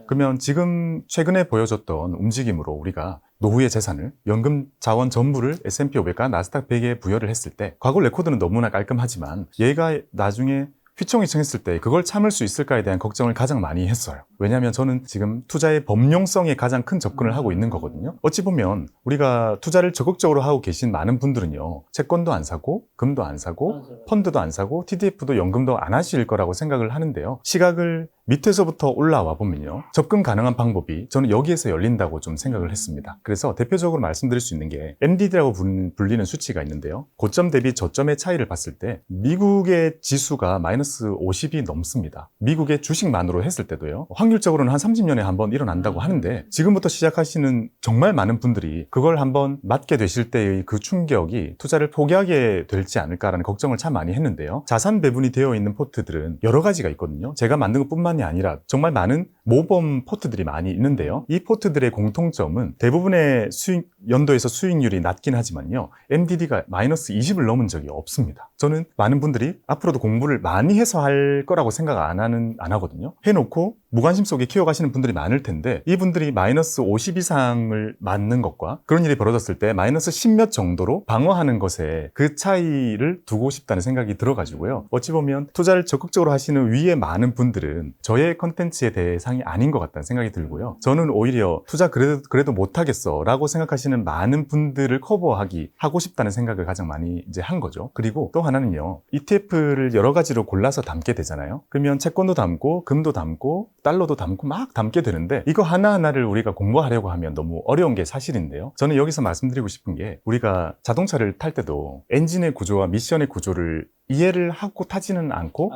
그러면 지금 최근에 보여줬던 움직임으로 우리가 노후의 재산을, 연금 자원 전부를 S&P 500과 나스닥 100에 부여를 했을 때 과거 레코드는 너무나 깔끔하지만 얘가 나중에 휘청휘청했을 때 그걸 참을 수 있을까에 대한 걱정을 가장 많이 했어요. 왜냐하면 저는 지금 투자의 범용성에 가장 큰 접근을 하고 있는 거거든요. 어찌 보면 우리가 투자를 적극적으로 하고 계신 많은 분들은요, 채권도 안 사고 금도 안 사고 펀드도 안 사고 TDF도 연금도 안 하실 거라고 생각을 하는데요. 시각을 밑에서부터 올라와 보면요. 접근 가능한 방법이 저는 여기에서 열린다고 좀 생각을 했습니다. 그래서 대표적으로 말씀드릴 수 있는 게 MDD라고 불리는 수치가 있는데요. 고점 대비 저점의 차이를 봤을 때 미국의 지수가 마이너스 50이 넘습니다. 미국의 주식만으로 했을 때도요. 확률적으로는 한 30년에 한번 일어난다고 하는데 지금부터 시작하시는 정말 많은 분들이 그걸 한번 맞게 되실 때의 그 충격이 투자를 포기하게 될지 않을까라는 걱정을 참 많이 했는데요. 자산 배분이 되어 있는 포트들은 여러 가지가 있거든요. 제가 만든 것뿐만이 아니라 정말 많은 모범 포트들이 많이 있는데요. 이 포트들의 공통점은 대부분의 연도에서 수익률이 낮긴 하지만요. MDD가 마이너스 20을 넘은 적이 없습니다. 저는 많은 분들이 앞으로도 공부를 많이 해서 할 거라고 생각 안 하거든요. 해놓고 무관심 속에 키워가시는 분들이 많을 텐데 이분들이 마이너스 50 이상을 맞는 것과 그런 일이 벌어졌을 때 마이너스 10몇 정도로 방어하는 것에 그 차이를 두고 싶다는 생각이 들어가지고요. 어찌 보면 투자를 적극적으로 하시는 위에 많은 분들은 저의 컨텐츠의 대상이 아닌 것 같다는 생각이 들고요. 저는 오히려 투자 그래도 못하겠어 라고 생각하시는 많은 분들을 하고 싶다는 생각을 가장 많이 이제 한 거죠. 그리고 또 하나는요. ETF를 여러 가지로 골라서 담게 되잖아요. 그러면 채권도 담고 금도 담고 달러도 담고 막 담게 되는데 이거 하나하나를 우리가 공부하려고 하면 너무 어려운 게 사실인데요. 저는 여기서 말씀드리고 싶은 게 우리가 자동차를 탈 때도 엔진의 구조와 미션의 구조를 이해를 하고 타지는 않고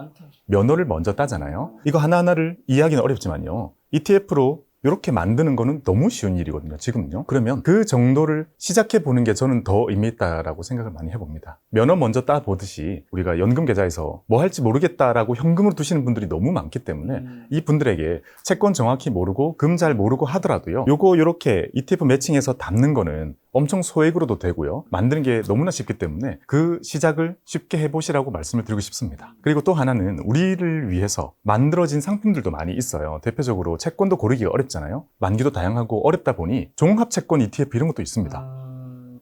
면허를 먼저 따잖아요. 이거 하나하나를 이해하기는 어렵지만요. ETF로 이렇게 만드는 거는 너무 쉬운 일이거든요, 지금은요. 그러면 그 정도를 시작해 보는 게 저는 더 의미 있다라고 생각을 많이 해봅니다. 면허 먼저 따보듯이 우리가 연금 계좌에서 뭐 할지 모르겠다라고 현금으로 두시는 분들이 너무 많기 때문에 이 분들에게 채권 정확히 모르고 금 잘 모르고 하더라도요. 요렇게 ETF 매칭해서 담는 거는 엄청 소액으로도 되고요. 만드는 게 너무나 쉽기 때문에 그 시작을 쉽게 해보시라고 말씀을 드리고 싶습니다. 그리고 또 하나는 우리를 위해서 만들어진 상품들도 많이 있어요. 대표적으로 채권도 고르기가 어렵잖아요. 만기도 다양하고 어렵다 보니 종합채권 ETF 이런 것도 있습니다.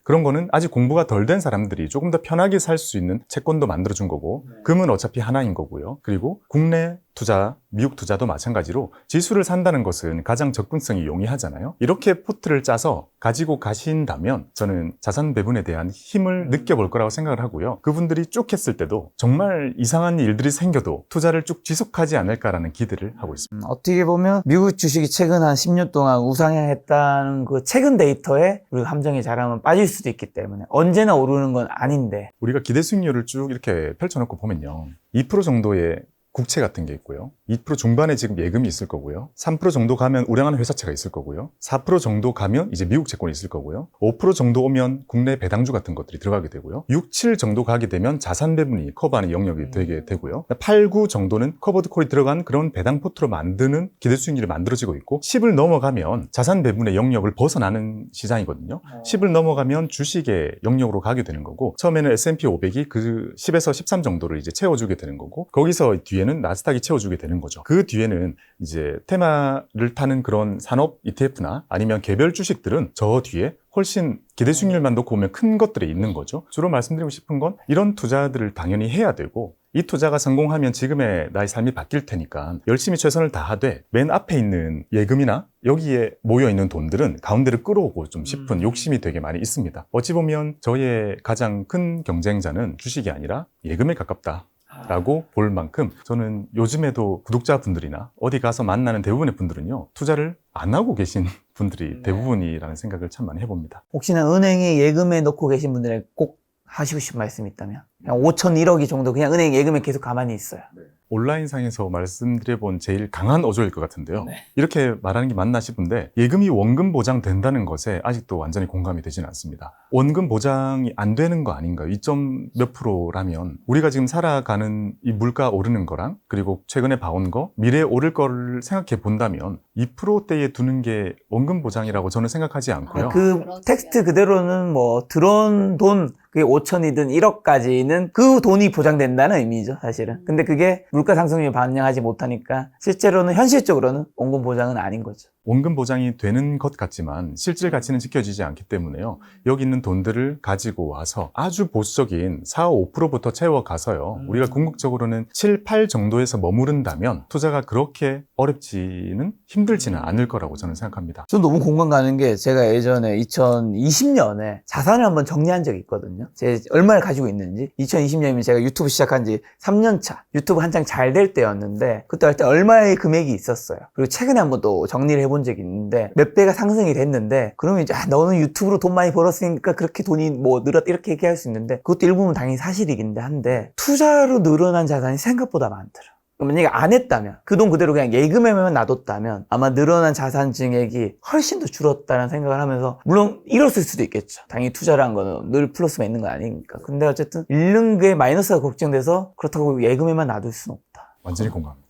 그런 거는 아직 공부가 덜 된 사람들이 조금 더 편하게 살 수 있는 채권도 만들어준 거고 금은 어차피 하나인 거고요. 그리고 국내 투자, 미국 투자도 마찬가지로 지수를 산다는 것은 가장 접근성이 용이하잖아요. 이렇게 포트를 짜서 가지고 가신다면 저는 자산 배분에 대한 힘을 느껴볼 거라고 생각을 하고요. 그분들이 쭉 했을 때도 정말 이상한 일들이 생겨도 투자를 쭉 지속하지 않을까라는 기대를 하고 있습니다. 어떻게 보면 미국 주식이 최근 한 10년 동안 우상향했다는 그 최근 데이터에 우리가 함정에 잘하면 빠질 수도 있기 때문에 언제나 오르는 건 아닌데 우리가 기대 수익률을 쭉 이렇게 펼쳐놓고 보면요. 2% 정도의 국채 같은 게 있고요. 2% 중반에 지금 예금이 있을 거고요. 3% 정도 가면 우량한 회사채가 있을 거고요. 4% 정도 가면 이제 미국 채권이 있을 거고요. 5% 정도 오면 국내 배당주 같은 것들이 들어가게 되고요. 6, 7 정도 가게 되면 자산 배분이 커버하는 영역이 되게 되고요. 8, 9 정도는 커버드 콜이 들어간 그런 배당 포트로 만드는 기대 수익률이 만들어지고 있고 10을 넘어가면 자산 배분의 영역을 벗어나는 시장이거든요. 10을 넘어가면 주식의 영역으로 가게 되는 거고 처음에는 S&P 500이 그 10에서 13 정도를 이제 채워주게 되는 거고 거기서 뒤에는 나스닥이 채워주게 되는 거죠. 그 뒤에는 이제 테마를 타는 그런 산업 ETF나 아니면 개별 주식들은 저 뒤에 훨씬 기대 수익률만 놓고 보면 큰 것들이 있는 거죠. 주로 말씀드리고 싶은 건 이런 투자들을 당연히 해야 되고 이 투자가 성공하면 지금의 나의 삶이 바뀔 테니까 열심히 최선을 다하되 맨 앞에 있는 예금이나 여기에 모여있는 돈들은 가운데를 끌어오고 좀 싶은 욕심이 되게 많이 있습니다. 어찌 보면 저의 가장 큰 경쟁자는 주식이 아니라 예금에 가깝다. 라고 볼 만큼 저는 요즘에도 구독자분들이나 어디 가서 만나는 대부분의 분들은요 투자를 안 하고 계신 분들이 대부분이라는 생각을 참 많이 해봅니다. 혹시나 은행에 예금에 넣고 계신 분들에게 꼭 하시고 싶은 말씀이 있다면 그냥 5천 1억이 정도 그냥 은행 예금에 계속 가만히 있어요. 온라인상에서 말씀드려본 제일 강한 어조일 것 같은데요. 이렇게 말하는 게 맞나 싶은데 예금이 원금 보장된다는 것에 아직도 완전히 공감이 되지는 않습니다. 원금 보장이 안 되는 거 아닌가요? 2점 몇 프로라면 우리가 지금 살아가는 이 물가 오르는 거랑 그리고 최근에 봐온 거 미래에 오를 거를 생각해 본다면 2%대에 두는 게 원금 보장이라고 저는 생각하지 않고요. 그 텍스트 그대로는 뭐 들어온 돈 그게 5천이든 1억까지는 그 돈이 보장된다는 의미죠, 사실은. 근데 그게 물가 상승률 반영하지 못하니까 실제로는 현실적으로는 원금 보장은 아닌 거죠. 원금 보장이 되는 것 같지만 실질 가치는 지켜지지 않기 때문에요. 여기 있는 돈들을 가지고 와서 아주 보수적인 4, 5%부터 채워가서요. 우리가 궁극적으로는 7, 8 정도에서 머무른다면 투자가 그렇게 어렵지는 힘들지는 않을 거라고 저는 생각합니다. 전 너무 공감 가는 게 제가 예전에 2020년에 자산을 한번 정리한 적이 있거든요. 제가 얼마를 가지고 있는지. 2020년이면 제가 유튜브 시작한 지 3년 차. 유튜브 한창 잘 될 때였는데 그때 할 때 얼마의 금액이 있었어요. 그리고 최근에 한번 또 정리를 해본 적이 있는데 몇 배가 상승이 됐는데 그러면 이제 너는 유튜브로 돈 많이 벌었으니까 그렇게 돈이 뭐 늘었다 이렇게 얘기할 수 있는데 그것도 일부분 당연히 사실이긴 한데 투자로 늘어난 자산이 생각보다 많더라. 만약에 안 했다면 그 돈 그대로 그냥 예금에만 놔뒀다면 아마 늘어난 자산 증액이 훨씬 더 줄었다는 생각을 하면서 물론 잃었을 수도 있겠죠. 당연히 투자라는 거는 늘 플러스가 있는 건 아니니까. 근데 어쨌든 잃는 게 마이너스가 걱정돼서 그렇다고 예금에만 놔둘 수는 없다. 완전히 공감합니다.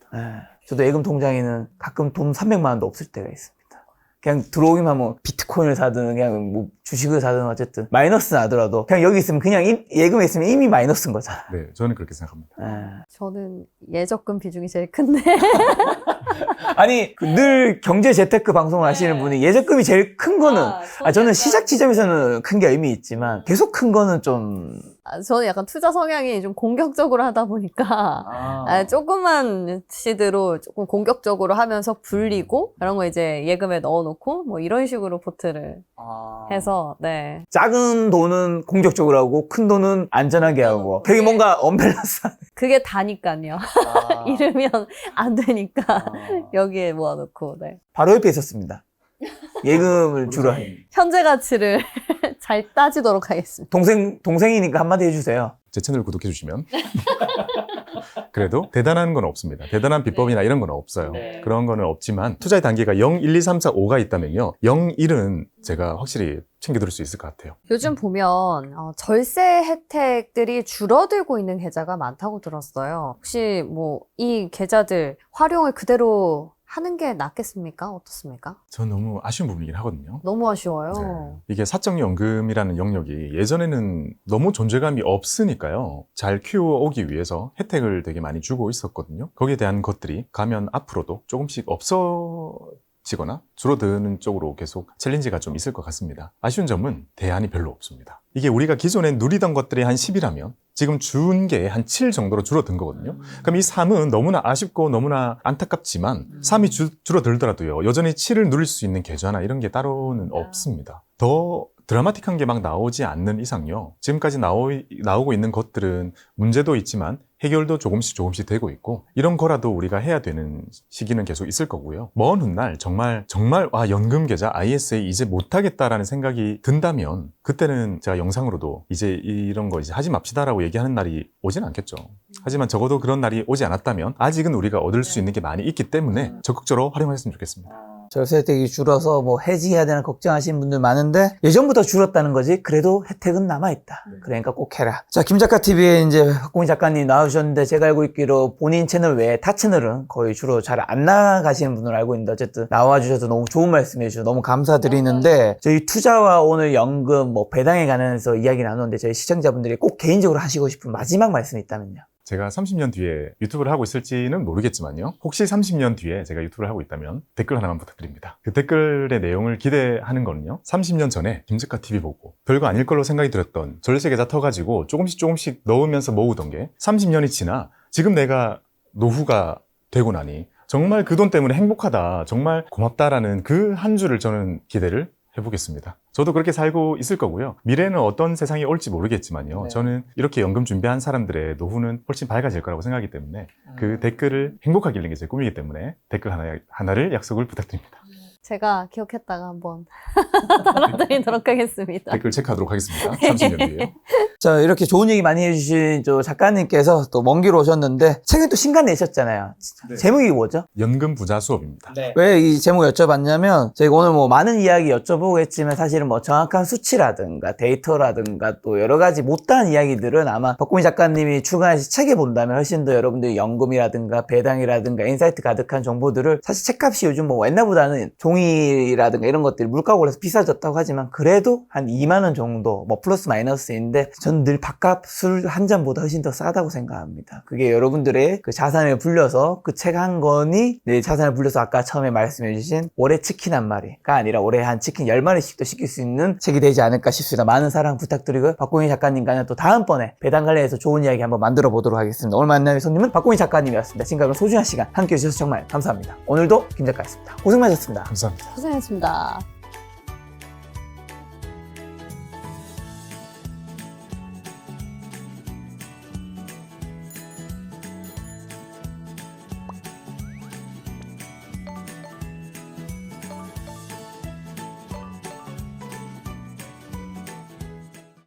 저도 예금 통장에는 가끔 돈 300만 원도 없을 때가 있습니다. 그냥 들어오기만 하면 비트코인을 사든 그냥 뭐 주식을 사든 어쨌든 마이너스 나더라도 그냥 여기 있으면 그냥 예금에 있으면 이미 마이너스인 거잖아. 네, 저는 그렇게 생각합니다. 저는 예적금 비중이 제일 큰데. 아니 늘 경제 재테크 방송을 하시는 분이 예적금이 제일 큰 거는 저는 시작 지점에서는 큰 게 의미 있지만 계속 큰 거는 좀 저는 약간 투자 성향이 좀 공격적으로 하다 보니까 조그만 시드로 조금 공격적으로 하면서 불리고 그런 거 이제 예금에 넣어놓고 뭐 이런 식으로 포트를 해서 네. 작은 돈은 공격적으로 하고 큰 돈은 안전하게 하고 되게 뭔가 언밸런스한 그게 다니까요. 잃으면 안 되니까 여기에 모아놓고 네. 바로 옆에 있었습니다. 예금을 주로 한 현재 가치를 잘 따지도록 하겠습니다. 동생이니까 한마디 해주세요. 제 채널 구독해 주시면 그래도 대단한 건 없습니다. 대단한 비법이나 이런 건 없어요. 그런 거는 없지만 투자의 단계가 0, 1, 2, 3, 4, 5가 있다면요. 0, 1은 제가 확실히 챙겨드릴 수 있을 것 같아요. 요즘 보면 절세 혜택들이 줄어들고 있는 계좌가 많다고 들었어요. 혹시 뭐 이 계좌들 활용을 그대로 하는 게 낫겠습니까? 어떻습니까? 전 너무 아쉬운 부분이긴 하거든요. 너무 아쉬워요. 네. 이게 사적연금이라는 영역이 예전에는 너무 존재감이 없으니까요. 잘 키워오기 위해서 혜택을 되게 많이 주고 있었거든요. 거기에 대한 것들이 가면 앞으로도 조금씩 없어지거나 줄어드는 쪽으로 계속 챌린지가 좀 있을 것 같습니다. 아쉬운 점은 대안이 별로 없습니다. 이게 우리가 기존에 누리던 것들이 한 10이라면 지금 준 게 한 7 정도로 줄어든 거거든요. 그럼 이 3은 너무나 아쉽고 너무나 안타깝지만 3이 줄어들더라도요. 여전히 7을 누릴 수 있는 계좌나 이런 게 따로는 없습니다. 더 드라마틱한 게 막 나오지 않는 이상요. 지금까지 나오고 있는 것들은 문제도 있지만 해결도 조금씩 되고 있고 이런 거라도 우리가 해야 되는 시기는 계속 있을 거고요. 먼 훗날 정말 연금 계좌 ISA 이제 못하겠다라는 생각이 든다면 그때는 제가 영상으로도 이제 이런 거 이제 하지 맙시다라고 얘기하는 날이 오진 않겠죠. 하지만 적어도 그런 날이 오지 않았다면 아직은 우리가 얻을 수 있는 게 많이 있기 때문에 적극적으로 활용했으면 좋겠습니다. 절세 혜택이 줄어서 뭐 해지해야 되나 걱정하시는 분들 많은데 예전보다 줄었다는 거지 그래도 혜택은 남아있다. 그러니까 꼭 해라. 자, 김작가TV에 이제 박공희 작가님 나와주셨는데 제가 알고 있기로 본인 채널 외에 타 채널은 거의 주로 잘 안 나가시는 분으로 알고 있는데 어쨌든 나와주셔서 너무 좋은 말씀 해주셔서 너무 감사드리는데 저희 투자와 오늘 연금 뭐 배당에 관해서 이야기 나누는데 저희 시청자분들이 꼭 개인적으로 하시고 싶은 마지막 말씀이 있다면요. 제가 30년 뒤에 유튜브를 하고 있을지는 모르겠지만요. 혹시 30년 뒤에 제가 유튜브를 하고 있다면 댓글 하나만 부탁드립니다. 그 댓글의 내용을 기대하는 거는요. 30년 전에 김작가TV 보고 별거 아닐 걸로 생각이 들었던 절세 계좌 터가지고 조금씩 넣으면서 모으던 게 30년이 지나 지금 내가 노후가 되고 나니 정말 그 돈 때문에 행복하다, 정말 고맙다라는 그 한 주를 저는 기대를 해보겠습니다. 저도 그렇게 살고 있을 거고요. 미래는 어떤 세상이 올지 모르겠지만요. 네. 저는 이렇게 연금 준비한 사람들의 노후는 훨씬 밝아질 거라고 생각하기 때문에 그 댓글을 행복하게 읽는 게 제 꿈이기 때문에 댓글 하나를 약속을 부탁드립니다. 제가 기억했다가 한번 달아드리도록 하겠습니다. 댓글 체크하도록 하겠습니다. 30년 뒤에. 자, 이렇게 좋은 얘기 많이 해주신 저 작가님께서 또 먼 길 오셨는데 책은 또 신간 내셨잖아요. 네. 제목이 뭐죠? 연금 부자 수업입니다. 왜 이 제목 여쭤봤냐면 저희가 오늘 뭐 많은 이야기 여쭤보겠지만 사실은 뭐 정확한 수치라든가 데이터라든가 또 여러 가지 못다한 이야기들은 아마 박공희 작가님이 출간하신 책에 본다면 훨씬 더 여러분들이 연금이라든가 배당이라든가 인사이트 가득한 정보들을 사실 책값이 요즘 뭐 옛날보다는 종이라든가 이런 것들이 물가가 올라서 비싸졌다고 하지만 그래도 한 2만 원 정도 뭐 플러스 마이너스인데 전 전 늘 밥값 술 한 잔보다 훨씬 더 싸다고 생각합니다. 그게 여러분들의 그 자산을 불려서 그 책 한 권이 내 자산을 불려서 아까 처음에 말씀해주신 올해 치킨 한 마리가 아니라 올해 한 치킨 10마리씩도 시킬 수 있는 책이 되지 않을까 싶습니다. 많은 사랑 부탁드리고 박공희 작가님과는 또 다음번에 배당 관련해서 좋은 이야기 한번 만들어 보도록 하겠습니다. 오늘 만나는 손님은 박공희 작가님이었습니다. 지금까지 소중한 시간 함께 해주셔서 정말 감사합니다. 오늘도 김 작가였습니다. 고생 많으셨습니다. 감사합니다. 고생했습니다.